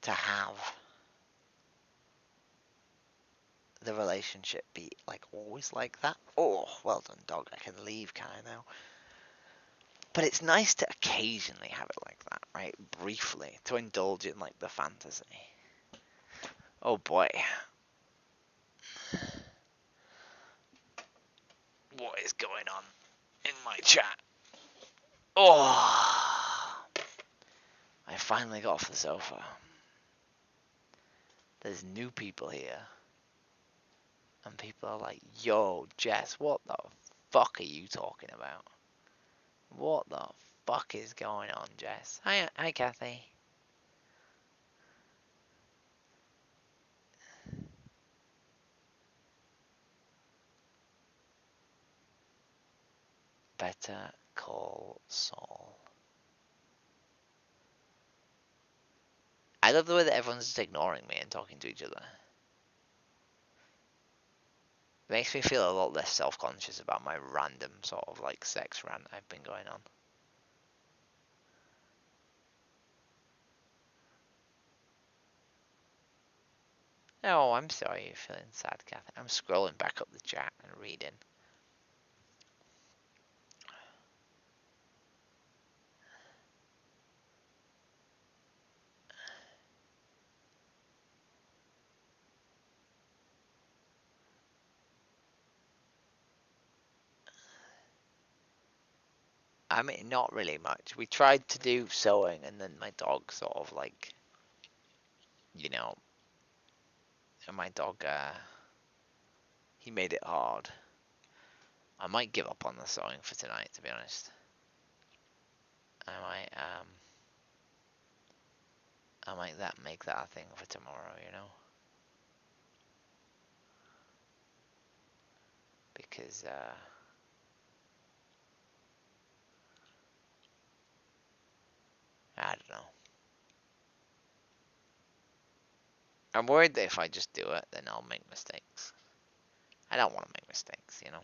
to have the relationship be like always like that. Oh, well done, dog. I can leave, can I now? But it's nice to occasionally have it like that, right? Briefly, to indulge in like the fantasy. Oh boy. What is going on in my chat? Oh, I finally got off the sofa. There's new people here. And people are like, yo, Jess, what the fuck are you talking about? What the fuck is going on, Jess? Hi, Kathy. Better Call Saul. I love the way that everyone's just ignoring me and talking to each other. It makes me feel a lot less self-conscious about my random sort of like sex rant I've been going on. Oh, I'm sorry you're feeling sad, Kathy. I'm scrolling back up the chat and reading. I mean, not really much. We tried to do sewing, and then my dog sort of like, you know, and my dog, he made it hard. I might give up on the sewing for tonight, to be honest. I might make that a thing for tomorrow, you know? Because, I don't know. I'm worried that if I just do it, then I'll make mistakes. I don't want to make mistakes, you know?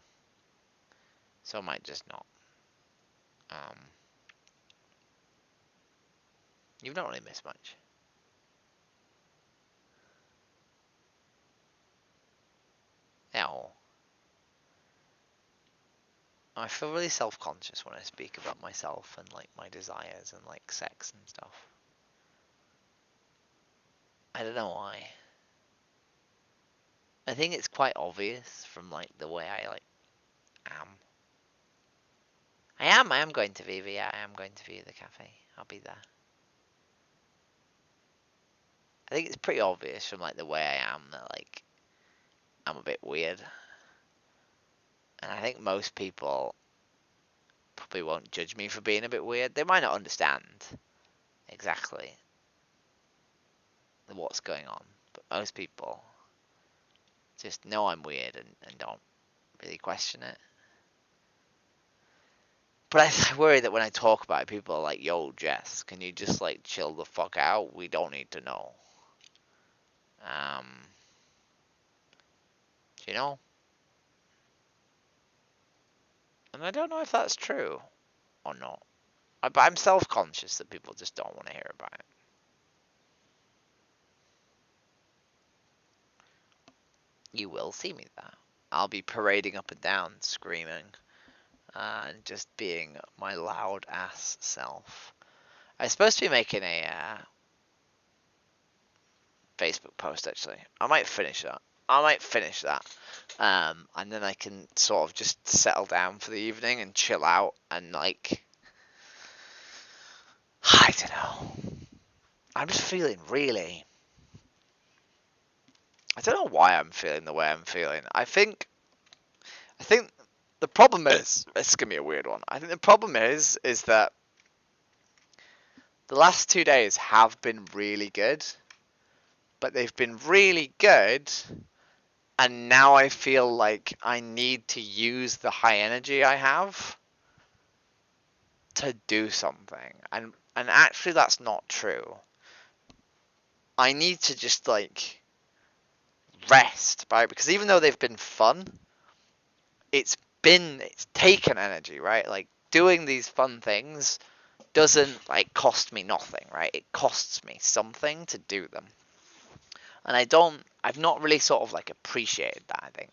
So I might just not. You've not really missed much. Yeah. I feel really self-conscious when I speak about myself and like my desires and like sex and stuff. I don't know why. I think it's quite obvious from like the way I like am. I am going to Viva, yeah, I am going to Viva the cafe. I'll be there. I think it's pretty obvious from like the way I am that like I'm a bit weird. And I think most people probably won't judge me for being a bit weird. They might not understand exactly what's going on, but most people just know I'm weird and don't really question it. But I worry that when I talk about it, people are like, yo, Jess, can you just like chill the fuck out? We don't need to know. You know? And I don't know if that's true or not. But I'm self-conscious that people just don't want to hear about it. You will see me there. I'll be parading up and down, screaming, and just being my loud ass self. I was supposed to be making a Facebook post actually. I might finish that. And then I can sort of just settle down for the evening and chill out and like, I don't know. I'm just feeling really. I don't know why I'm feeling the way I'm feeling. I think the problem is, it's gonna be a weird one. I think the problem is that the last 2 days have been really good, but they've been really good, and now I feel like I need to use the high energy I have to do something, and actually that's not true. I need to just like rest, right? Because even though they've been fun, it's taken energy, right? Like doing these fun things doesn't like cost me nothing, right? It costs me something to do them. And I've not really sort of like appreciated that, I think.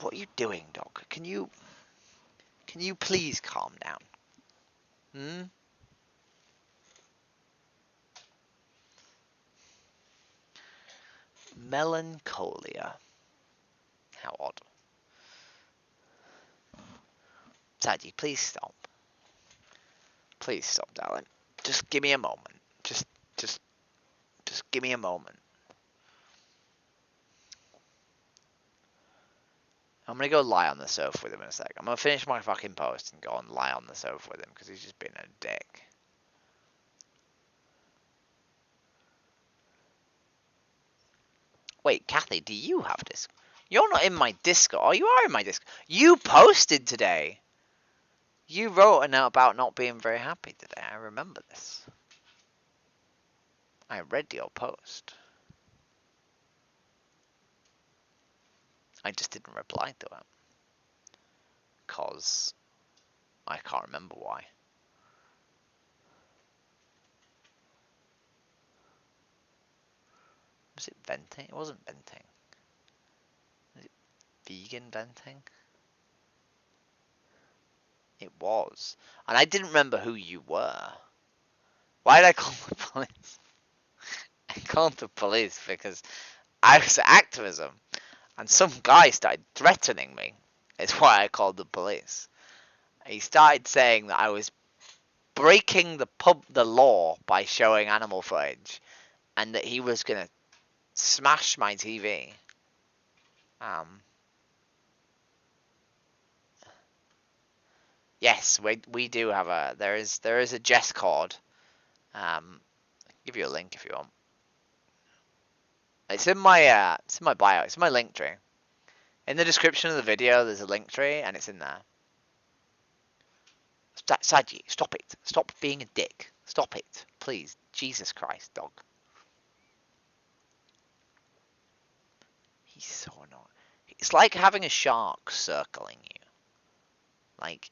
What are you doing, dog? Can you please calm down? Hmm? Melancholia. How odd. Sadie, please stop. Please stop, darling. Just give me a moment. Just give me a moment. I'm gonna go lie on the sofa with him in a sec. I'm gonna finish my fucking post and go and lie on the sofa with him because he's just being a dick. Wait, Kathy, do you have Discord? You're not in my Discord. Oh, you are in my Discord. You posted today. You wrote a note about not being very happy today. I remember this. I read your post. I just didn't reply to it. Because I can't remember why. Was it venting? It wasn't venting. Was it vegan venting? It was. And I didn't remember who you were. Why did I call the police? I called the police because I was activism. And some guy started threatening me. Is why I called the police. He started saying that I was breaking the law by showing animal footage, and that he was gonna smash my TV. Yes, we do have a there is a Discord. I'll give you a link if you want. It's in my bio. It's in my link tree. In the description of the video, there's a link tree, and it's in there. Saji, stop it. Stop being a dick. Stop it, please. Jesus Christ, dog. He's so annoying. It's like having a shark circling you. Like,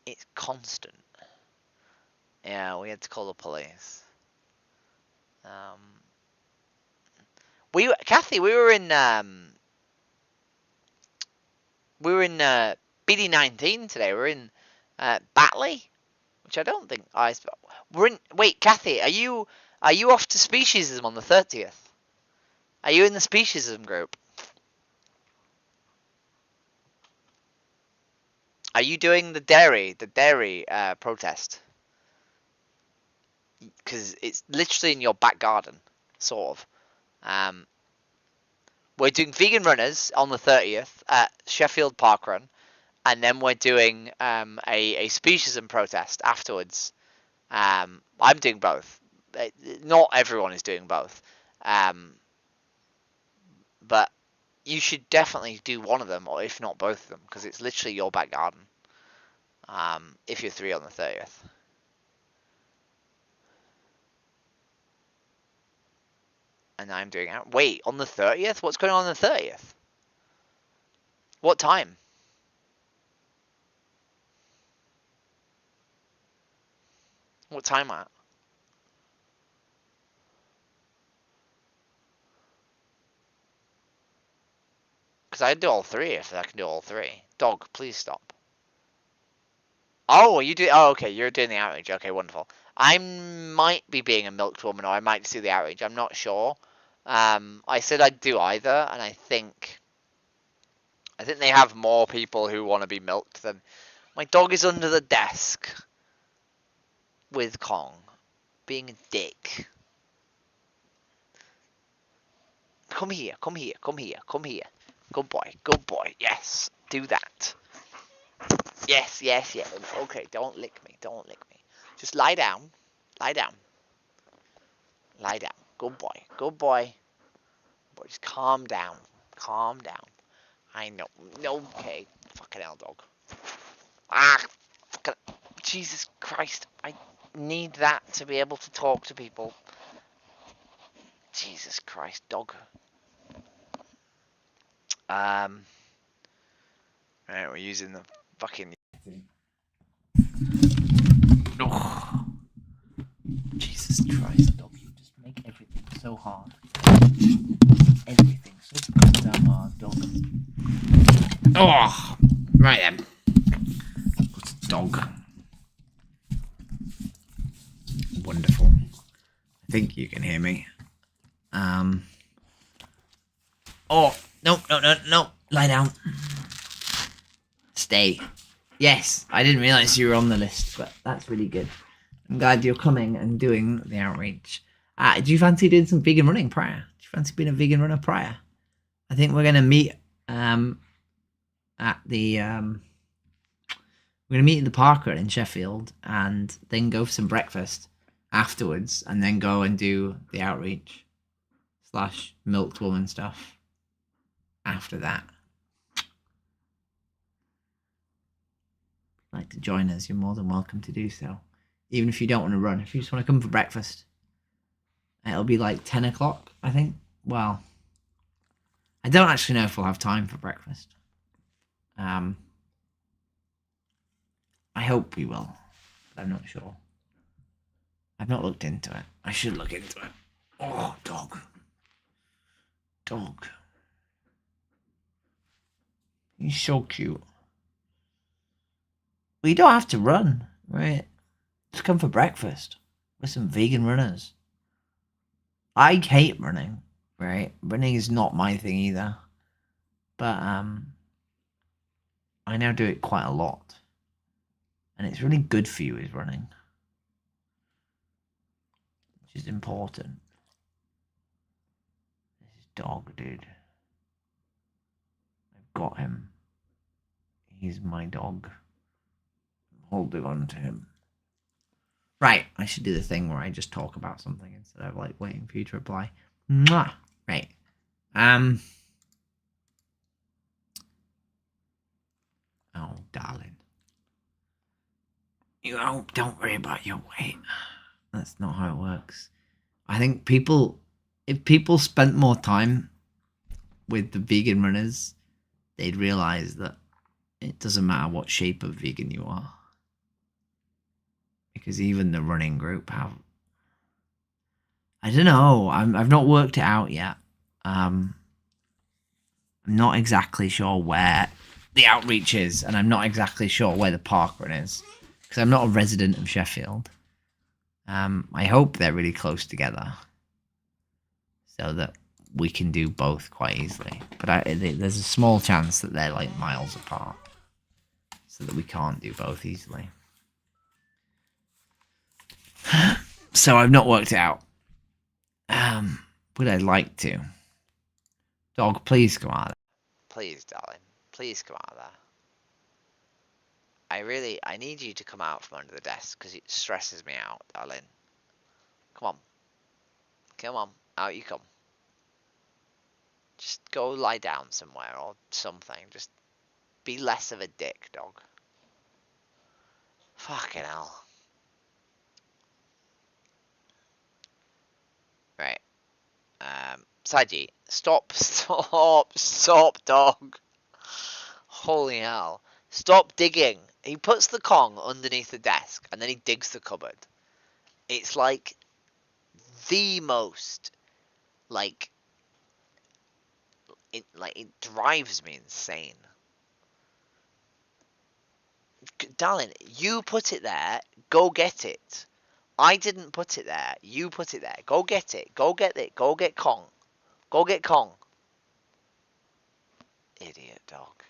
it's constant. Yeah, we had to call the police. Kathy, we were in BD19 today. We're in Batley, which I don't think we're in. Wait, Kathy, are you off to Speciesism on the 30th? Are you in the Speciesism group? Are you doing the dairy protest? Because it's literally in your back garden, sort of. We're doing vegan runners on the 30th at Sheffield Park Run, and then we're doing a speciesism protest afterwards. I'm doing both. Not everyone is doing both, but you should definitely do one of them, or if not both of them, because it's literally your back garden. If you're 3 on the 30th. And I'm doing it. Wait, on the 30th? What's going on the 30th? What time? What time at? Because I'd do all 3 if I can do all 3. Dog, please stop. Oh, you do. Oh, okay. You're doing the outreach. Okay, wonderful. I might be being a milked woman, or I might just do the outreach. I'm not sure. I said I'd do either, and I think they have more people who want to be milked than. My dog is under the desk with Kong, being a dick. Come here, come here, come here, come here. Good boy, good boy. Yes, do that. Yes, yes, yes. Okay, don't lick me, don't lick me. Just lie down, lie down. Lie down. Good boy, good boy. Boy, just calm down, calm down. I know, no, okay. Fucking hell, dog. Ah, fucking, Jesus Christ. I need that to be able to talk to people. Jesus Christ, dog. Right, we're using the fucking. Oh. Jesus Christ, dog, you just make everything so hard. Everything so goddamn hard, dog. Oh, right then. What's a dog? Wonderful. I think you can hear me. Oh, no, no, no, no. Lie down. Stay. Yes, I didn't realise you were on the list, but that's really good. I'm glad you're coming and doing the outreach. Do you fancy doing some vegan running prior? Do you fancy being a vegan runner prior? I think we're going to meet at the... we're going to meet at the park run in Sheffield and then go for some breakfast afterwards, and then go and do the outreach / milked woman stuff after that. If you'd like to join us, you're more than welcome to do so. Even if you don't want to run, if you just want to come for breakfast, it'll be like 10 o'clock, I think. Well, I don't actually know if we'll have time for breakfast. I hope we will, but I'm not sure. I've not looked into it. I should look into it. Oh, dog. Dog. He's so cute. Well, you don't have to run, right? Just come for breakfast. We're some vegan runners. I hate running, right? Running is not my thing either. But I now do it quite a lot. And it's really good for you, is running. Which is important. This is dog, dude. I've got him. He's my dog. I'm holding on to him. Right, I should do the thing where I just talk about something instead of like waiting for you to reply. Mwah! Right. Oh, darling. You don't worry about your weight. That's not how it works. I think if people spent more time with the vegan runners, they'd realize that it doesn't matter what shape of vegan you are. Because even the running group have, I don't know, I've not worked it out yet. I'm not exactly sure where the outreach is, and I'm not exactly sure where the park run is, because I'm not a resident of Sheffield. I hope they're really close together, so that we can do both quite easily. But there's a small chance that they're like miles apart, so that we can't do both easily. So I've not worked it out. Would I like to? Dog, please come out. Please, darling. Please come out of there. I need you to come out from under the desk because it stresses me out, darling. Come on. Come on. Out you come. Just go lie down somewhere or something. Just be less of a dick, dog. Fucking hell. Right. Saji, stop, dog. Holy hell. Stop digging. He puts the Kong underneath the desk and then he digs the cupboard. It's like the most, like, it drives me insane. Darling, you put it there, go get it. I didn't put it there, you put it there. Go get it, go get it, go get Kong. Go get Kong. Idiot dog.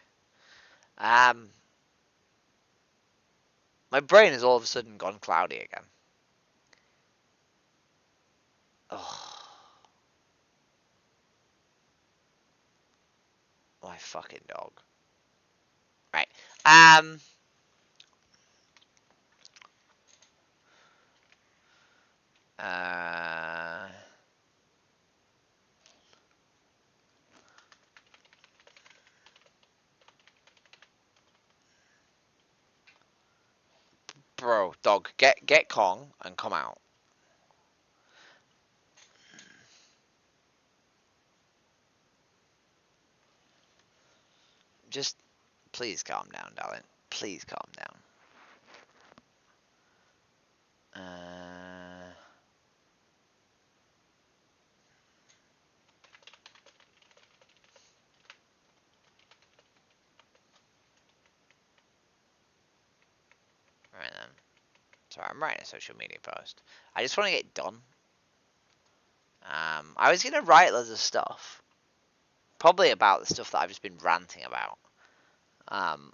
My brain has all of a sudden gone cloudy again. Oh. My fucking dog. Right. Bro, dog, get Kong and come out. Just please calm down, darling. Please calm down. Right then. Sorry, I'm writing a social media post. I just want to get done. I was gonna write loads of stuff, probably about the stuff that I've just been ranting about.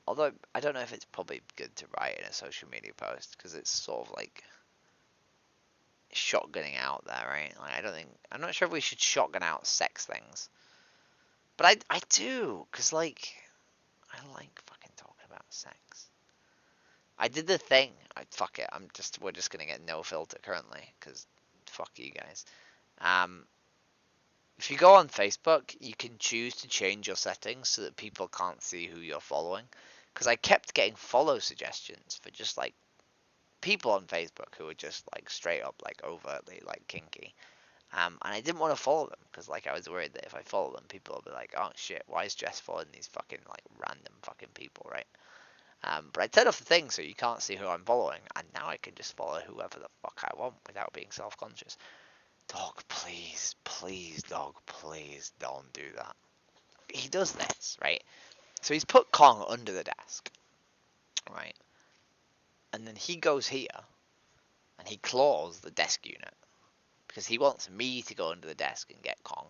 Although I don't know if it's probably good to write in a social media post because it's sort of like shotgunning out there, right? Like I'm not sure if we should shotgun out sex things, but I do because like I like fucking talking about sex. I did the thing. Fuck it. We're just gonna get no filter currently, because fuck you guys. If you go on Facebook, you can choose to change your settings so that people can't see who you're following. Because I kept getting follow suggestions for just like people on Facebook who were just like straight up like overtly like kinky. And I didn't want to follow them because like I was worried that if I follow them, people would be like, oh shit, why is Jess following these fucking like random fucking people, right? But I turned off the thing so you can't see who I'm following, and now I can just follow whoever the fuck I want without being self-conscious. Dog, please, please, dog, please don't do that. He does this, right? So he's put Kong under the desk, right? And then he goes here and he claws the desk unit because he wants me to go under the desk and get Kong.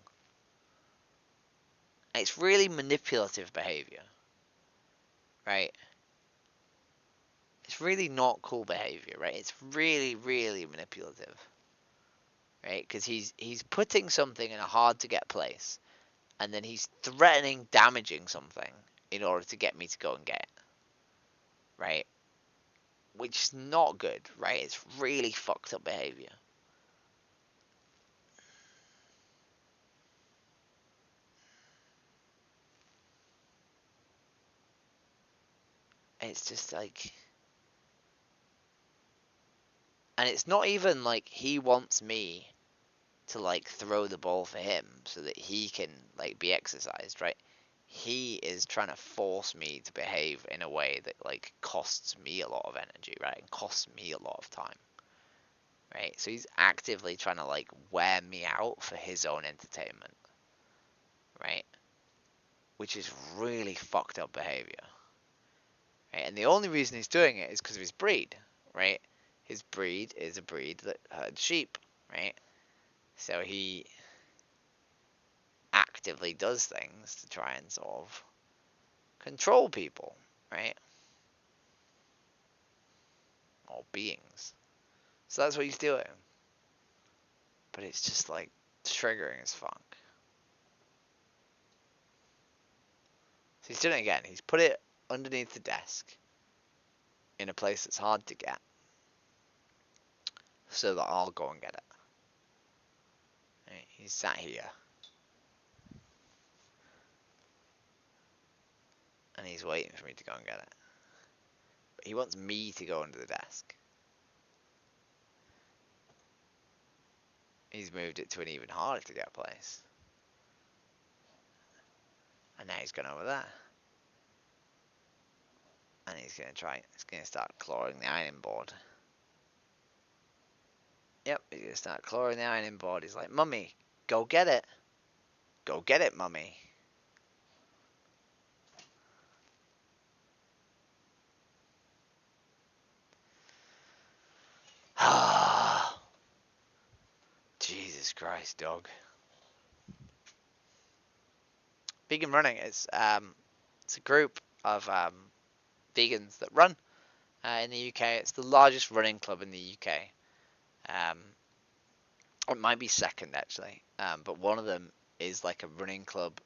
And it's really manipulative behavior, right? It's really not cool behavior, right? It's really, really manipulative, right? Because he's putting something in a hard to get place, and then he's threatening damaging something in order to get me to go and get it, right? Which is not good, right? It's really fucked up behavior. It's just like, and it's not even like he wants me to like throw the ball for him so that he can like be exercised, right? He is trying to force me to behave in a way that like costs me a lot of energy, right? And costs me a lot of time, right? So he's actively trying to like wear me out for his own entertainment, right? Which is really fucked up behavior, right? And the only reason he's doing it is because of his breed, right? His breed is a breed that herds sheep, right? So he actively does things to try and sort of control people, right? Or beings. So that's what he's doing. But it's just like triggering as fuck. So he's doing it again. He's put it underneath the desk in a place that's hard to get so that I'll go and get it. Right? He's sat here and he's waiting for me to go and get it. But he wants me to go under the desk. He's moved it to an even harder to get place. And now he's gone over there. And he's going to start clawing the ironing board. Yep, he's going to start clawing the ironing board. He's like, Mummy, go get it. Go get it, Mummy. Jesus Christ, dog. Vegan Running is it's a group of vegans that run in the UK. It's the largest running club in the UK. It might be second actually, but one of them is like a running club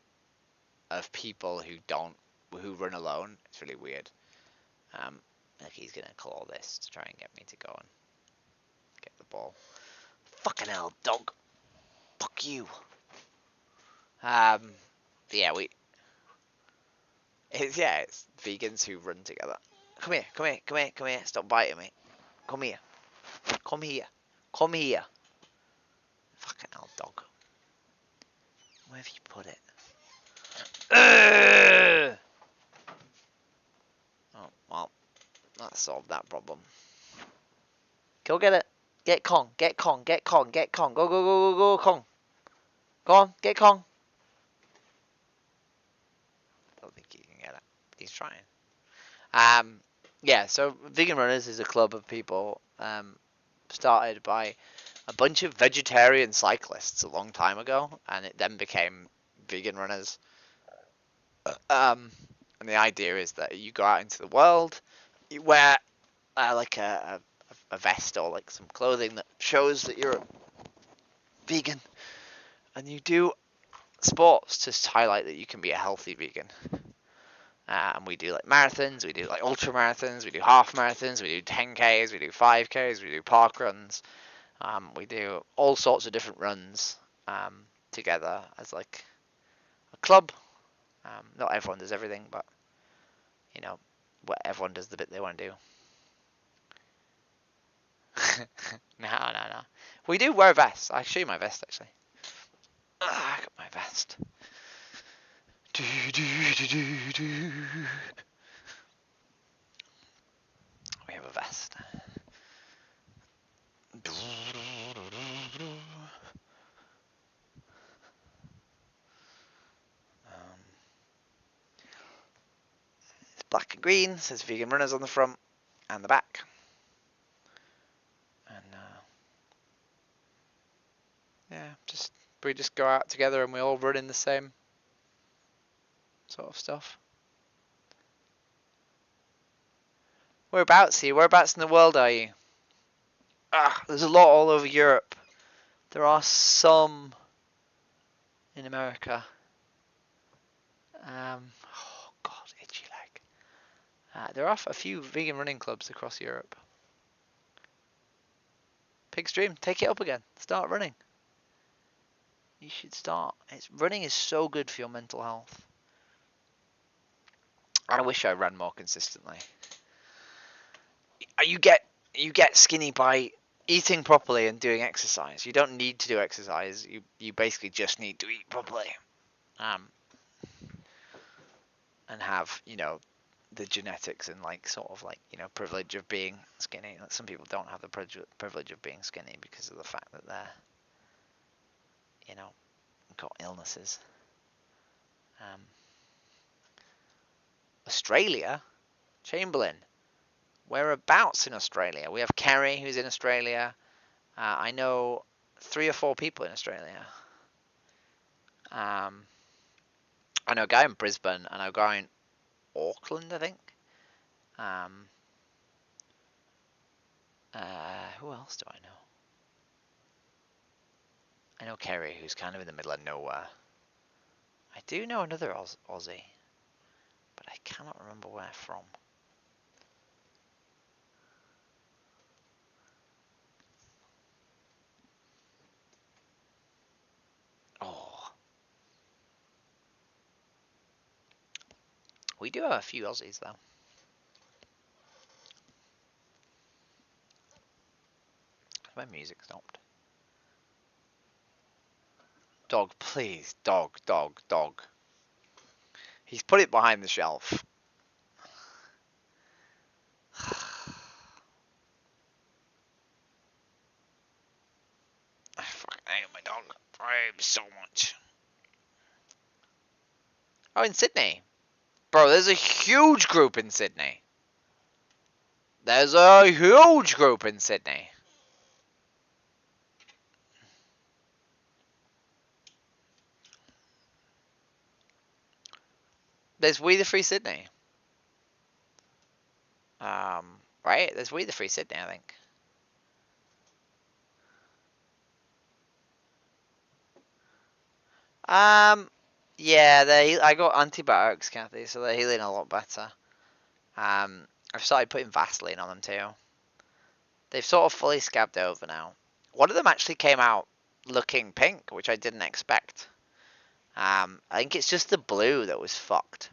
of people who run alone. It's really weird. Like he's gonna claw this to try and get me to go and get the ball. Fucking hell, dog. Fuck you. Yeah, it's vegans who run together. Come here, come here, come here, come here. Stop biting me. Come here. Come here. Come here. Fucking hell, dog. Where have you put it? Oh, well, that solved that problem. Go get it. Get Kong. Get Kong. Get Kong. Get Kong. Go, go, go, go, go, Kong. Go on. Get Kong. Don't think he can get it. He's trying. Yeah, so Vegan Runners is a club of people started by a bunch of vegetarian cyclists a long time ago, and it then became Vegan Runners. And the idea is that you go out into the world, you wear like a vest or like some clothing that shows that you're a vegan, and you do sports to highlight that you can be a healthy vegan. And we do like marathons, we do like ultra marathons, we do half marathons, we do 10Ks, we do 5Ks, we do park runs. We do all sorts of different runs together as like a club. Not everyone does everything, but you know, everyone does the bit they want to do. No. We do wear vests. I'll show you my vest actually. I got my vest. We have a vest. It's black and green. Says vegan runners on the front and the back. And yeah, we just go out together and we all run in the same sort of stuff. Whereabouts are you? Whereabouts in the world are you? There's a lot all over Europe. There are some in America. Oh God, itchy leg. There are a few vegan running clubs across Europe. Pig's Dream, take it up again. Start running. You should start. Running is so good for your mental health. I wish I ran more consistently. You get skinny by eating properly and doing exercise. You don't need to do exercise. You basically just need to eat properly. And have, the genetics and privilege of being skinny. Like, some people don't have the privilege of being skinny because of the fact that they're, got illnesses. Australia, Chamberlain. Whereabouts in Australia? We have Kerry, who's in Australia. I know 3 or 4 people in Australia. I know a guy in Brisbane, and I know a guy in Auckland, I think. Who else do I know? I know Kerry, who's kind of in the middle of nowhere. I do know another Aussie, but I cannot remember where from. Oh. We do have a few Aussies, though. My music stopped. Dog, please. Dog. He's put it behind the shelf. I fucking hate my dog so much. Oh, in Sydney. Bro, there's a huge group in Sydney. There's a huge group in Sydney. There's We the Free Sydney. Right? There's We the Free Sydney, I think. Yeah, I got antibiotics, Kathy, so they're healing a lot better. I've started putting Vaseline on them too. They've sort of fully scabbed over now. One of them actually came out looking pink, which I didn't expect. I think it's just the blue that was fucked.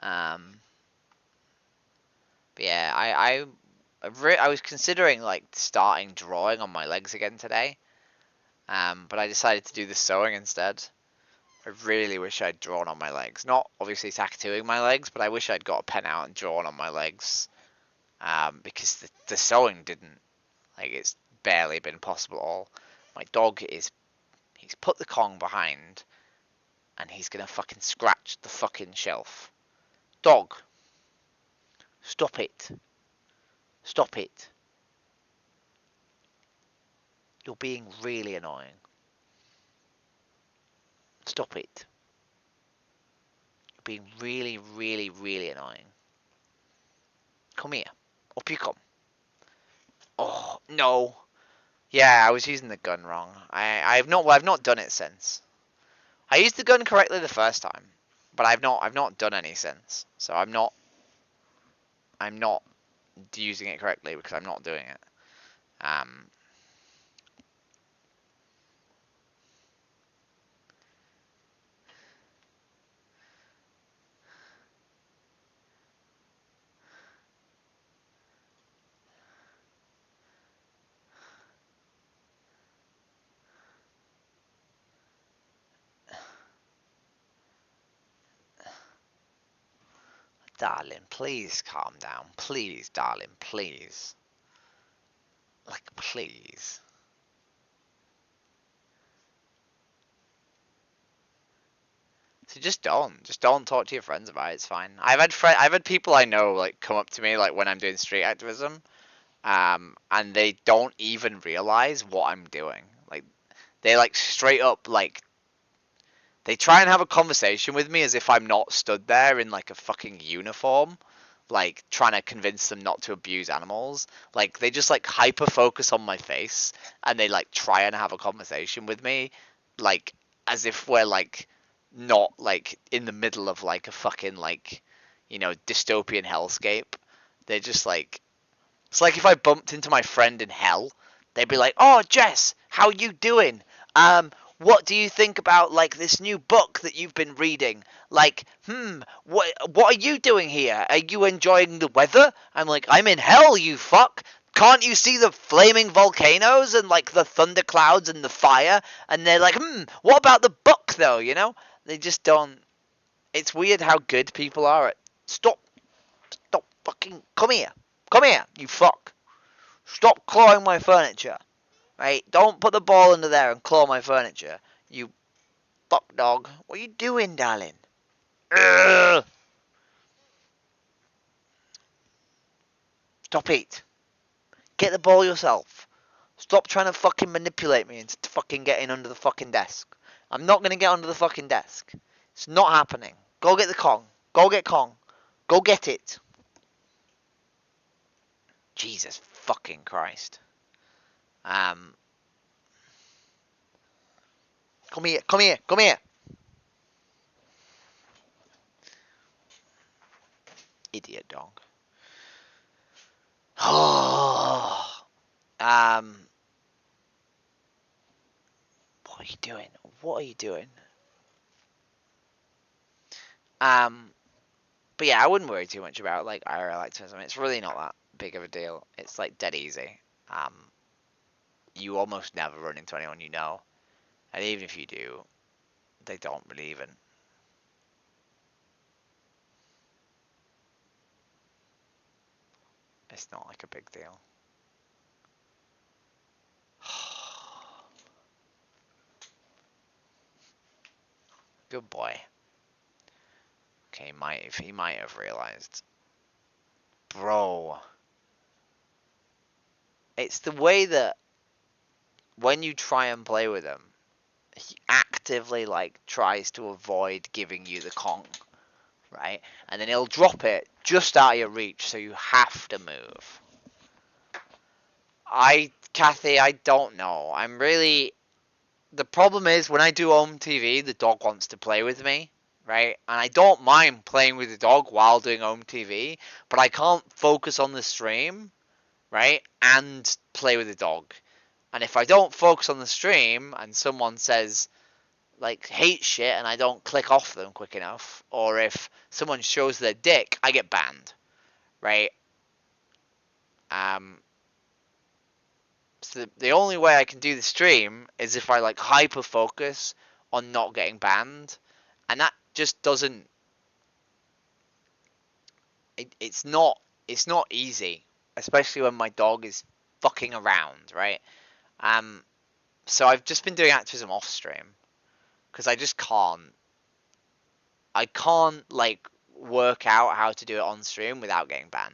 But yeah, I was considering like starting drawing on my legs again today. But I decided to do the sewing instead. I really wish I'd drawn on my legs. Not obviously tattooing my legs, but I wish I'd got a pen out and drawn on my legs. Because the sewing didn't, it's barely been possible at all. My dog he's put the Kong behind, and he's gonna fucking scratch the fucking shelf. Dog, stop it. Stop it. You're being really annoying. Stop it. You're being really, really, really annoying. Come here. Up you come. Oh, no. Yeah, I was using the gun wrong. I've not done it since. I used the gun correctly the first time, but I've not done any since. So I'm not using it correctly because I'm not doing it. Darling, please calm down. Please, darling, please. Like, please. So just don't talk to your friends about it. It's fine. I've had people I know like come up to me like when I'm doing street activism, and they don't even realize what I'm doing. Like, they like straight up like they try and have a conversation with me as if I'm not stood there in like a fucking uniform, like trying to convince them not to abuse animals. Like, they just like hyper focus on my face and they like try and have a conversation with me, like as if we're like not like in the middle of like a fucking like, dystopian hellscape. They're just like, it's like if I bumped into my friend in hell, they'd be like, "Oh, Jess, how you doing? What do you think about like this new book that you've been reading? Like, what are you doing here? Are you enjoying the weather?" I'm like, "I'm in hell, you fuck. Can't you see the flaming volcanoes and like the thunderclouds and the fire?" And they're like, "What about the book though?" They just don't. It's weird how good people are at stop fucking come here, you fuck. Stop clawing my furniture. Right? Don't put the ball under there and claw my furniture. You fuck dog. What are you doing, darling? Ugh. Stop it. Get the ball yourself. Stop trying to fucking manipulate me into fucking getting under the fucking desk. I'm not gonna get under the fucking desk. It's not happening. Go get the Kong. Go get Kong. Go get it. Jesus fucking Christ. Come here, come here, come here. Idiot dog. What are you doing? What are you doing? But yeah, I wouldn't worry too much about like IRL activism. It's really not that big of a deal. It's like dead easy. Um, you almost never run into anyone you know, and even if you do, they don't really even. It's not like a big deal. Good boy. Okay, he might have realized. Bro. It's the way that when you try and play with him, he actively like tries to avoid giving you the Kong, right? And then he'll drop it just out of your reach, so you have to move. Kathy, I don't know. The problem is when I do home TV, the dog wants to play with me, right? And I don't mind playing with the dog while doing home TV, but I can't focus on the stream, right? And play with the dog. And if I don't focus on the stream and someone says like hate shit and I don't click off them quick enough, or if someone shows their dick, I get banned, right? So the only way I can do the stream is if I like hyper focus on not getting banned, and that just doesn't. It's not easy, especially when my dog is fucking around, right? So I've just been doing activism off stream because I just can't. I can't like work out how to do it on stream without getting banned.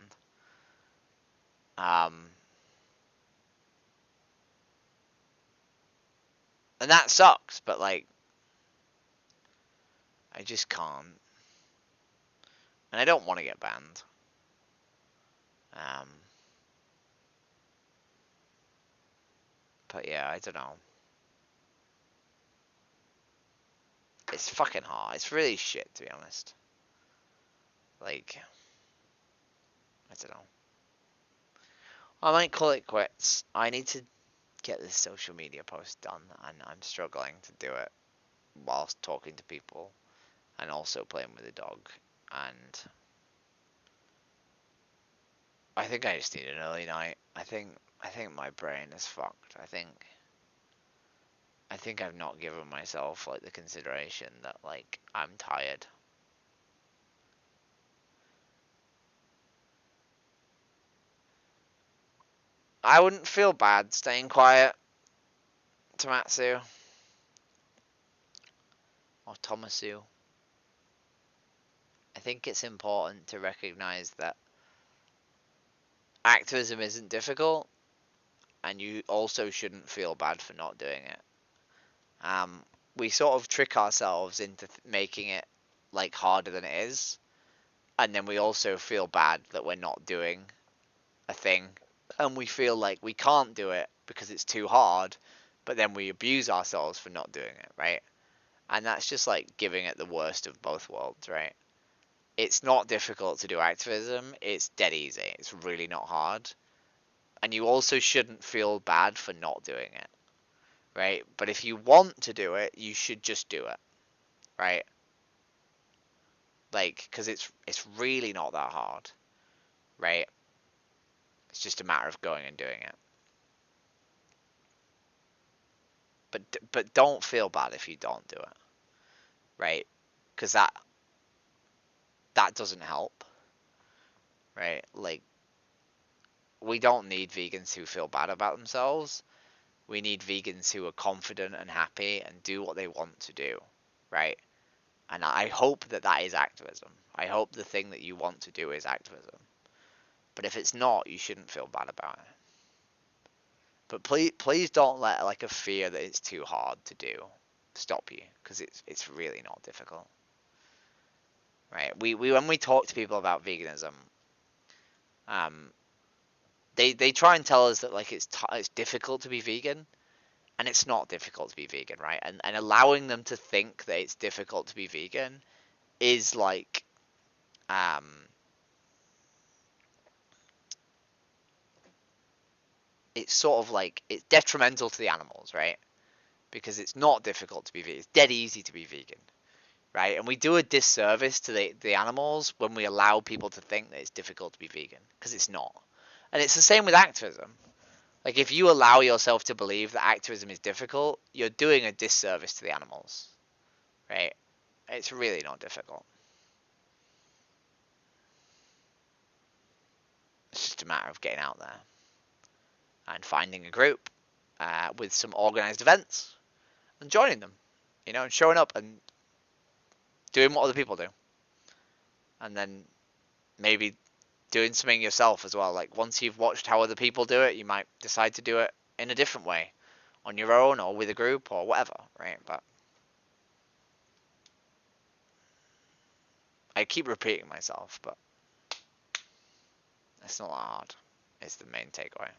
And that sucks, but like I just can't, and I don't want to get banned. Um, but yeah, I don't know. it's fucking hard. It's really shit, to be honest. Like, I don't know. I might call it quits. I need to get this social media post done, and I'm struggling to do it whilst talking to people and also playing with the dog. And I think I just need an early night. I think my brain is fucked. I think I've not given myself like the consideration that like I'm tired. I wouldn't feel bad staying quiet, Tomatsu or Tomasu. I think it's important to recognize that activism isn't difficult, and you also shouldn't feel bad for not doing it. We sort of trick ourselves into making it like harder than it is, and then we also feel bad that we're not doing a thing, and we feel like we can't do it because it's too hard, but then we abuse ourselves for not doing it, right? And that's just like giving it the worst of both worlds, right? It's not difficult to do activism, it's dead easy, it's really not hard, and you also shouldn't feel bad for not doing it, right? But if you want to do it, you should just do it, right? Like, because it's really not that hard, right? It's just a matter of going and doing it. But don't feel bad if you don't do it, right? Because that doesn't help, right? Like, we don't need vegans who feel bad about themselves. We need vegans who are confident and happy and do what they want to do, right? And I hope that that is activism. I hope the thing that you want to do is activism. But if it's not, you shouldn't feel bad about it. But please don't let like a fear that it's too hard to do stop you, because it's really not difficult, right? We when we talk to people about veganism, um, they try and tell us that like it's difficult to be vegan, and it's not difficult to be vegan, right? And allowing them to think that it's difficult to be vegan is like um it's sort of like it's detrimental to the animals, right? Because it's not difficult to be vegan. It's dead easy to be vegan, right? And we do a disservice to the animals when we allow people to think that it's difficult to be vegan, because it's not. And it's the same with activism. Like, if you allow yourself to believe that activism is difficult, you're doing a disservice to the animals, right? It's really not difficult. It's just a matter of getting out there and finding a group with some organized events and joining them, and showing up and doing what other people do. And then maybe doing something yourself as well. Like, once you've watched how other people do it, you might decide to do it in a different way, on your own or with a group or whatever, right? But I keep repeating myself, but it's not that hard. It's the main takeaway.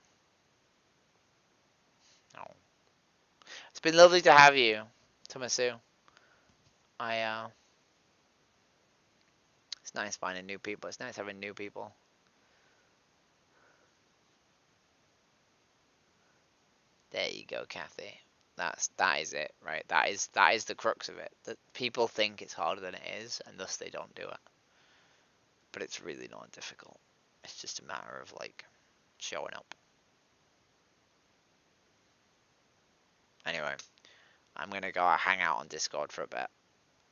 No. It's been lovely to have you, Tomasu. It's nice finding new people. It's nice having new people. There you go, Kathy. That is it, right? That is the crux of it. That people think it's harder than it is, and thus they don't do it. But it's really not difficult. It's just a matter of like showing up. Anyway, I'm gonna go hang out on Discord for a bit,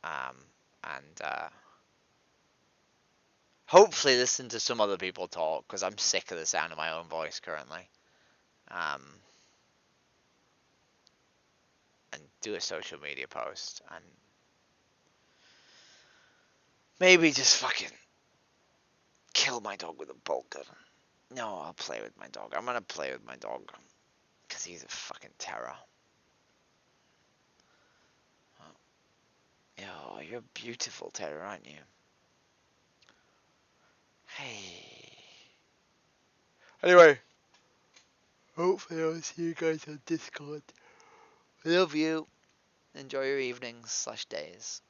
and hopefully listen to some other people talk, because I'm sick of the sound of my own voice currently. Um, and do a social media post, and maybe just fucking kill my dog with a bolt gun. No, I'll play with my dog. I'm gonna play with my dog because he's a fucking terror. Oh, you're a beautiful terror, aren't you? Hey. Anyway, hopefully I'll see you guys on Discord. I love you. enjoy your evenings/days.